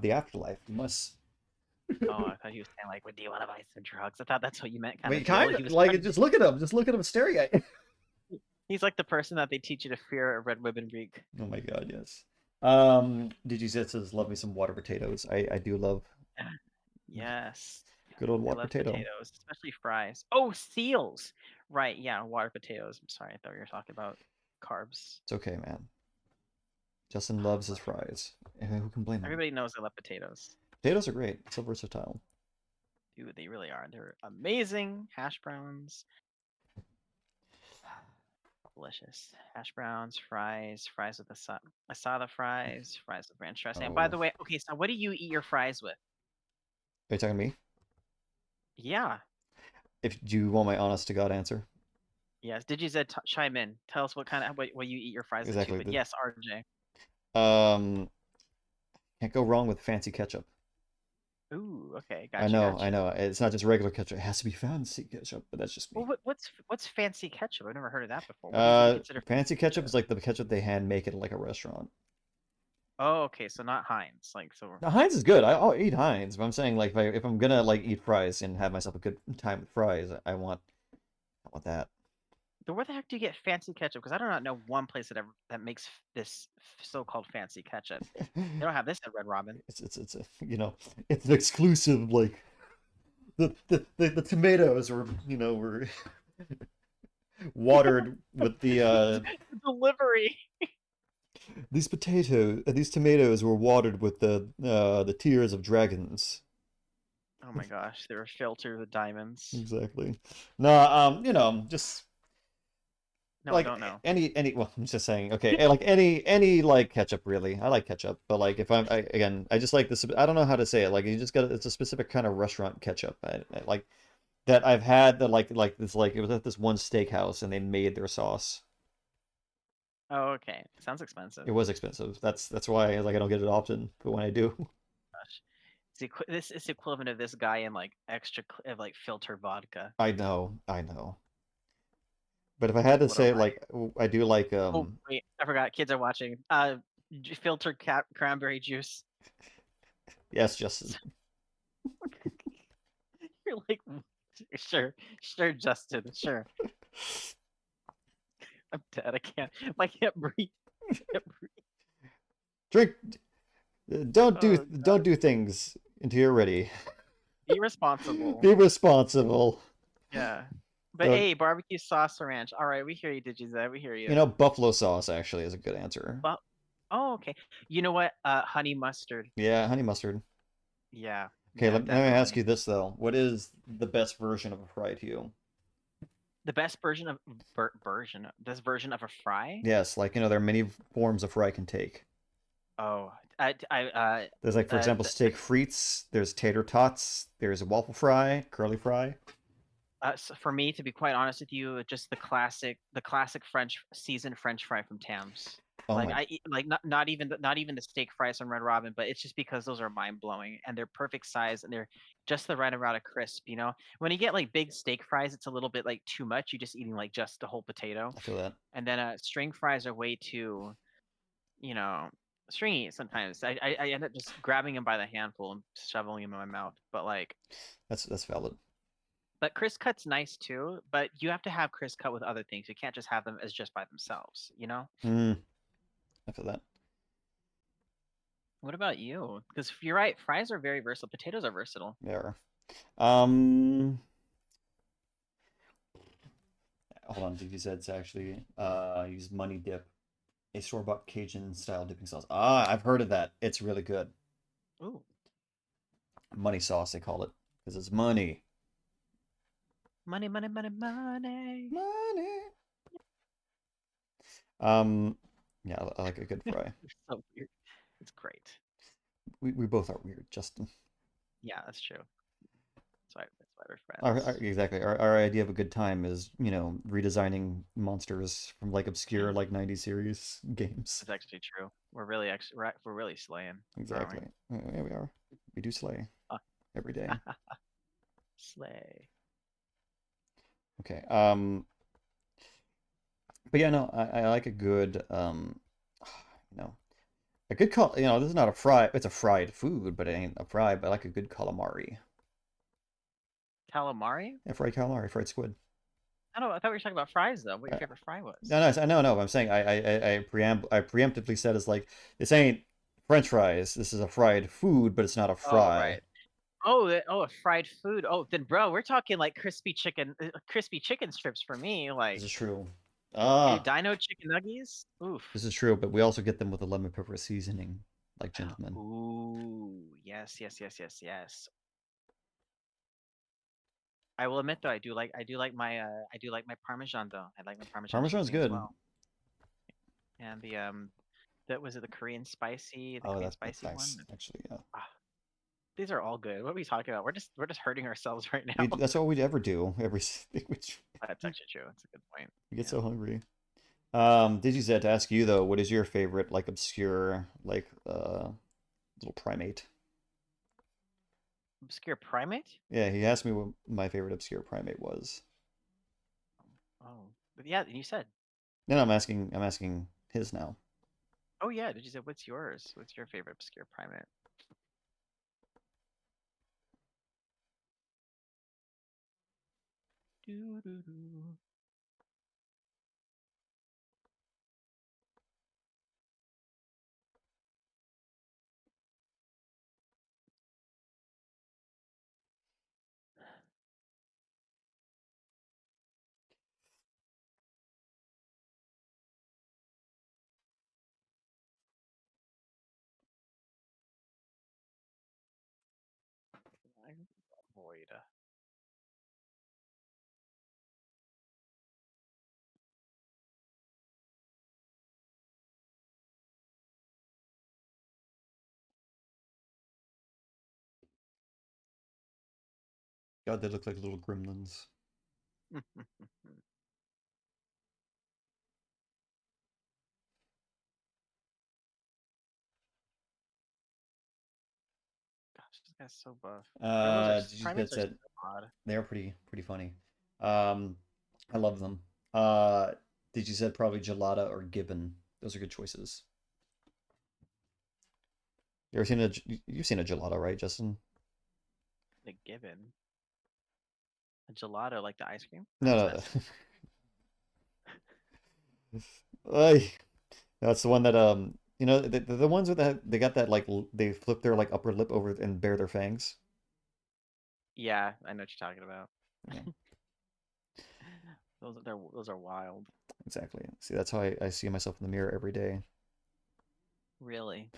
the afterlife, you must. oh, I thought he was saying like, "Well, do you want to buy some drugs?" I thought that's what you meant, I kind mean, of deal. kind He of was like trying to. just look at him staring at you. He's like the person that they teach you to fear at Red Ribbon Week. Oh my God, yes. Did you says love me some water potatoes? I do love Yes, good old I water love potato. potatoes, especially fries. Oh, seals. Right, yeah, water potatoes. I'm sorry, I thought you were talking about carbs. It's okay, man. Justin I loves his love it. fries. Who can blame him? Everybody knows I love potatoes. Potatoes are great. So versatile. Dude, they really are. They're amazing. Hash browns. Delicious. Hash browns, fries with asada fries with ranch dressing. And by Oh, the way, okay, so what do you eat your fries with? are you talking to me? Yeah. If do you want my honest to God answer? Yes. Did you chime in? Tell us what you eat your fries with too. Exactly. But yes, RJ. Um, can't go wrong with fancy ketchup. Ooh, okay. I Gotcha, know, I gotcha. know. It's not just regular ketchup. It has to be fancy ketchup, but that's just Well, me. what's fancy ketchup? I've never heard of that before. What would you consider fancy Fancy ketchup ketchup? is like the ketchup they hand make at like a restaurant. Oh, okay, so not Heinz. Like so Now Heinz is good. I'll eat Heinz, but I'm saying like if I'm gonna like eat fries and have myself a good time with fries, I want that. then where the heck do you get fancy ketchup? Because I do not know one place that makes this so-called fancy ketchup. They don't have this at Red Robin. It's a it's an exclusive like the tomatoes were watered with the Delivery. these tomatoes were watered with the tears of dragons. Oh my gosh, they were filtered with diamonds. Exactly. No, just No, I like don't know. any well, I'm just saying, okay, like any like ketchup really. I like ketchup, but like if again, I just like this. I don't know how to say it. Like you just got it's a specific kind of restaurant ketchup. I like that I've had that like this like it was at this one steakhouse and they made their sauce. Oh, okay. Sounds expensive. It was expensive. That's why like I don't get it often, but when I do, Gosh. This is the equivalent of this guy in like of like filter vodka. I know, I know. But if I had to What a say, riot. like, I do like Oh wait, I forgot. Kids are watching. Filtered cranberry juice. yes, Justin. You're like, sure, sure, Justin, sure. I'm dead. I can't breathe. I can't breathe. Drink. Oh, Don't do things until you're ready. be responsible. Be responsible. Yeah. But So, hey, barbecue sauce or ranch. All right, we hear you, Digizet. We hear you you. know, buffalo sauce actually is a good answer. But oh, okay. You know what? Honey mustard. Yeah, honey mustard. Yeah, Okay, yeah, let me ask definitely. you this though. What is the best version of a fried hue? The best version of this version of a fry. Yes, like you know, there are many forms a fry can take. Oh, There's like, for example, steak frites. There's tater tots. There's a waffle fry, curly fry. so for me, to be quite honest with you, just the classic French seasoned French fry from Tams. Oh Like my, like not even the steak fries from Red Robin, but it's just because those are mind blowing and they're perfect size and they're just the right amount of crisp. You know, when you get like big steak fries, it's a little bit like too much. You're just eating like just the whole potato, I feel that. and then string fries are way too, you know, stringy sometimes. I end up just grabbing them by the handful and shoveling them in my mouth. That's valid. But crisp cut's nice too, but you have to have crisp cut with other things. You can't just have them as just by themselves, you know? Mm, I feel that. What about you? Because you're right, fries are very versatile. Potatoes are versatile. Yeah. Um, hold on. DV said to actually use money dip, a store-bought Cajun style dipping sauce. Ah, I've heard of that. It's really good. Ooh, Money sauce, they call it, because it's money. money, money, money, money. Money. Um, yeah, I like a good fry. It's so weird. It's great. We both are weird, Justin. Yeah, that's true. That's why we're friends. Exactly. Our idea of a good time is, you know, redesigning monsters from like obscure like 90s series games. That's actually true. We're really slaying, aren't we? Exactly. Yeah, we are. We do slay Uh, every day. slay. Okay. But yeah, no, I like a good you know, a good you know, this is not a fry, it's a fried food, but it ain't a fry, but I like a good calamari. Calamari? Yeah, fried calamari, fried squid. I don't know. I thought we were talking about fries though. What your Uh, favorite fry was? no, no, I know, no. I'm saying I preemptively said it's like this ain't French fries. This is a fried food, but it's not a Oh, fry. right. Oh, oh, a fried food. Oh, then bro, we're talking like crispy chicken strips for me. This Like, is true. dude, Ah, dino chicken nuggies. Oof. this is true, but we also get them with a lemon pepper seasoning, like gentlemen. Ooh, yes, yes, yes, yes, yes. I will admit though, I do like my Parmesan though. I like my Parmesan Parmesan's seasoning as good. well. And that was it, the Oh, Korean that's spicy one. nice, actually. Yeah, Ah, these are all good. What are we talking about? We're just hurting ourselves right now. that's all we'd ever do. That's actually true. That's a good point. We get Yeah. so hungry. Digi said to ask you though, what is your favorite like obscure like little primate? Obscure primate? Yeah, he asked me what my favorite obscure primate was. Oh, but yeah, you said. No, no, I'm asking his now. Oh yeah, did you say what's yours? What's your favorite obscure primate? Doo, doo, doo. I avoid. God, they look like little gremlins. God, This guy's so buff. Did you that Primates are so said odd. they are pretty funny. Um, I love them. Uh, did you said probably Gelada or Gibbon? Those are good choices. You've seen a Gelada, right, Justin? The gibbon. A gelato, like the ice cream? Or is No, that no. Ay, that's the one that the ones with they got that like they flip their like upper lip over and bare their fangs. Yeah, I know what you're talking about. Yeah, Those are wild. exactly. See, that's how I see myself in the mirror every day. Really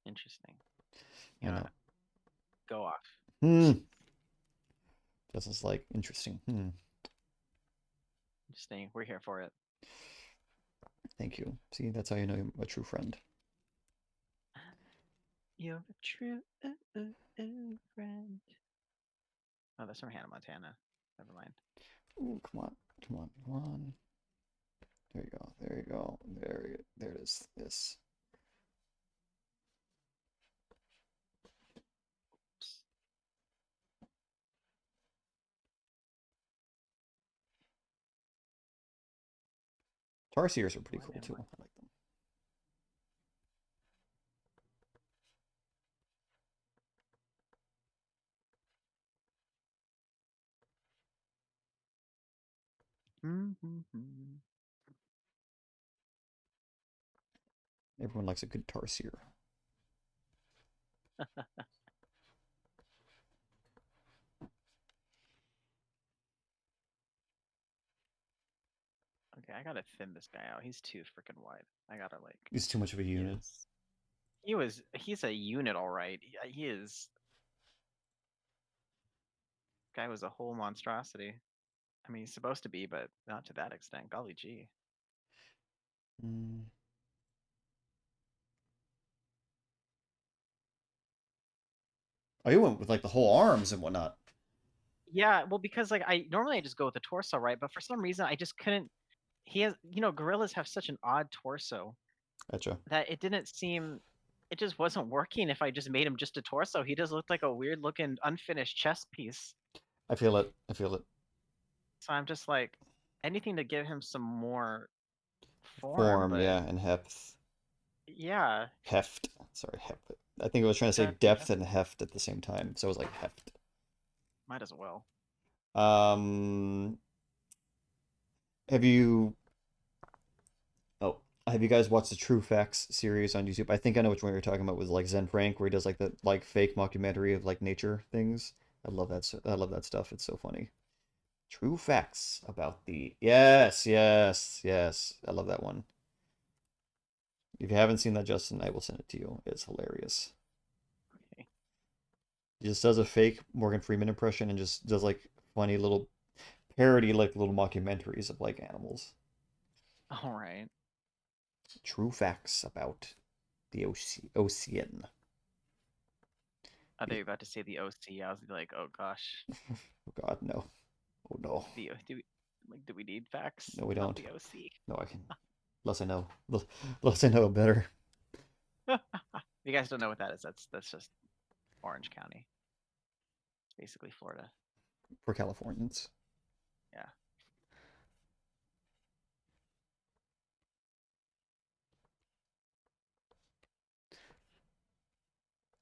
interesting. I You know, know. go off. Hmm. Justin's like interesting. Hmm. Interesting. We're here for it. Thank you. See, that's how you know you're a true friend. You're a true friend. Oh, that's from Hannah Montana. Never mind. Ooh, come on, come on, come on. There you go. There you go. There it is. This Tarsiers are pretty What cool am too. I? I like them. Mm-hmm. Everyone likes a good Tarsier. Okay, I gotta thin this guy out. He's too freaking wide. I gotta like. He's too much of a He unit. is. He's a unit, all right. He is. Guy was a whole monstrosity. I mean, he's supposed to be, but not to that extent. Golly gee. Mm. Oh, you went with like the whole arms and whatnot. Yeah, well, because like I normally I just go with the torso, right? But for some reason I just couldn't. He has, gorillas have such an odd torso Gotcha. that it didn't seem. It just wasn't working if I just made him just a torso. He just looked like a weird looking unfinished chess piece. I feel it. I feel it. So I'm just like anything to give him some more form, Form, but yeah, and heft. yeah, Heft. Sorry, heft. I think I was trying to say depth, depth depth, and heft at the same time, so it was like heft. might as well. Um, have you? Oh, have you guys watched the True Facts series on YouTube? I think I know which one you're talking about. Was like Zen Frank, where he does like the like fake mockumentary of like nature things. I love that. I love that stuff. It's so funny. True facts about the yes, yes, yes. I love that one. If you haven't seen that, Justin, I will send it to you. It's hilarious. Okay. He just does a fake Morgan Freeman impression and just does like funny little parody, like little mockumentaries of like animals. All right. True facts about the ocean. Are they about to say the OC? I was like, oh gosh, Oh God, no. Oh no. do we need facts No, we about don't. the OC? No, I can. Less I know. Less I know, better You guys don't know what that is. That's just Orange County. It's basically Florida. for Californians. Yeah.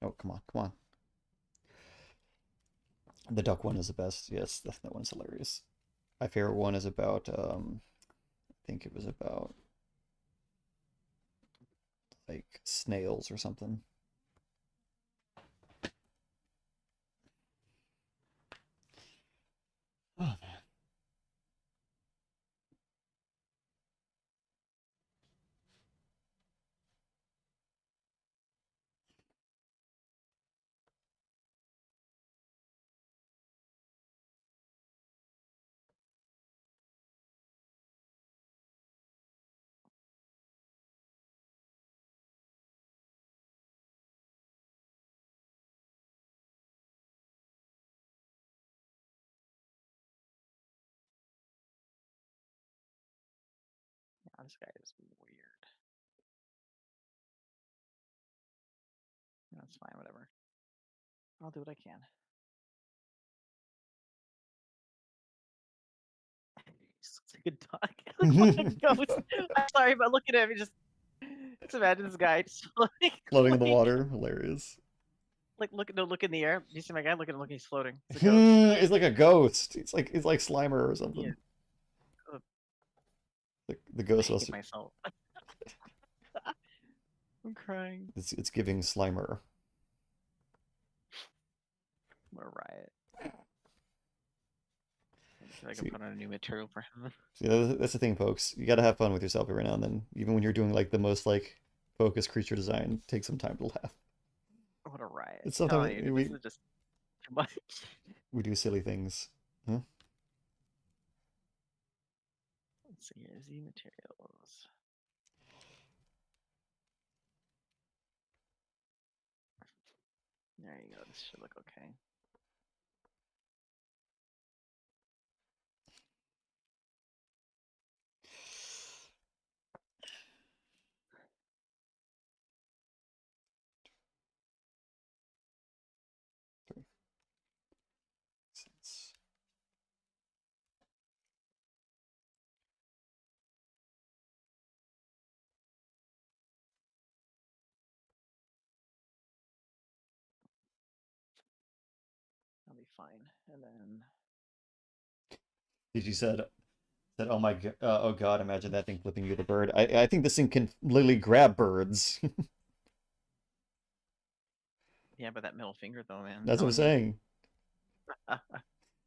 Oh, come on, come on. The duck one is the best. Yes, that one's hilarious. My favorite one is about I think it was about like snails or something. Oh man. Yeah, this guy is weird. That's fine. Whatever. I'll do what I can. He's like a dog. He looks like a ghost. I'm sorry, but look at him. Just imagine this guy just Floating in the water, hilarious. look in the air. You see my guy? Look at him. Look, he's floating. It's a ghost. It's like a ghost. It's like Slimer or Yeah. something. Uh, The I ghost hate must. myself. I'm crying. It's giving Slimer. What a riot. Let me see if I can See, put on a new material for him. see, that's the thing, folks. You gotta have fun with yourself every now and then, even when you're doing like the most like focused creature design. Take some time to laugh. What a riot. It's I'm telling sometimes you, dude, this is just too much. we do silly things. Huh? Let's see here. Z materials. There you go. This should look okay. Sense. I'll be fine. And then Did you said oh my oh god, imagine that thing flipping you the bird. I think this thing can literally grab birds. yeah, but that middle finger though, man. I'm That's what I'm telling you. saying.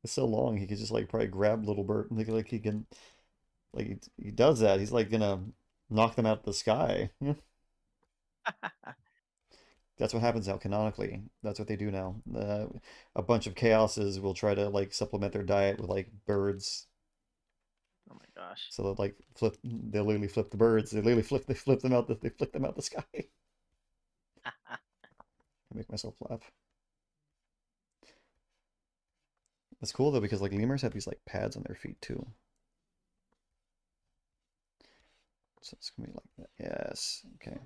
It's so long he could just like probably grab little bird like he can like he does that. He's like gonna knock them out of the sky. That's what happens now canonically. That's what they do now. A bunch of chaoses will try to like supplement their diet with like birds. Oh my gosh. So they'll like flip. They'll literally flip the birds. They literally flip. They flip them out. They flip them out the sky. I make myself laugh. It's cool though because like lemurs have these like pads on their feet too. So it's gonna be like that. Yes. Okay.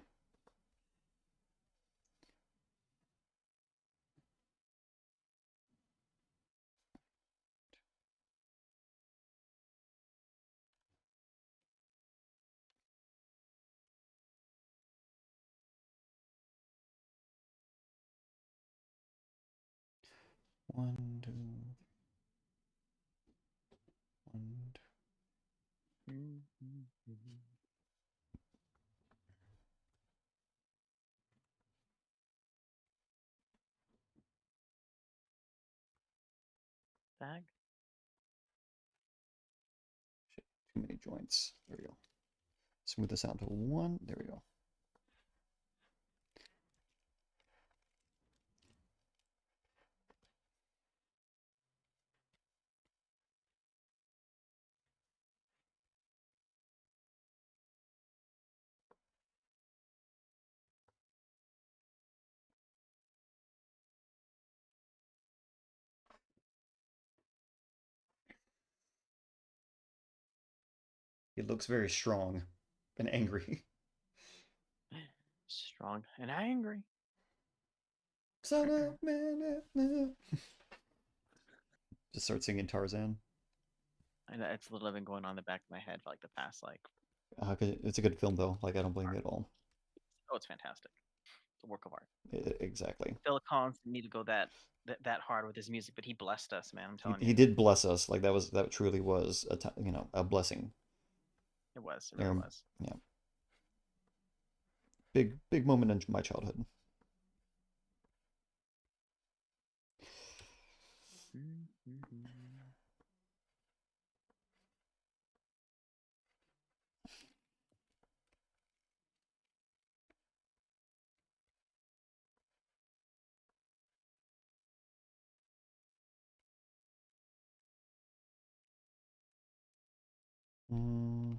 One, two, one, Bag. too many joints. There we go. Smooth this out to one. There we go. It looks very strong and angry. Strong and angry. Son of man. Just start singing Tarzan. And it's literally been going on in the back of my head for like the past like. 'Cause it's a good film though. Like I don't blame you at all. Oh, it's fantastic. It's a work of art. Exactly. Phil Collins didn't need to go that hard with his music, but he blessed us, man. I'm telling He you, did bless us. Like that truly was a blessing. it was. It really Um, was. yeah. Big moment in my childhood. Mm.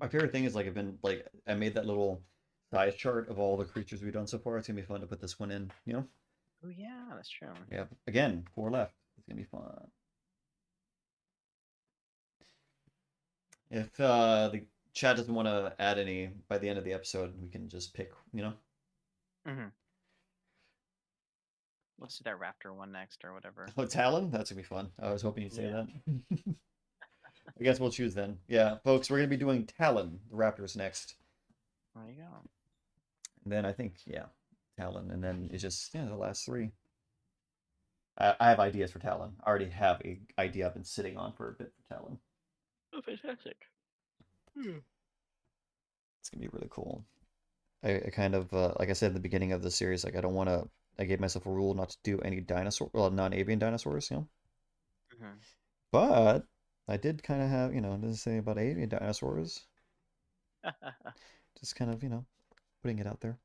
My favorite thing is like I've been like I made that little size chart of all the creatures we've done so far. It's gonna be fun to put this one in, you know? Oh yeah, that's true. Yeah. Again, 4 left. It's gonna be fun. If the chat doesn't want to add any by the end of the episode, we can just pick, you know? Mm-hmm. Let's do that raptor one next or whatever. Oh, Talon? That's gonna be fun. I was hoping you'd say Yeah. that. I guess we'll choose then. Yeah, folks, we're gonna be doing Talon, the Raptors next. There you go. And then I think, yeah, Talon, and then it's just the last 3. I have ideas for Talon. I already have a idea I've been sitting on for a bit for Talon. Oh, fantastic. Hmm. It's gonna be really cool. I kind of like I said in the beginning of the series, like I don't want to. I gave myself a rule not to do any dinosaur, well, non-avian dinosaurs, you know. Mm-hmm. But I did kind of have, to say about avian dinosaurs. Just kind of, putting it out there.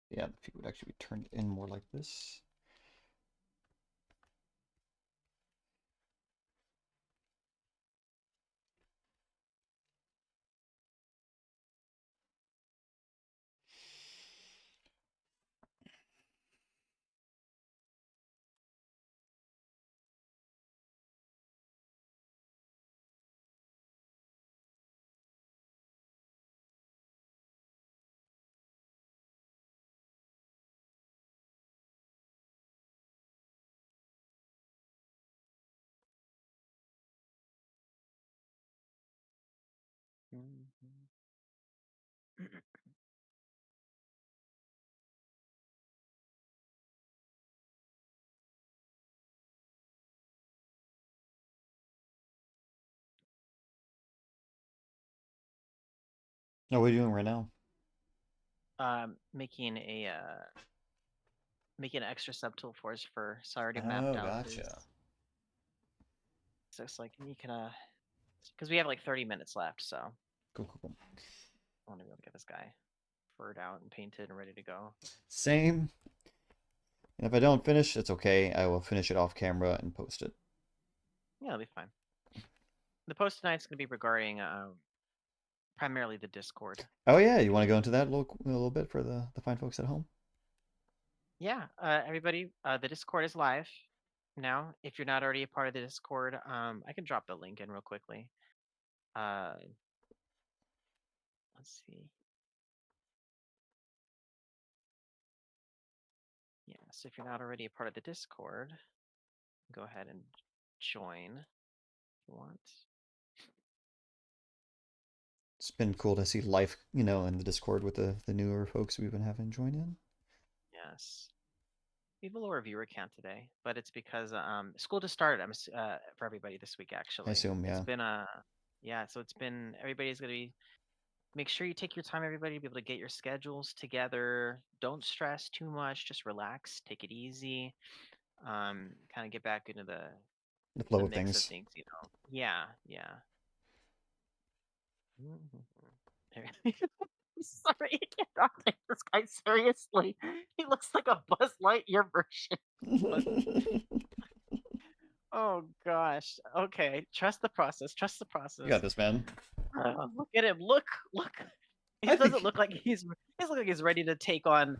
Yeah, if you would actually be turned in more like this. No, what are you doing right now? Making an extra subtool for us for so I already mapped Oh, out his. gotcha. So it's like you can because we have like 30 minutes left, so I Cool, cool, cool. want to be able to get this guy furred out and painted and ready to go. Same. And if I don't finish, it's okay. I will finish it off camera and post it. Yeah, it'll be fine. The post tonight's gonna be regarding primarily the Discord. Oh yeah, you want to go into that a little bit for the fine folks at home? Yeah, everybody, the Discord is live now. If you're not already a part of the Discord, I can drop the link in real quickly. Uh, let's see. Yeah, so if you're not already a part of the Discord, go ahead and join if you want. It's been cool to see life, in the Discord with the newer folks we've been having join in. Yes. We have a lower viewer count today, but it's because school just started. For everybody this week I actually. assume, It's yeah. been yeah, so it's been everybody's gonna be make sure you take your time, everybody, to be able to get your schedules together. Don't stress too much, just relax, take it easy. Kind of get back into The flow the of mix of things. things, you know. Yeah, yeah. Sorry, I cannot take this guy seriously. He looks like a Buzz Lightyear version. Oh gosh. Okay. Trust the process. Trust the You process. got this, man. Look at him. Look. Look. He I doesn't think. look like he's. He doesn't look like he's ready to take on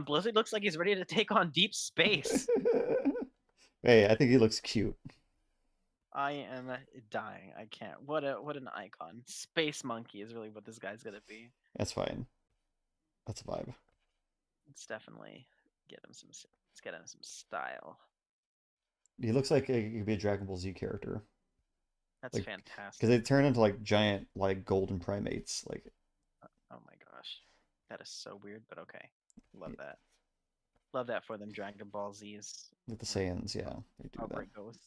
Blizzard. Looks like he's ready to take on deep space. Hey, I think he looks cute. I am dying. I can't. What an icon. Space monkey is really what this guy's gonna be. That's fine. That's a vibe. Let's definitely get him some. Let's get him some style. He looks like he could be a Dragon Ball Z character. That's Like, because fantastic. they turn into like giant, like golden primates. Like, Oh my gosh, that is so weird, but okay. Love that. Love that for them Dragon Ball Z's. with the Saiyans, yeah, they do However that. it goes.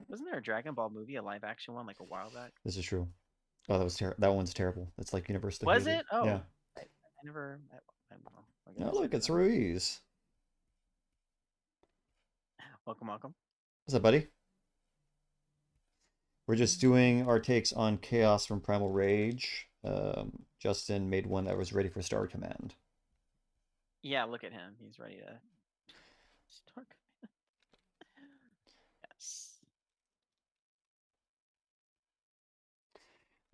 Wasn't there a Dragon Ball movie, a live action one, like a while back? This is true. Oh, that one's terrible. It's like universally Was hated. it? Oh, Yeah. I never. I don't know. I Oh, gotta see look, it's that. Ruiz. Welcome, welcome. What's up, buddy? We're just doing our takes on Chaos from Primal Rage. Justin made one that was ready for Star Command. Yeah, look at him. He's ready to start. Yes.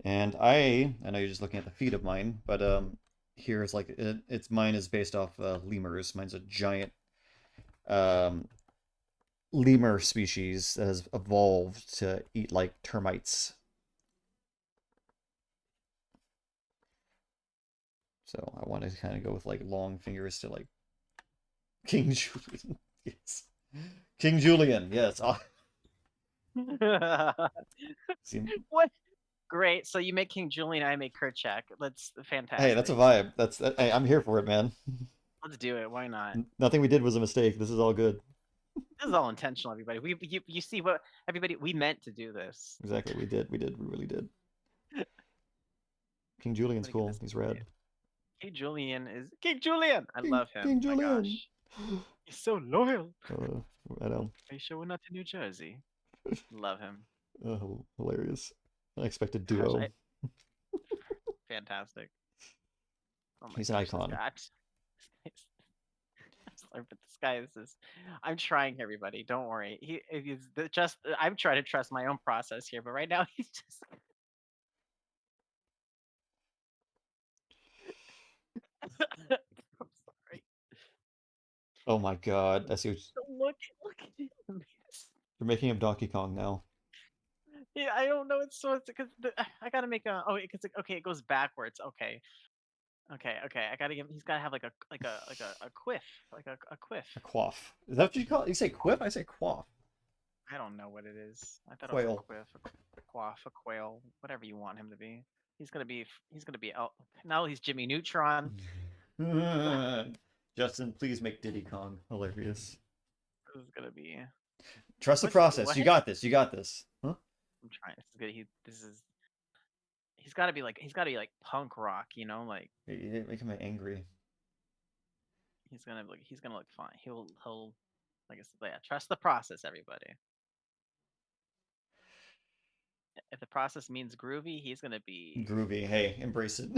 And I know you're just looking at the feed of mine, but here's like it's mine is based off lemurs. Mine's a giant um, lemur species that has evolved to eat like termites. So I want to kind of go with like long fingers to like King Julian. Yes. King Julian, yes. See, What? Great. So you make King Julian, I make Kerchak. That's hey, that's a fantastic. vibe. Hey, I'm here for it, man. Let's do it. Why not? Nothing we did was a mistake. This is all good. This is all intentional, everybody. You see what everybody we meant to do this. Exactly, we really did. King Julian's Let me get cool. this. He's rad. King Julian is King Julian. I King love him. King My Julian. gosh, he's so loyal. I know. Are you sure we're not in New Jersey? Love him. Hilarious. Unexpected Gosh, duo. fantastic. Oh my He's an gosh, this icon. guy. Sorry, but this guy is. I'm trying, everybody. Don't worry. He's just. I'm trying to trust my own process here, but right now he's just. I'm sorry. Oh my god. I see what Look at him. you're making him Donkey Kong now. Yeah, I don't know. It's so because I gotta make a. Oh, because okay, it goes backwards. Okay, okay. I gotta give. He's gotta have like a quiff, like a quiff. A quaff. Is that what you call it? You say quip? I say quaff. I don't know what it is. I thought it was a Quail. quiff, a quaff, a quail, whatever you want him to be. He's gonna be. He's gonna be. Oh, now he's Jimmy Neutron. Justin, please make Diddy Kong hilarious. This is gonna be. Trust the What's process. what? You got this. You got this. Huh? I'm trying. This is good. This is. He's gotta be like. He's gotta be like punk rock. You know, like Make him angry. he's gonna look. He's gonna look fine. He'll. Like I said, yeah. Trust the process, everybody. If the process means groovy, he's gonna be. Groovy. Hey, embrace it.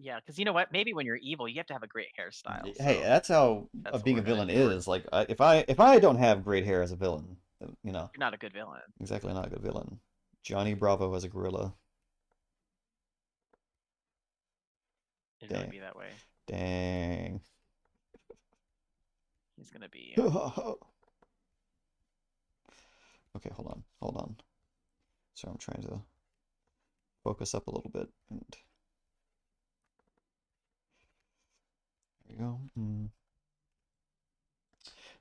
Yeah, because you know what? Maybe when you're evil, you have to have a great hairstyle. Hey, So that's how that's what being we're a gonna villain do. is. Like, if I don't have great hair as a villain, then, You're not a good villain. exactly not a good villain. Johnny Bravo as a gorilla. It'd really Dang. be that way. Dang. He's gonna be. Okay, hold on. So I'm trying to focus up a little bit, and there you go.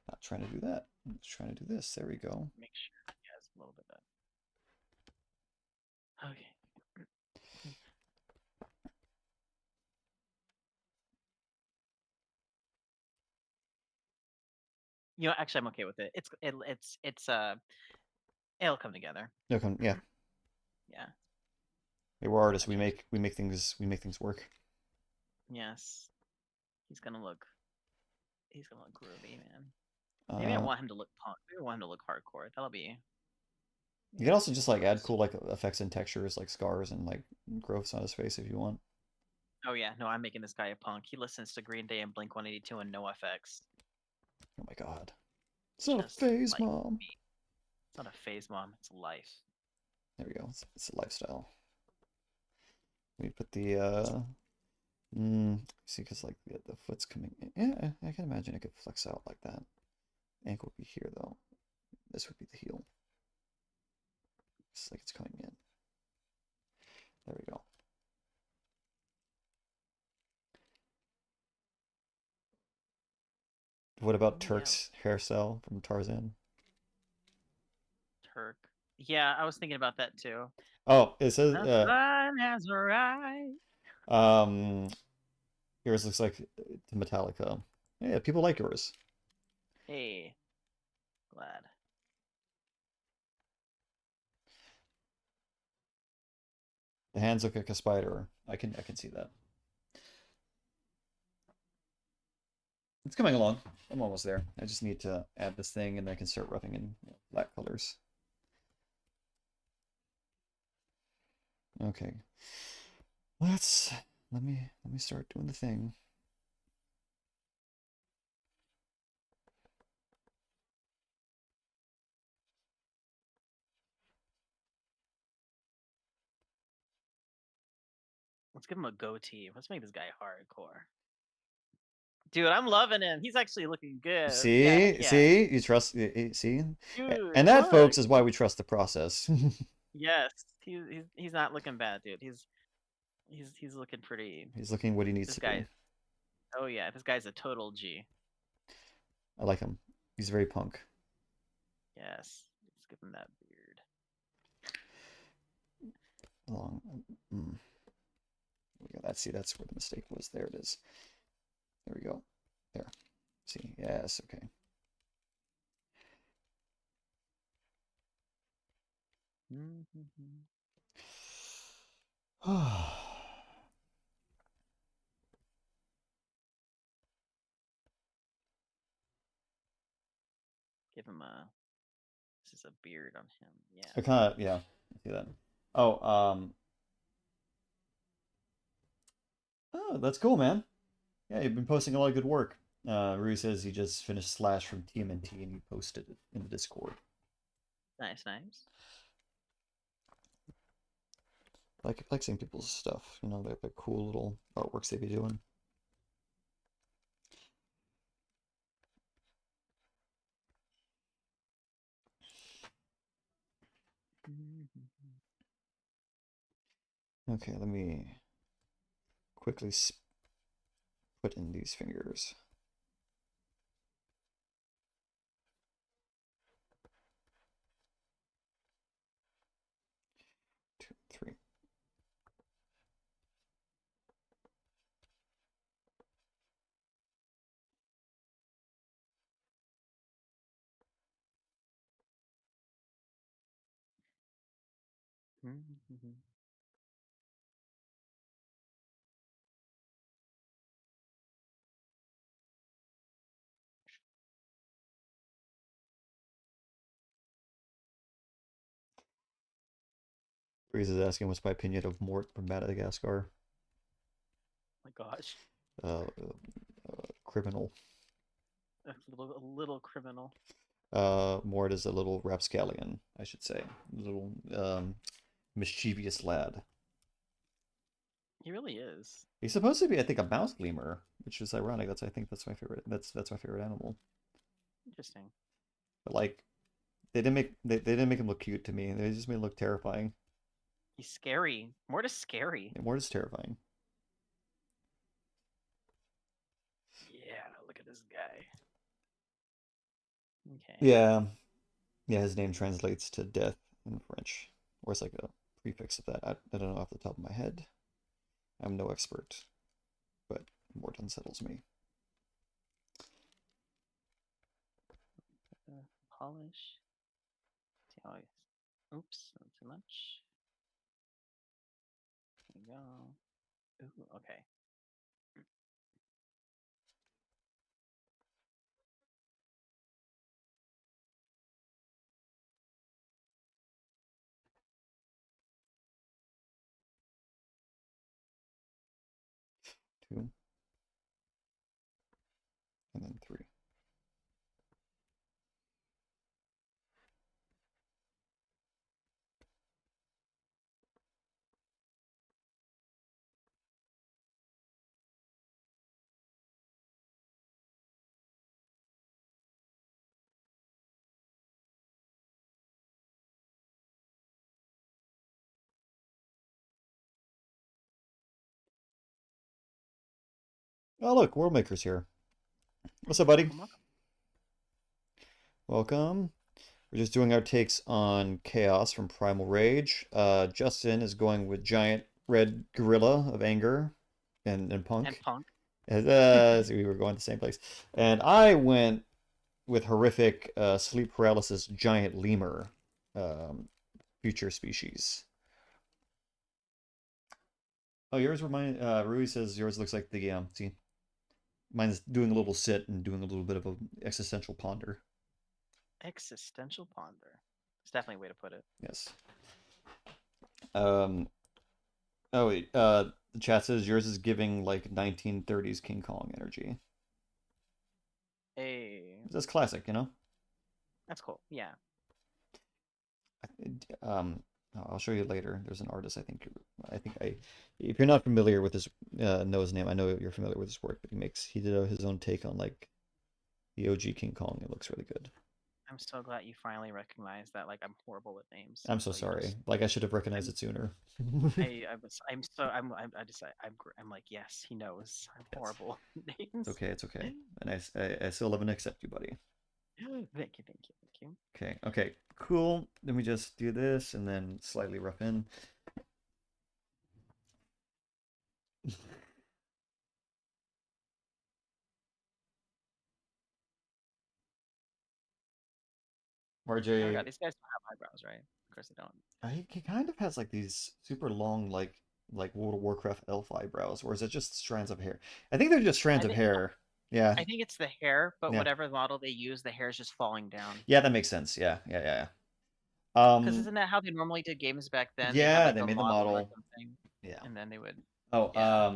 Not trying to do that. I'm just trying to do this. There we go. Make sure he has a little bit of that. Okay. You know, actually, I'm okay with it. It'll come together. No, come, yeah. Yeah. Hey, we're artists. We make things work. Yes. He's gonna look. He's gonna look groovy, man. Maybe I want him to look punk. Maybe I want him to look hardcore. That'll be. You can also just like add cool like effects and textures like scars and like growths on his face if you want. Oh yeah, no, I'm making this guy a punk. He listens to Green Day and Blink 182 and NoFX. Oh my god. It's not a Just phase, like Mom. me. It's not a phase, Mom. It's life. There we go. It's a lifestyle. Let me put the See, because like the foot's coming in. Yeah, I can imagine it could flex out like that. Ankle would be here though. This would be the heel. It's like it's coming in. There we go. What about Yeah, Turk's hairstyle from Tarzan? Turk. Yeah, I was thinking about that too. Oh, it says The sun has arrived. um yours looks like to Metallica. Yeah, people like yours. Hey, glad. The hands look like a spider. I can see that. It's coming along. I'm almost there. I just need to add this thing and then I can start roughing in black colors. Okay. Let me start doing the thing. Let's give him a goatee. Let's make this guy hardcore. Dude, I'm loving him. He's actually looking good. Yeah, heck See, yeah. see, you trust, see, Dude, and that, look. folks, is why we trust the process. Yes, he's not looking bad, dude. He's looking pretty. He's looking what he needs This to be. guy's oh yeah, this guy's a total G. I like him. He's very punk. Yes, let's give him that beard. Long. Mm. There we go. That's where the mistake was. There it is. There we go. There. See. Yes. Okay. Give him a this is a beard on him. Yeah. I kind of, yeah. I see that. Oh, oh, that's cool, man. Yeah, you've been posting a lot of good work. Rui says he just finished Slash from TMNT and he posted it in the Discord. Nice, nice. Like seeing people's stuff, you know, the cool little artworks they be doing. Okay, let me quickly put in these fingers. 2, 3. Breeze is asking what's my opinion of Mort from Madagascar. My gosh. Criminal. A little criminal. Mort is a little rapscallion, I should say. A little mischievous lad. He really is. He's supposed to be, I think, a mouse lemur, which is ironic. I think that's my favorite. That's my favorite animal. Interesting. But like, they didn't make him look cute to me. They just made him look terrifying. He's scary. More to scary. Mort is terrifying. Yeah, look at this guy. Okay. Yeah, yeah. His name translates to death in French, or it's like a prefix of that. I don't know off the top of my head. I'm no expert, but Mort unsettles me. Polish. See how oops, not too much. There we go. Ooh, okay. Two, and then three. Oh, look, Worldmaker's here. What's up, buddy? Welcome, welcome. Welcome. We're just doing our takes on Chaos from Primal Rage. Justin is going with Giant Red Gorilla of Anger and And Punk. Punk. So we were going to the same place. And I went with horrific sleep paralysis giant lemur, um, future species. Oh, yours remind Rui says yours looks like the see, mine's doing a little sit and doing a little bit of a existential ponder. Existential Ponder. It's definitely a way to put it. Yes. Um. Oh wait. The chat says yours is giving like 1930s King Kong energy. Hey, That's classic, you know. that's cool. Yeah. Um. I'll show you later. There's an artist. I. If you're not familiar with his know his name, I know you're familiar with his work, but he did his own take on like the OG King Kong. It looks really good. I'm so glad you finally recognized that. Like, I'm horrible with names. I'm so Like, sorry. just Like I should have recognized I'm it sooner. I'm so I just I'm like, yes, he knows. I'm It's horrible with it's names. okay. It's okay. And I still love and accept you, buddy. Thank you, thank you, thank you. Okay. Okay. Cool. Let me just do this and then slightly rough in. I forgot RJ, these guys don't have eyebrows, right? Of course they don't. he kind of has like these super long like World of Warcraft elf eyebrows, or is it just strands of hair? I think they're just strands I of think hair. Yeah. I think it's the hair, but Yeah. whatever model they use, the hair is just falling down. Yeah, that makes sense. Yeah. Yeah. Yeah. Yeah. Because isn't that how they normally did games back then? They'd have Yeah, like they a made the model or model. something, Yeah. and then they would, Oh, yeah.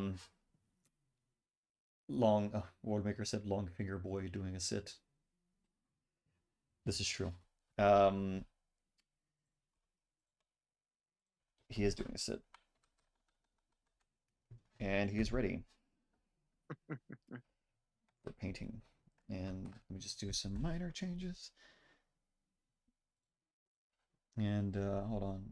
long Worldmaker said long finger boy doing a sit. This is true. Um, he is doing a sit, and he is ready for painting. And let me just do some minor changes. And hold on.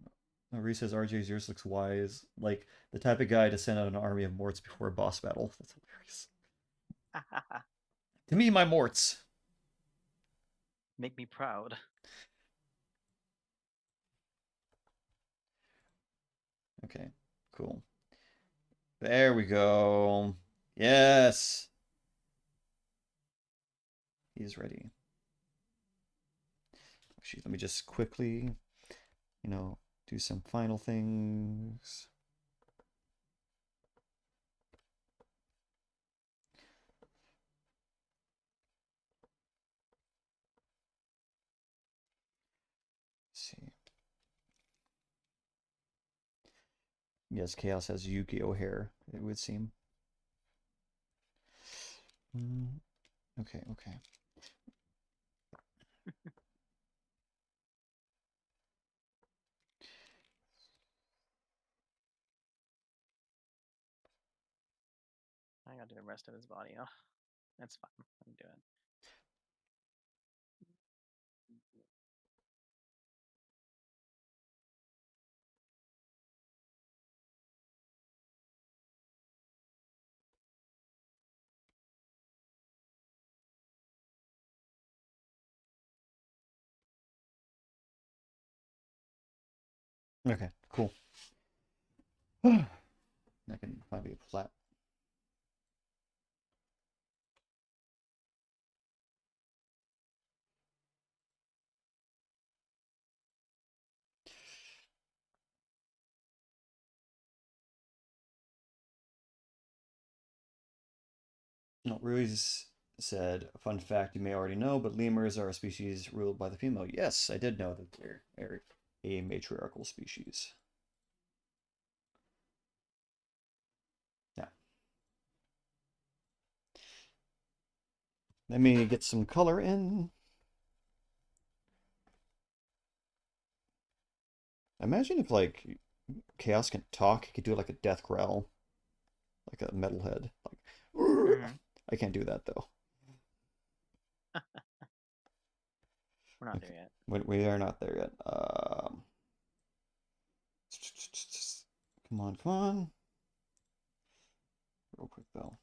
Reese says RJ's yours looks wise, like the type of guy to send out an army of Morts before a boss battle. That's hilarious. To me, my Morts. Make me proud. Okay, cool. There we go. Yes, he's ready. Actually, let me just quickly, do some final things. Let's see. Yes, Chaos has Yu-Gi-Oh hair, it would seem. Okay, okay. I gotta do the rest of his body. Oh, that's fine. I'm doing. Okay, cool. I can finally get flat. No, Ruiz said, a fun fact you may already know, but lemurs are a species ruled by the female. Yes, I did know that they're a matriarchal species. Yeah. Let me get some color in. Imagine if, like, Chaos can talk, he could do, like, a death growl. Like a metalhead. Like, Mm-hmm. I can't do that, though. We're not there Okay. yet. We are not there yet. Come on, come on. Real quick, though.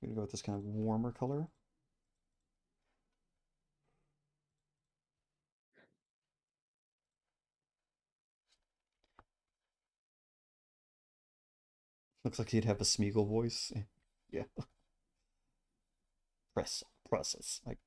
gonna go with this kind of warmer color. Looks like he'd have a Smeagol voice. Yeah. Process. Like,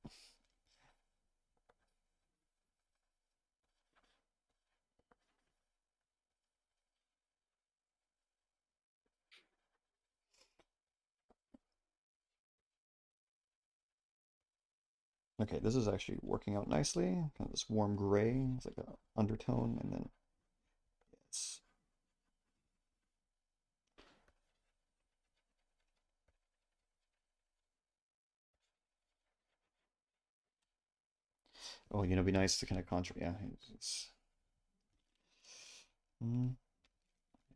okay, this is actually working out nicely. Kind of this warm gray. It's like a undertone, and then it's oh, it'd be nice to kind of contrast. Yeah, mm,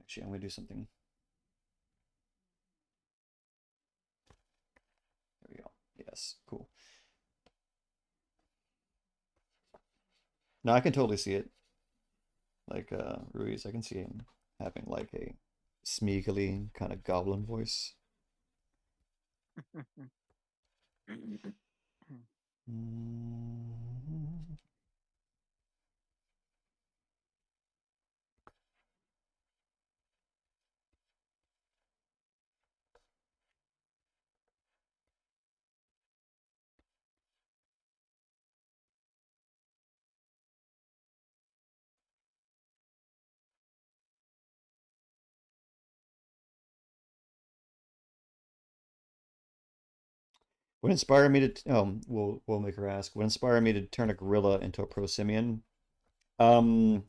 actually, I'm gonna do something. There we go. Yes, cool. Now I can totally see it. Like Ruiz, I can see him having like a smeagly kind of goblin voice. Mm. What inspired me to we'll make her ask. What inspired me to turn a gorilla into a prosimian? Um,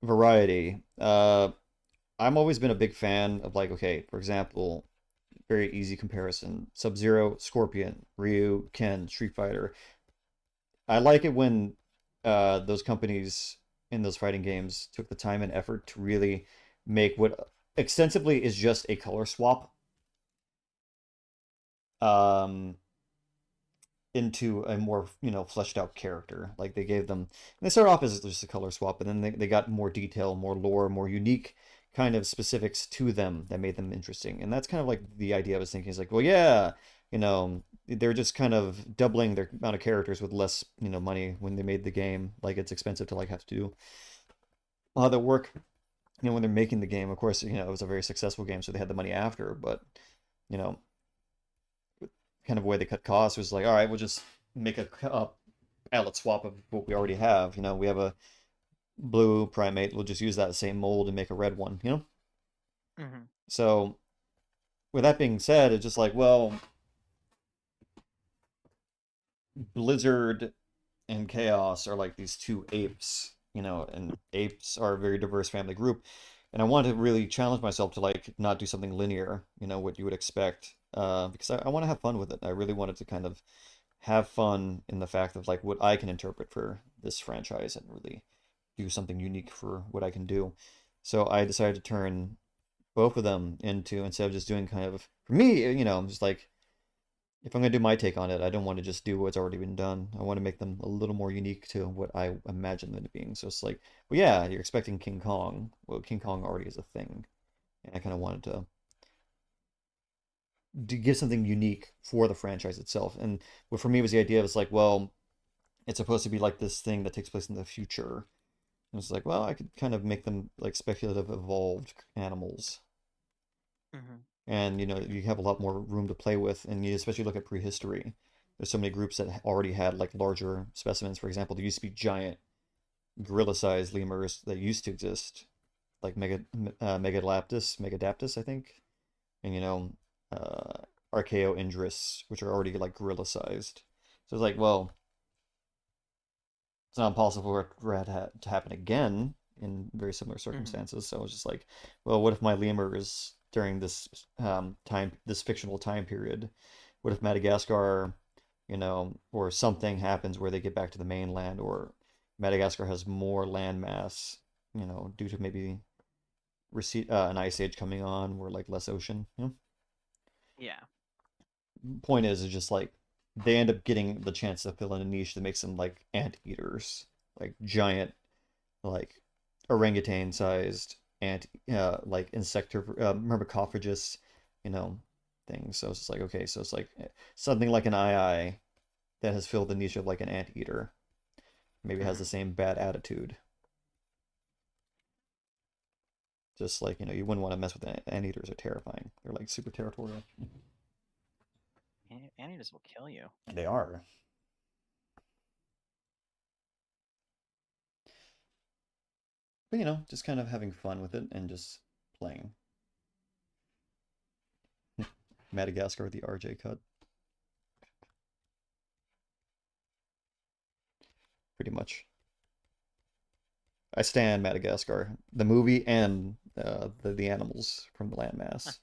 Variety. I'm always been a big fan of like, okay, for example, very easy comparison. Sub-Zero, Scorpion, Ryu, Ken, Street Fighter. I like it when those companies in those fighting games took the time and effort to really make what extensively is just a color swap um, into a more, fleshed out character. Like they gave them, they started off as just a color swap, and then they got more detail, more lore, more unique kind of specifics to them that made them interesting. And that's kind of like the idea I was thinking is like, well, yeah, they're just kind of doubling their amount of characters with less, money when they made the game. Like it's expensive to like have to do a lot of the work, when they're making the game. Of course, it was a very successful game, so they had the money after, but, you know, kind of way they cut costs was like, all right, we'll just make a palette swap of what we already have. We have a blue primate. We'll just use that same mold and make a red one. Hmm. So with that being said, it's just like, well, Blizzard and Chaos are like these two apes, and apes are a very diverse family group. And I want to really challenge myself to like not do something linear, what you would expect, because I want to have fun with it. I really wanted to kind of have fun in the fact of like what I can interpret for this franchise and really do something unique for what I can do. So I decided to turn both of them into, instead of just doing kind of, for me, I'm just like, if I'm gonna do my take on it, I don't want to just do what's already been done. I want to make them a little more unique to what I imagine them to being. So it's like, well, yeah, you're expecting King Kong. Well, King Kong already is a thing, and I kind of wanted to give something unique for the franchise itself. And what for me was the idea was like, well, it's supposed to be like this thing that takes place in the future. And it's like, well, I could kind of make them like speculative evolved animals. Hmm. And you have a lot more room to play with, and you especially look at prehistory. There's so many groups that already had like larger specimens. For example, there used to be giant gorilla-sized lemurs that used to exist, like Megadaptus, I think, and uh, Archaeoindris, which are already like gorilla-sized. So it's like, well, it's not impossible for it to happen again in very similar Hmm. circumstances. So it's just like, well, what if my lemur is during this this fictional time period? What if Madagascar, or something happens where they get back to the mainland, or Madagascar has more land mass, due to maybe an ice age coming on, where like less ocean. Yeah. Point is just like they end up getting the chance to fill in a niche that makes them like anteaters, like giant, like orangutan sized ant, like insectiv myrmecophagus, you know, things. So it's just like, okay, so it's like something like an II that has filled the niche of like an anteater. Maybe has the Mhm. same bad attitude. Just like, you wouldn't want to mess with anteaters. Are terrifying. They're like super territorial. Anteaters will kill you. They are. But just kind of having fun with it and just playing. Madagascar, the RJ cut. Pretty much. I stand Madagascar, the movie and the animals from the landmass.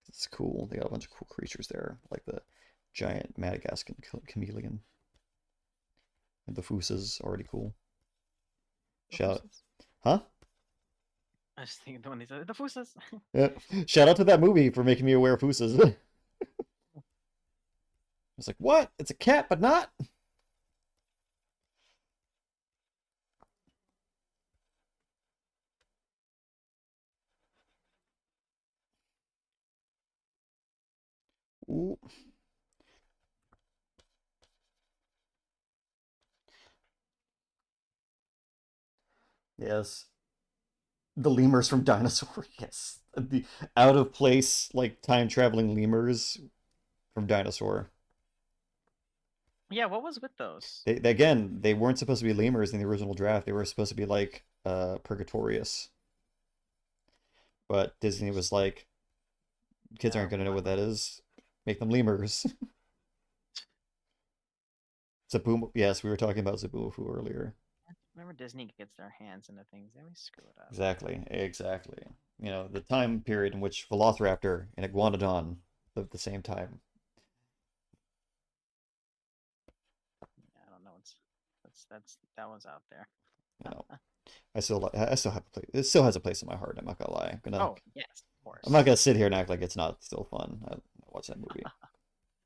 It's cool. They got a bunch of cool creatures there, like the giant Madagascar chameleon. And the Fusas, already cool. The Shout out. Fusas. Huh? I was thinking the one he said the Fusas. Yeah. Shout out to that movie for making me aware of Fusas. It's like, what? It's a cat, but not? Ooh. Yes. The lemurs from Dinosaur. Yes. The out of place, like time traveling lemurs from Dinosaur. Yeah, what was with those? Again, they weren't supposed to be lemurs in the original draft. They were supposed to be like Purgatorius. But Disney was like, kids aren't Yeah, gonna know why what would that is. Make them lemurs. Zaboom. Yes, we were talking about Zaboomafoo earlier. whenever Disney gets their hands into things, they always screw it up. Exactly. Exactly. The time period in which Velociraptor and Iguanodon lived at the same time. Yeah, I don't know. That one's out there. You know, I still have a place. It still has a place in my heart. I'm not gonna lie. Oh yes, of I'm not gonna course. sit here and act like it's not still fun. I watch that movie.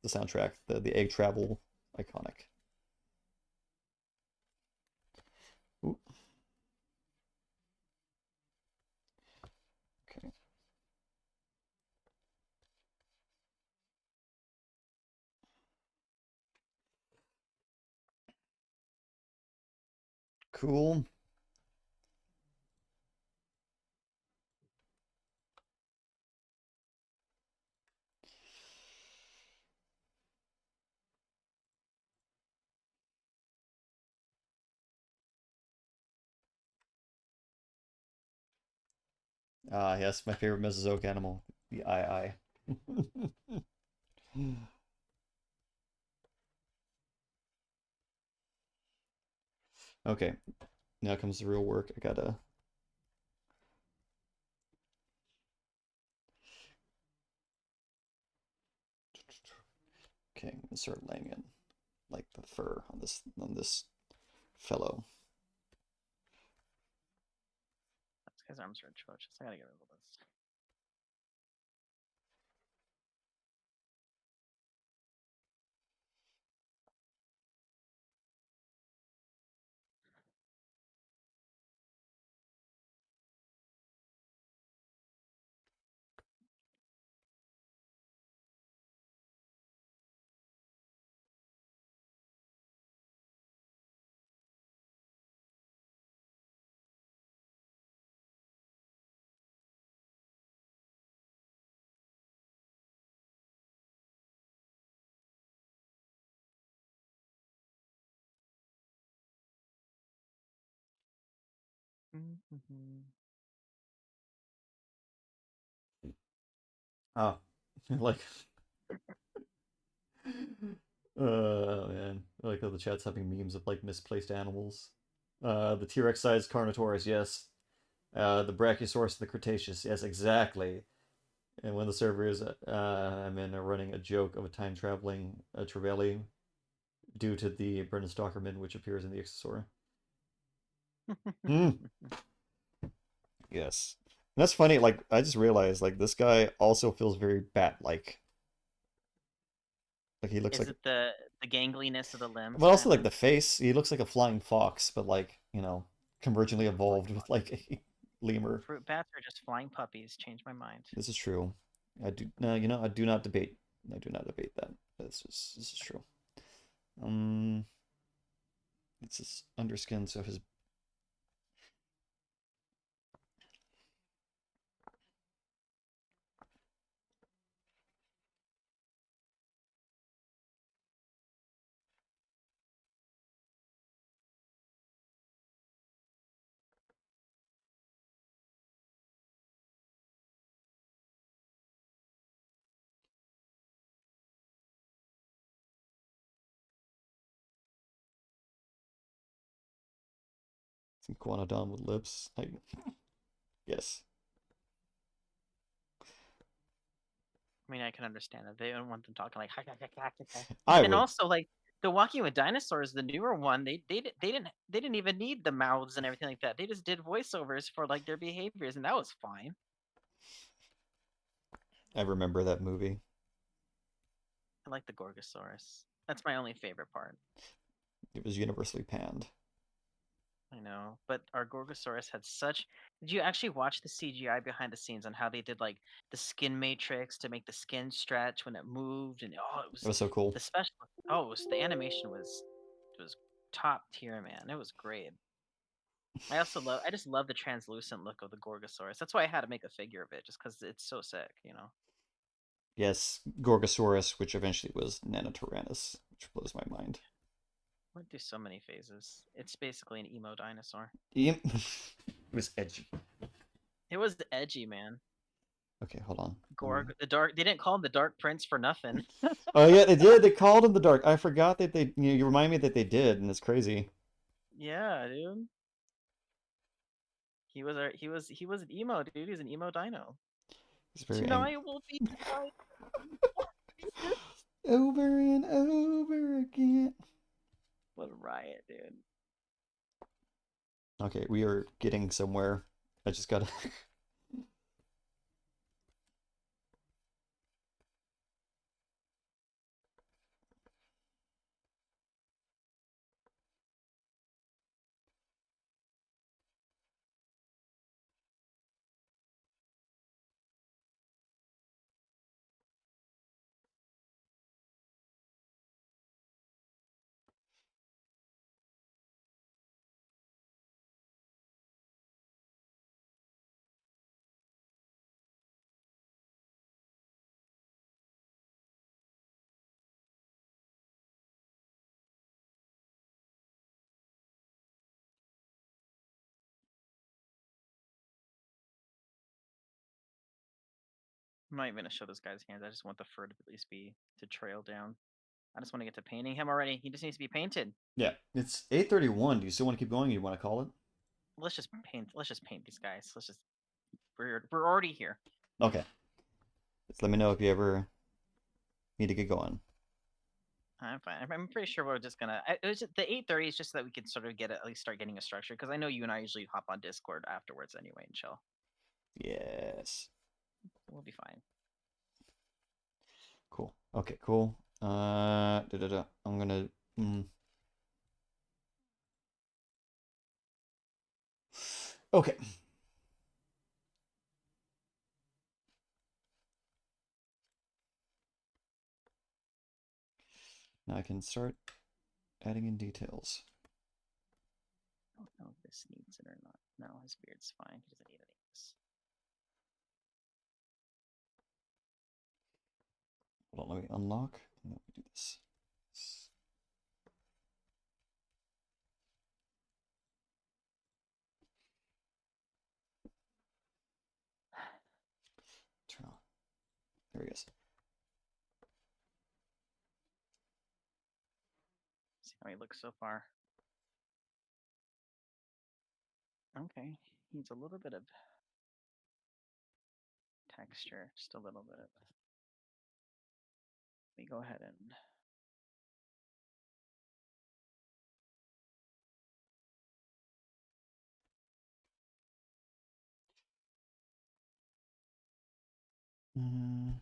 The soundtrack, the egg travel, iconic. Ooh, okay, cool. Ah, yes, my favorite Mesozoic animal, the ii. Okay, now comes the real work. I gotta. Okay, I'm gonna start laying in like the fur on this fellow. This guy's arms are atrocious. I gotta get rid of this. Mm-hmm. Oh, like, man, I like how the chat's having memes of like misplaced animals. The T-Rex sized Carnotaurus, yes. The Brachiosaurus of the Cretaceous, yes, exactly. And when the server is, I'm in running a joke of a time traveling Trevally due to the Brendan Stockerman, which appears in the Ichthyosaur. Hmm. Yes. And that's funny. Like, I just realized, like, this guy also feels very bat-like. Like, he looks Is like, it the gangliness of the limbs, but also kind like of? the face. He looks like a flying fox, but like, convergently Flying evolved with fox. like lemur. Fruit bats are just flying puppies. Change my mind. This is true. I do no, you know, I do not debate. I do not debate that. This is true. Um, it's his underskin, so his iguanodon with lips. I yes. I mean, I can understand that they don't want them talking like. I And would. also, like the Walking with Dinosaurs, the newer one, they didn't even need the mouths and everything like that. They just did voiceovers for like their behaviors, and that was fine. I remember that movie. I like the Gorgosaurus. That's my only favorite part. It was universally panned. I know, but our Gorgosaurus had such. Did you actually watch the CGI behind the scenes on how they did like the skin matrix to make the skin stretch when it moved, and oh, it It was was so cool. the special. Oh, it was the animation was top tier, man. It was great. I just love the translucent look of the Gorgosaurus. That's why I had to make a figure of it, just because it's so sick, you know. Yes, Gorgosaurus, which eventually was Nanotyrannus, which blows my mind. Went through so many phases. It's basically an emo dinosaur. It was edgy. It was edgy, man. Okay, hold on. Gorg, the dark. They didn't call him the Dark Prince for nothing. Oh yeah, they did. They called him the Dark. I forgot that they. You remind me that they did, and it's crazy. Yeah, dude. He was an emo dude. He's an emo dino. He's very angry. Tonight will be tonight. Over and over again. What a riot, dude. Okay, we are getting somewhere. I just gotta. I'm not even gonna show this guy's hands. I just want the fur to at least be to trail down. I just want to get to painting him already. He just needs to be painted. Yeah, it's 8:31. Do you still want to keep going? Or you want to call it? Let's just paint. Let's just paint these guys. Let's just. We're already here. Okay. Just let me know if you ever need to get going. I'm fine. I'm pretty sure we're just gonna. It was just, the 8:30 is just so that we can sort of get at least start getting a structure because I know you and I usually hop on Discord afterwards anyway and chill. Yes. We'll be fine. Cool. Okay, cool. I'm gonna. Okay. Now I can start adding in details. I don't know if this needs it or not. No, his beard's fine. He doesn't need any of this. Hold on, let me unlock. And then we do this. Turn on. There he is. See how he looks so far. Okay, needs a little bit of texture, just a little bit. Let me go ahead and Mm.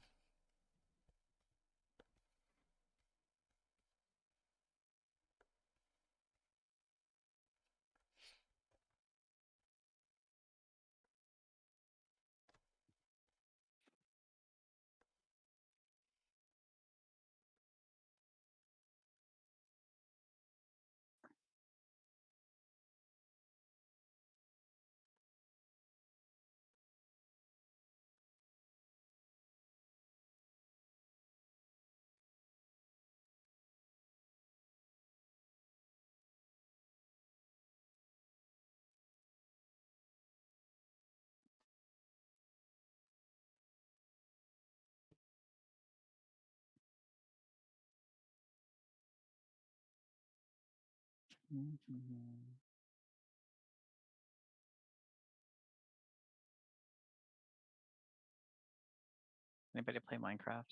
Anybody play Minecraft?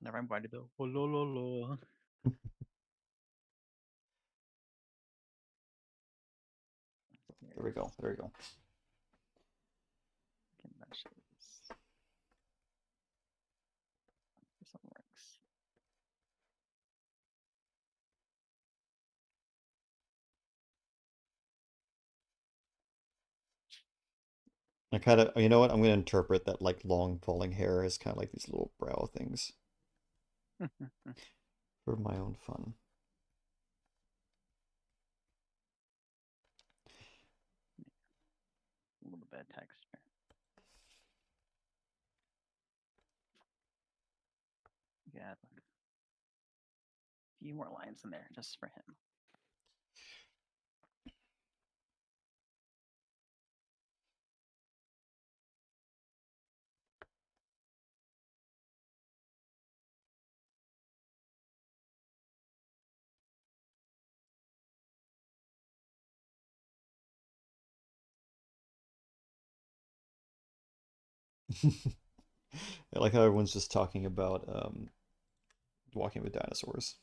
Whenever I'm invited though. Oh, la, la, la. There we go. There we go. Meshes. This one works. I kind of, you know what? I'm going to interpret that like long falling hair as kind of like these little brow things for my own fun. A little bit of texture. Yeah, a few more lines in there just for him. I like how everyone's just talking about walking with dinosaurs.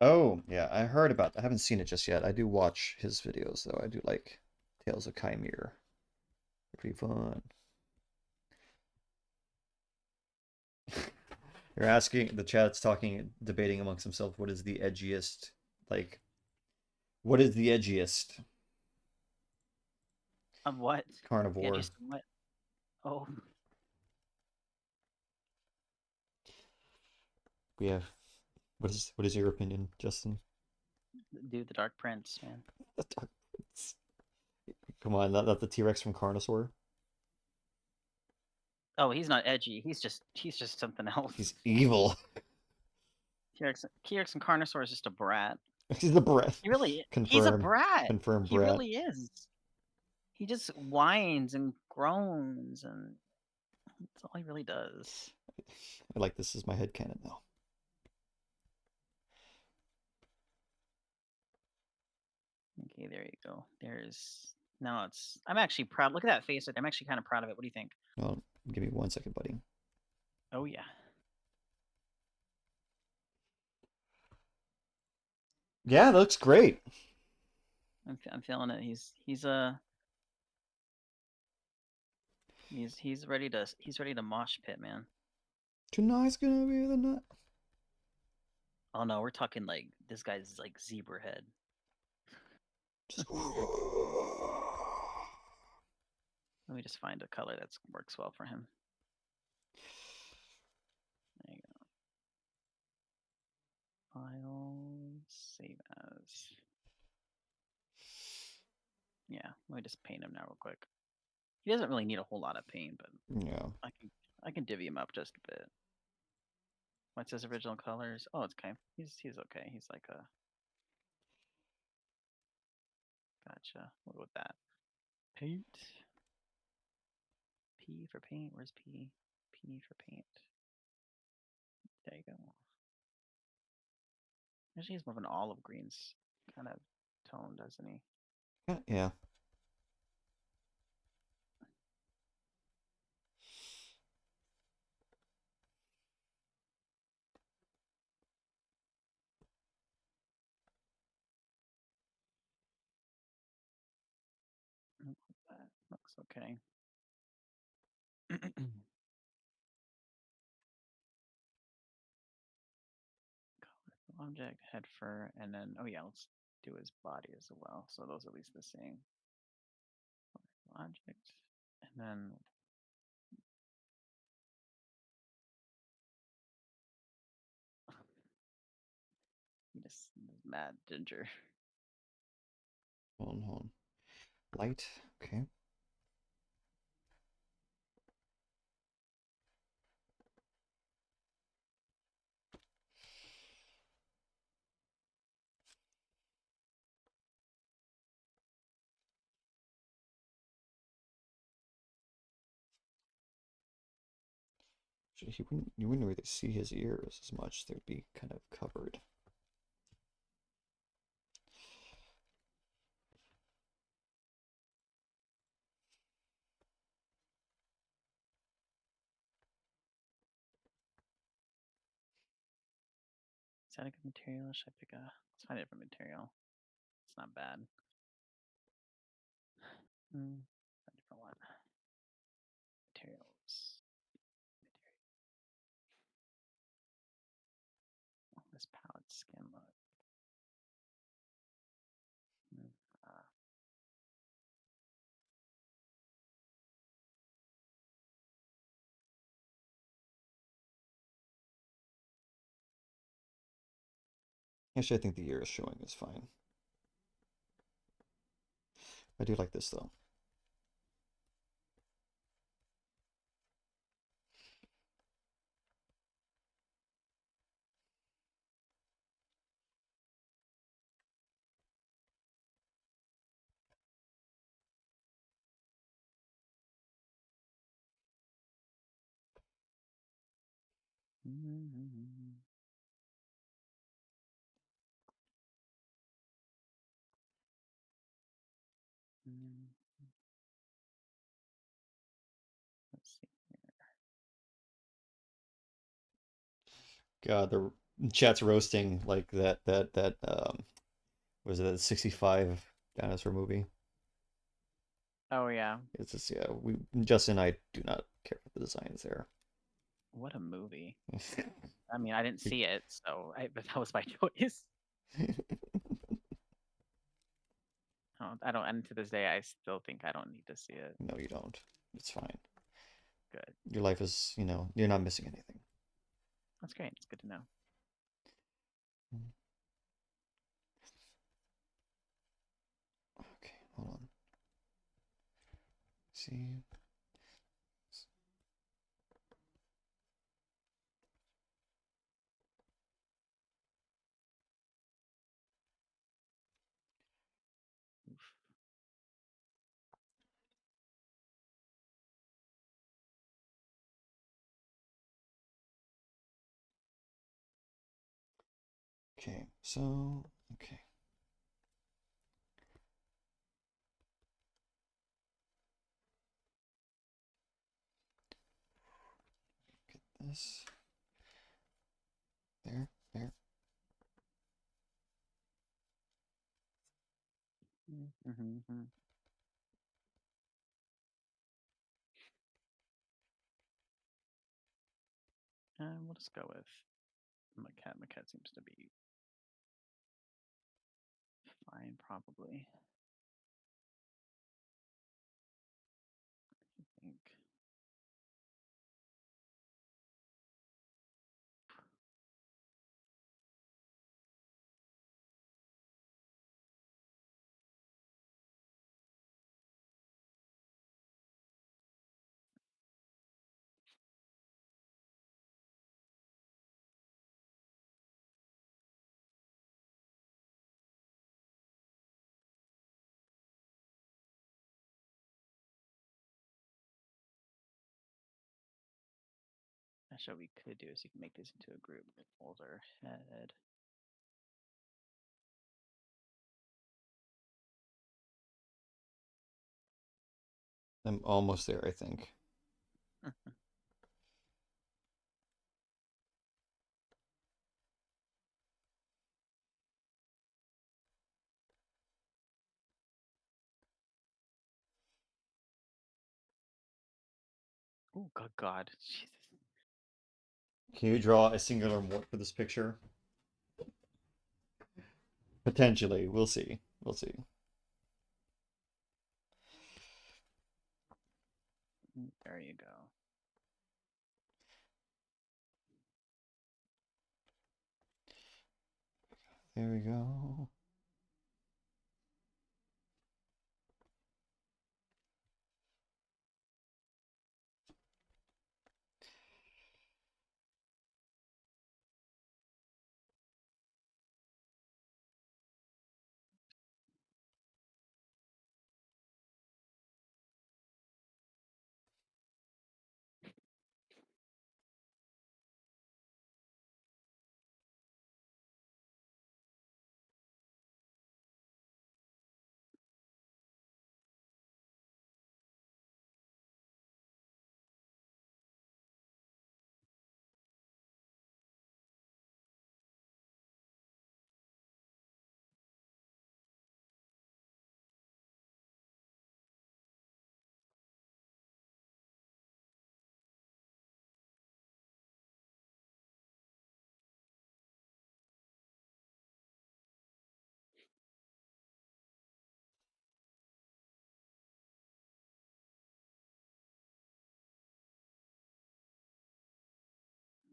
Oh, yeah, I heard about that. I haven't seen it just yet. I do watch his videos, though. I do like Tales of Chimere. They're pretty fun. You're asking, the chat's talking, debating amongst themselves, what is the edgiest, like, what is the edgiest Of what? Yeah, carnivore? just what? Oh, We have, what is your opinion, Justin? dude, the Dark Prince, man. Come on, not the T-Rex from Carnosaur. Oh, he's not edgy. He's just something else. He's evil. T-Rex and Carnosaur is just a brat. He's the brat. He's a Confirm. brat. Confirm He brat. really is. He just whines and groans, and that's all he really does. I like this as my headcanon now. Okay, there you go. Now it's. I'm actually proud. Look at that face. I'm actually kind of proud of it. What do you think? Well, give me 1 second, buddy. Oh yeah. Yeah, that looks great. I'm feeling it. He's ready to mosh pit, man. Tonight's gonna be the night. Oh no, we're talking like this guy's like zebra head. Just... Let me just find a color that works well for him. There you go. File, save as. Yeah, let me just paint him now real quick. He doesn't really need a whole lot of paint, but yeah. I can divvy him up just a bit. What's his original colors? Oh, it's okay. He's okay. He's like a. Gotcha. We'll go with that. Paint. P for paint. Where's P? P for paint. There you go. Actually, he's more of an olive greens kind of tone, doesn't he? Yeah. Okay. Object, head, fur, and then oh yeah, let's do his body as well. So those are at least the same. Object, and then this mad ginger. Hold on. Light. Okay. Actually, you wouldn't really see his ears as much. They'd be kind of covered. Is that a good material? Should I pick a? Let's find a different material. It's not bad. A different one. Materials. This palette skin look. Actually, I think the ears showing is fine. I do like this though. Let's see. God, the chat's roasting like that was it a 65 dinosaur movie? Oh yeah. It's just yeah, Justin and I do not care for the designs there. What a movie. I mean, I didn't see it, so but that was my choice. I don't, and to this day, I still think I don't need to see it. No, you don't. It's fine. Good. Your life is, you're not missing anything. That's great. It's good to know. Okay, hold on. See. Oof. Okay, so okay. Get this. There, there. We'll just go with my cat. My cat seems to be fine, probably. I think. Actually, what we could do is you can make this into a group. Older head. I'm almost there, I think. Oh, good God. Jesus. Can you draw a singular mort for this picture? Potentially. We'll see. We'll see. There you go. There we go.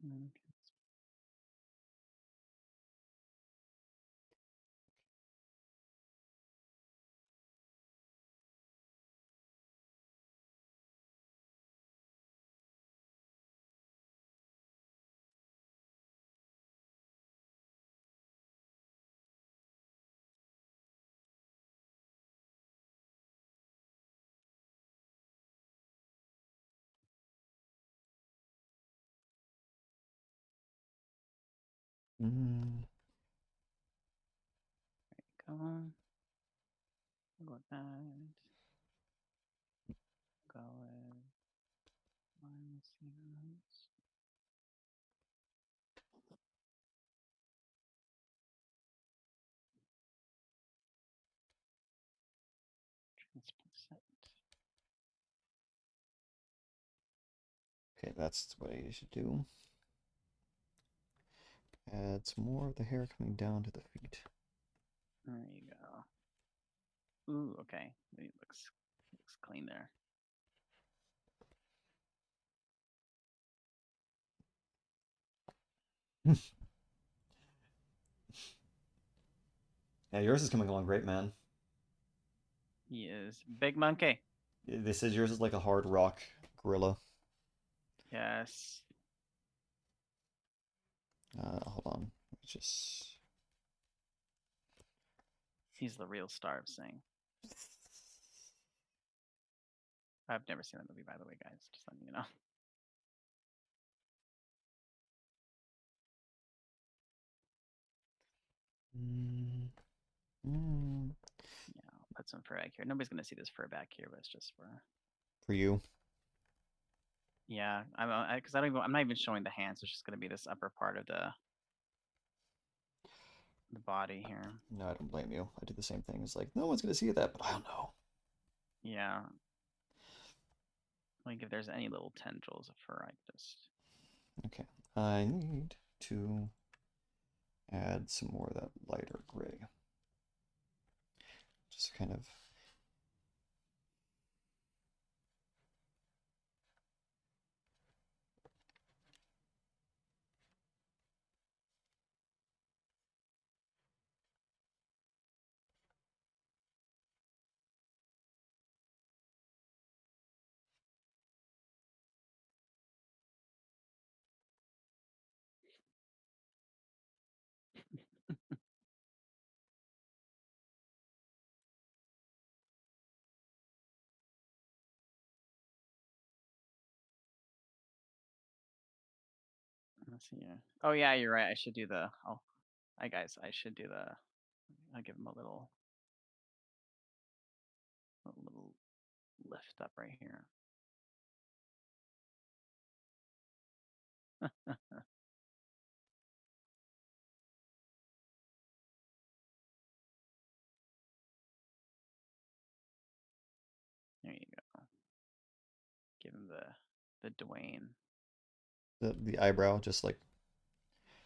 Mm. Mm. Go on. Go with that. Go with minus zeros. Transpose it. Okay, that's what I should do. Add some more of the hair coming down to the feet. There you go. Ooh, okay. It looks clean there. Yeah, yours is coming along great, man. He is big monkey. They said yours is like a hard rock gorilla. Yes. Hold on. Just. He's the real star of Sing. I've never seen that movie, by the way, guys. Just letting you know. Mm, mm. Yeah, I'll put some fur back here. Nobody's gonna see this fur back here, but it's just for. For you. Yeah, because I'm not even showing the hands. It's just gonna be this upper part of the body here. No, I don't blame you. I do the same thing. It's like, no one's going to see that, but I'll know. Yeah. Like if there's any little tendrils of fur, I just. Okay. I need to add some more of that lighter gray. Just kind of. Let's see here. Oh yeah, you're right. I should do the. Oh, hi guys. I should do the. I'll give him a little lift up right here. There you go. Give him the The Dwayne. The eyebrow, just like,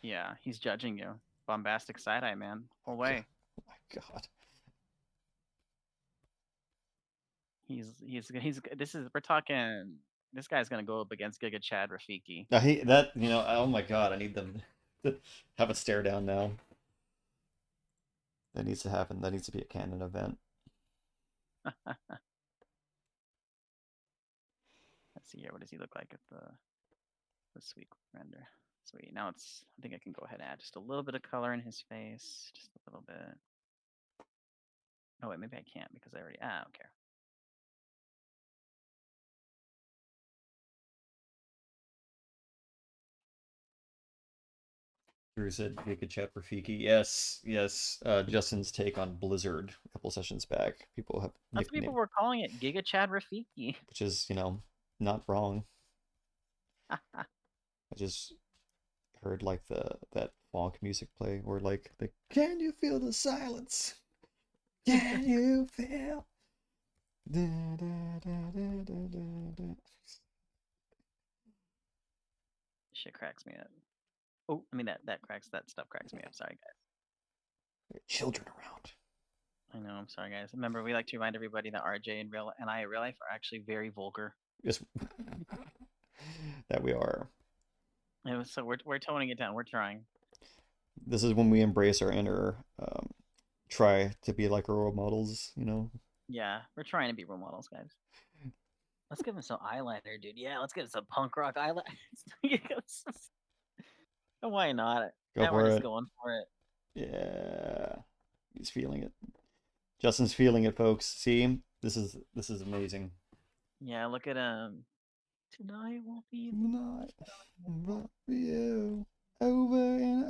Yeah, he's judging you. Bombastic side eye, man. Whole God, way. oh my God. He's. This is we're talking. This guy's gonna go up against Giga Chad Rafiki. I hate that, oh my God, I need them to have a stare down now. That needs to happen. That needs to be a canon event. Let's see here. What does he look like at the sweet render? Sweet. Now it's. I think I can go ahead and add just a little bit of color in his face, just a little bit. Oh wait, maybe I can't because I already. I don't care. Drew said Giga Chat Rafiki. Yes, yes. Justin's take on Blizzard a couple sessions back. People have That's what people nicknamed, were calling it, Giga Chad Rafiki. which is, not wrong. I just heard like that funk music play, or like the "Can you feel the silence? Can you feel?" Da, da, da, da, da, da, da. Shit cracks me up. Oh, I mean that stuff cracks me up. Sorry guys. There are children around. I know. I'm sorry guys. Remember, we like to remind everybody that RJ and I in real life are actually very vulgar. Just that we are. So we're toning it down. We're trying. This is when we embrace our inner, try to be like our role models. Yeah, we're trying to be role models, guys. Let's give him some eyeliner, dude. Yeah, let's give him some punk rock eyeliner. Why not? Go Now we're for just it. going for it. Yeah, he's feeling it. Justin's feeling it, folks. See, this is amazing. Yeah, look at him. Tonight will be the Not for you over and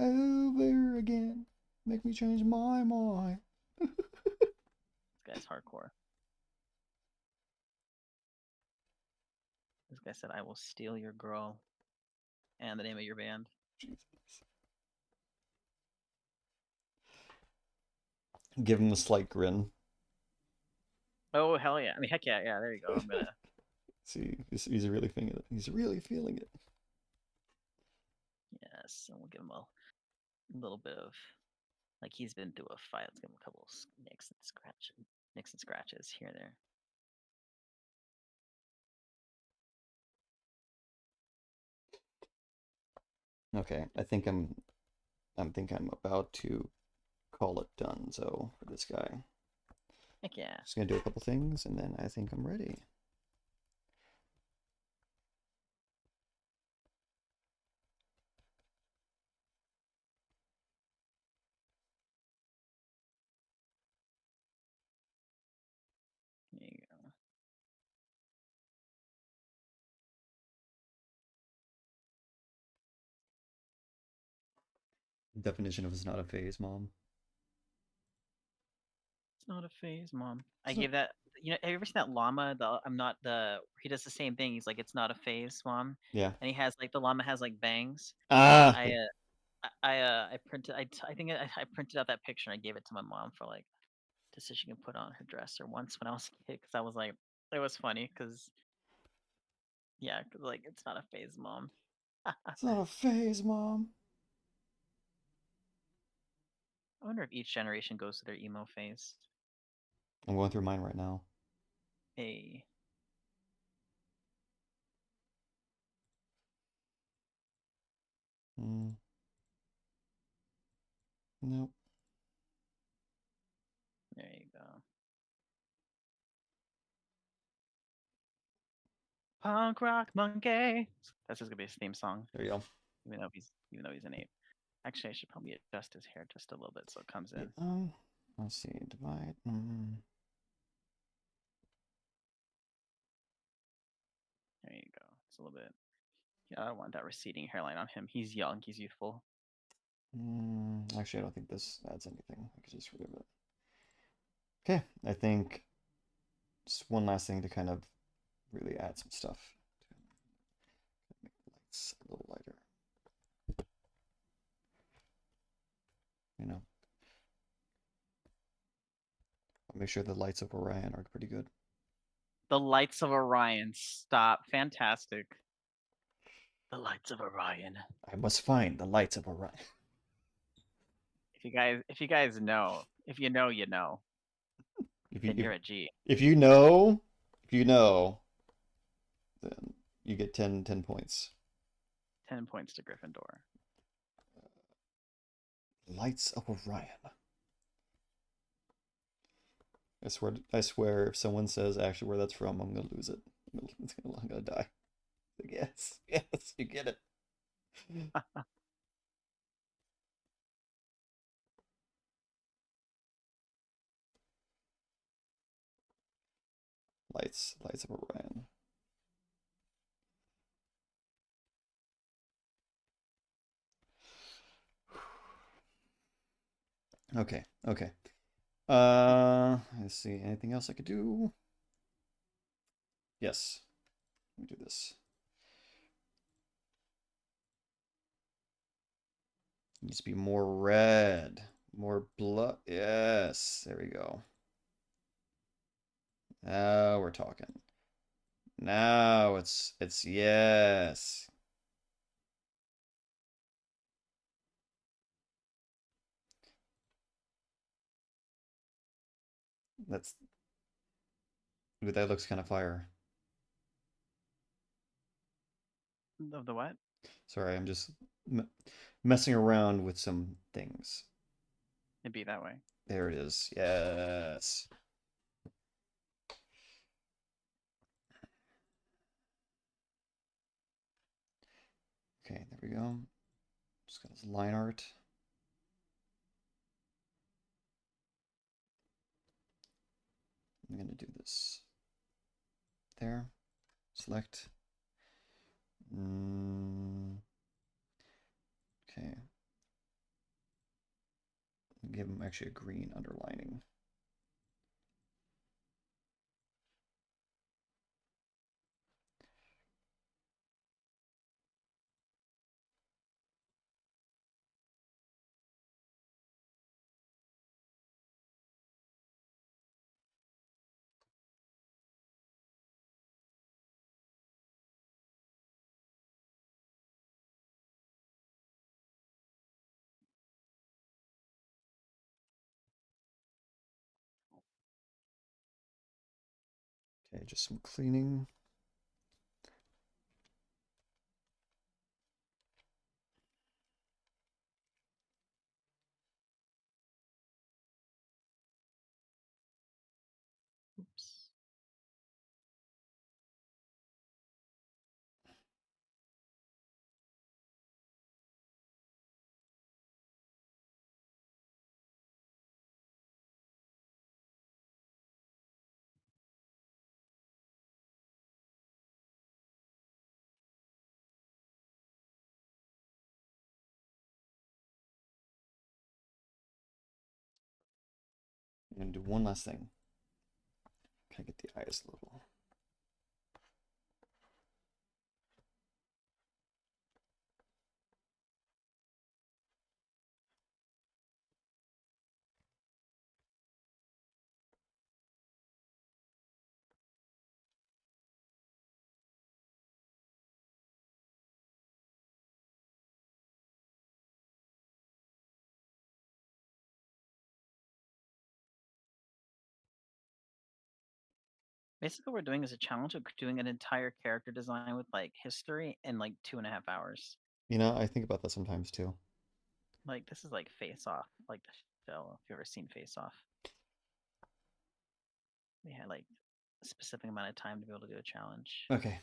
over again. Make me change my mind. This guy's hardcore. This guy said, "I will steal your girl," and the name of your band. Jesus. Give him a slight grin. Oh hell yeah! I mean, heck yeah, yeah. There you go. I'm gonna. See, he's really feeling it. He's really feeling it. Yes, and we'll give him a little bit of like he's been through a fight. Let's give him a couple nicks and scratches here and there. Okay, I think I'm about to call it done. So for this guy, Heck yeah. just gonna do a couple things, and then I think I'm ready. There you go. Definition of "is not a phase, mom." It's not a phase, mom. I It's not. gave that. Have you ever seen that llama? I'm not the. He does the same thing. He's like, "It's not a phase, mom," Yeah. and he has like the llama has like bangs. Ah. I printed. I think I printed out that picture and I gave it to my mom for like so she can put on her dresser once when I was a kid because I was like, it was funny because yeah, cause like it's not a phase, mom. I It's not a phase, mom. wonder if each generation goes to their emo phase. I'm going through mine right now. Hey, Mm, nope. there you go. Punk rock monkey. That's just gonna be his theme song, There you go. even though he's an ape. Actually, I should probably adjust his hair just a little bit so it comes Yeah, in. let's see. Divide. There you go. It's a little bit. Yeah, I don't want that receding hairline on him. He's young. He's youthful. Actually, I don't think this adds anything. I could just remove it. Okay, I think just one last thing to kind of really add some stuff. Make the lights a little lighter. I'll make sure the lights of Orion are pretty good. The Lights of Orion. Stop. Fantastic. The lights of Orion. I must find the lights of Orion. If you guys know, if you know, you know, If then you you're a G. if you know, if you know, then you get 10 points. 10 points to Gryffindor. Lights of Orion. I swear, if someone says actually where that's from, I'm gonna lose it. I'm gonna die. Yes, yes, you get it. Lights of Orion. Okay, okay. Let's see. Anything else I could do? Yes. Let me do this. Needs to be more red, more blood. Yes, there we go. Now we're talking. Now it's yes. That's Ooh, that looks kind of fire. Of the what? Sorry, I'm just messing around with some things. It'd be that way. There it is. Yes. Okay, there we go. Just got this line art. I'm gonna do this. There. Select. Okay. Give them actually a green underlining. Okay, just some cleaning. Oops. I'm gonna do one last thing. Can I get the eyes a little? Basically, what we're doing is a challenge of doing an entire character design with like history in like 2.5 hours. You know, I think about that sometimes too. Like this is like Face Off, like the show. If you've ever seen Face Off, we had like a specific amount of time to be able to do a challenge. Okay.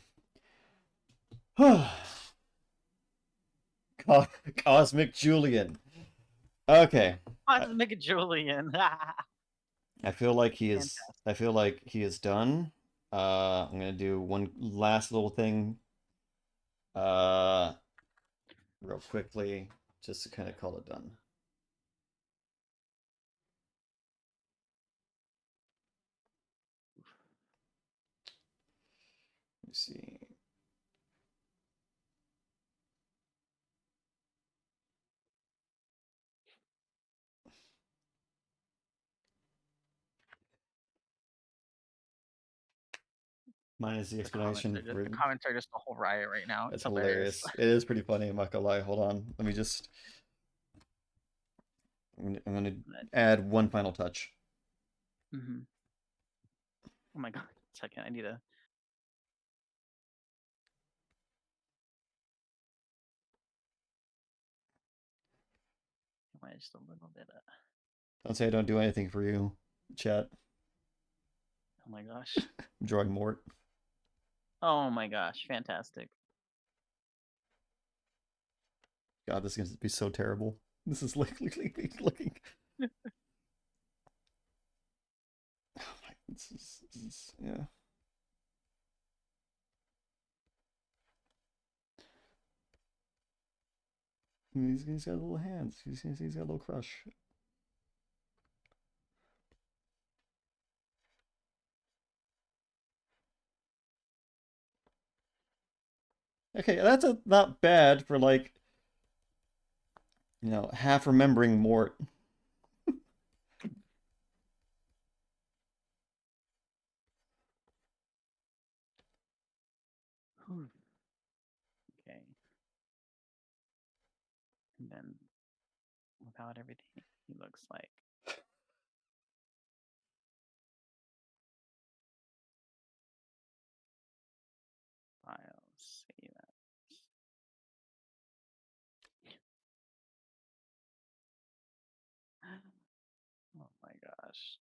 Cosmic Julian. Okay. Cosmic Julian. I feel like he is Fantastic. I feel like he is done. I'm gonna do one last little thing uh real quickly just to kind of call it done. Let me see. Minus the The comments explanation are just for the it. comments are just a whole riot right now. It's That's hilarious. hilarious. It is pretty funny, I'm not gonna lie. Hold on. Let me just I'm gonna add one final touch. Mm-hmm. Oh my god. Second, I need to. Just a little bit of. Don't say I don't do anything for you, chat. Oh my gosh. I'm drawing Mort. Oh my gosh. Fantastic. God, this is gonna be so terrible. This is like looking. Oh my, this is yeah. He's got little hands. He's got a little crush. Okay, that's not bad for like, half remembering Mort. Okay. And then without everything, he looks like. I'll say that. Oh my gosh.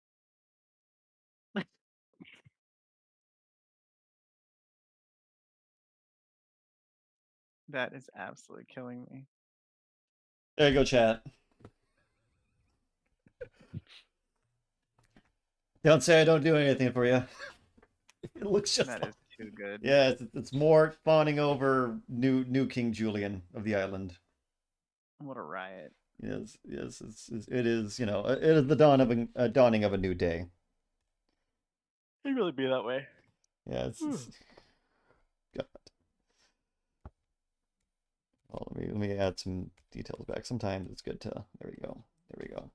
That is absolutely killing me. There you go, chat. Don't say I don't do anything for you. It looks just That like... is too good. Yeah, it's Mort fawning over new King Julian of the island. What a riot. Yes, it is, it is the dawning of a new day. It'd really be that way. Yeah, it's God. Well, let me add some details back. Sometimes it's good to. There we go. There we go.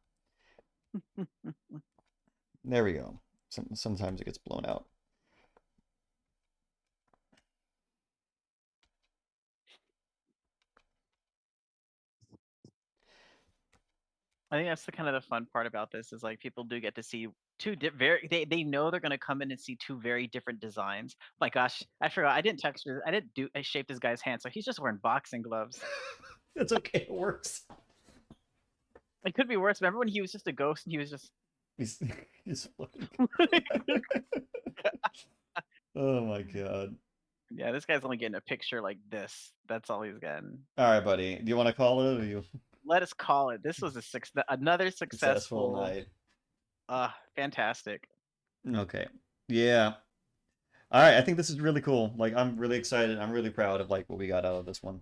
There we go. Sometimes it gets blown out. I think that's the kind of the fun part about this is like people do get to see they know they're gonna come in and see two very different designs. Oh my gosh, I forgot. I didn't texture. I shaped this guy's hand, so he's just wearing boxing gloves. It's okay. It works. It could be worse. Remember when he was just a ghost and he was just He's he's floating. Oh my god. yeah, this guy's only getting a picture like this. That's all he's getting. All right, buddy. Do you want to call it? Or you Let us call it. This was another successful successful. night? Fantastic. Okay. Yeah. All right. I think this is really cool. Like, I'm really excited. I'm really proud of like what we got out of this one.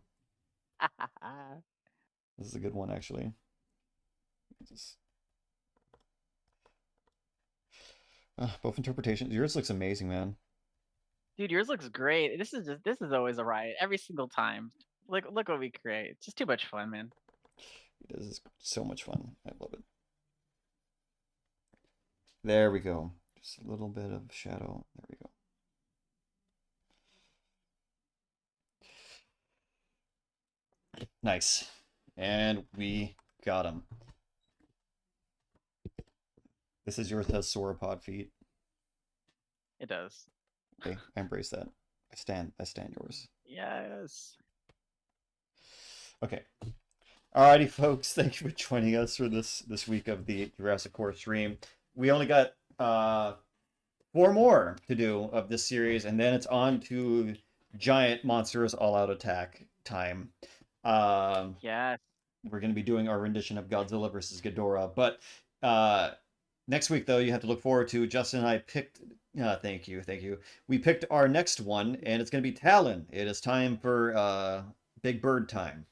This is a good one, actually. Just... both interpretations. Yours looks amazing, man. Dude, yours looks great. This is always a riot every single time. Look what we create. It's just too much fun, man. This is so much fun. I love it. There we go. Just a little bit of shadow. There we go. Nice. And we got him. This is yours has sauropod feet. It does. Okay, I embrace that. I stand yours. Yes. Okay. Alrighty, folks. Thank you for joining us for this week of the JurassiCore stream. We only got 4 more to do of this series, and then it's on to giant monsters all-out attack time. Yes. We're going to be doing our rendition of Godzilla versus Ghidorah, but next week, though, you have to look forward to. Justin and I picked. Thank you. We picked our next one, and it's going to be Talon. It is time for Big Bird time.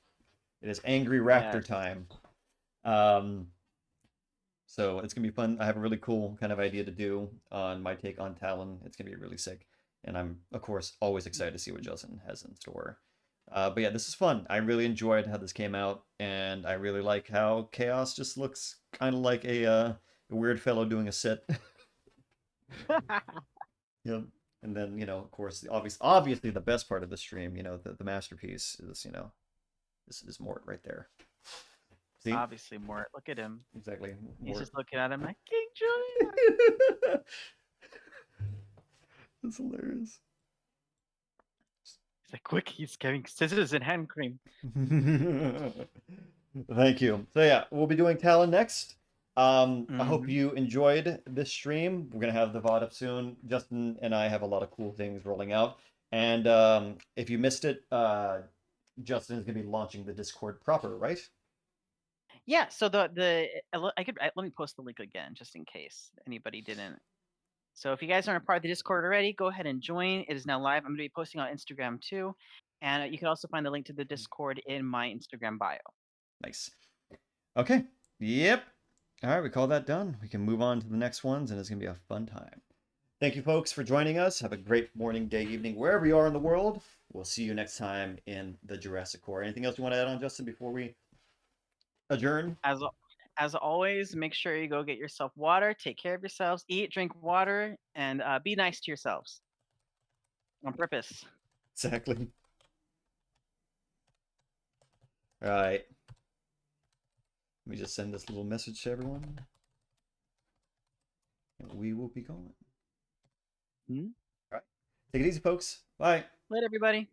It is Angry Raptor time. So it's gonna be fun. I have a really cool kind of idea to do on my take on Talon. It's gonna be really sick, and I'm of course always excited to see what Justin has in store. But yeah, this is fun. I really enjoyed how this came out, and I really like how Chaos just looks kind of like a weird fellow doing a sit. Yep. And then, of course, obviously the best part of the stream, the masterpiece is, this is Mort right there. See? Obviously, Mort. Look at him. Exactly. He's Mort. just looking at him like King Julian. That's hilarious. He's like, quick, he's getting scissors and hand cream. Thank you. So yeah, we'll be doing Talon next. I hope Mhm. you enjoyed this stream. We're gonna have the VOD up soon. Justin and I have a lot of cool things rolling out. And if you missed it, Justin is gonna be launching the Discord proper, right? Yeah. So let me post the link again just in case anybody didn't. So if you guys aren't a part of the Discord already, go ahead and join. It is now live. I'm going to be posting on Instagram too, and you can also find the link to the Discord in my Instagram bio. Nice. Okay. Yep. All right, we call that done. We can move on to the next ones, and it's gonna be a fun time. Thank you, folks, for joining us. Have a great morning, day, evening, wherever you are in the world. We'll see you next time in the Jurassic Core. Anything else you want to add on, Justin, before we adjourn? As always, make sure you go get yourself water, take care of yourselves, eat, drink water, and be nice to yourselves on purpose. Exactly. All right. Let me just send this little message to everyone. And we will be going. Hmm? All right. Take it easy, folks. Bye. Later, everybody.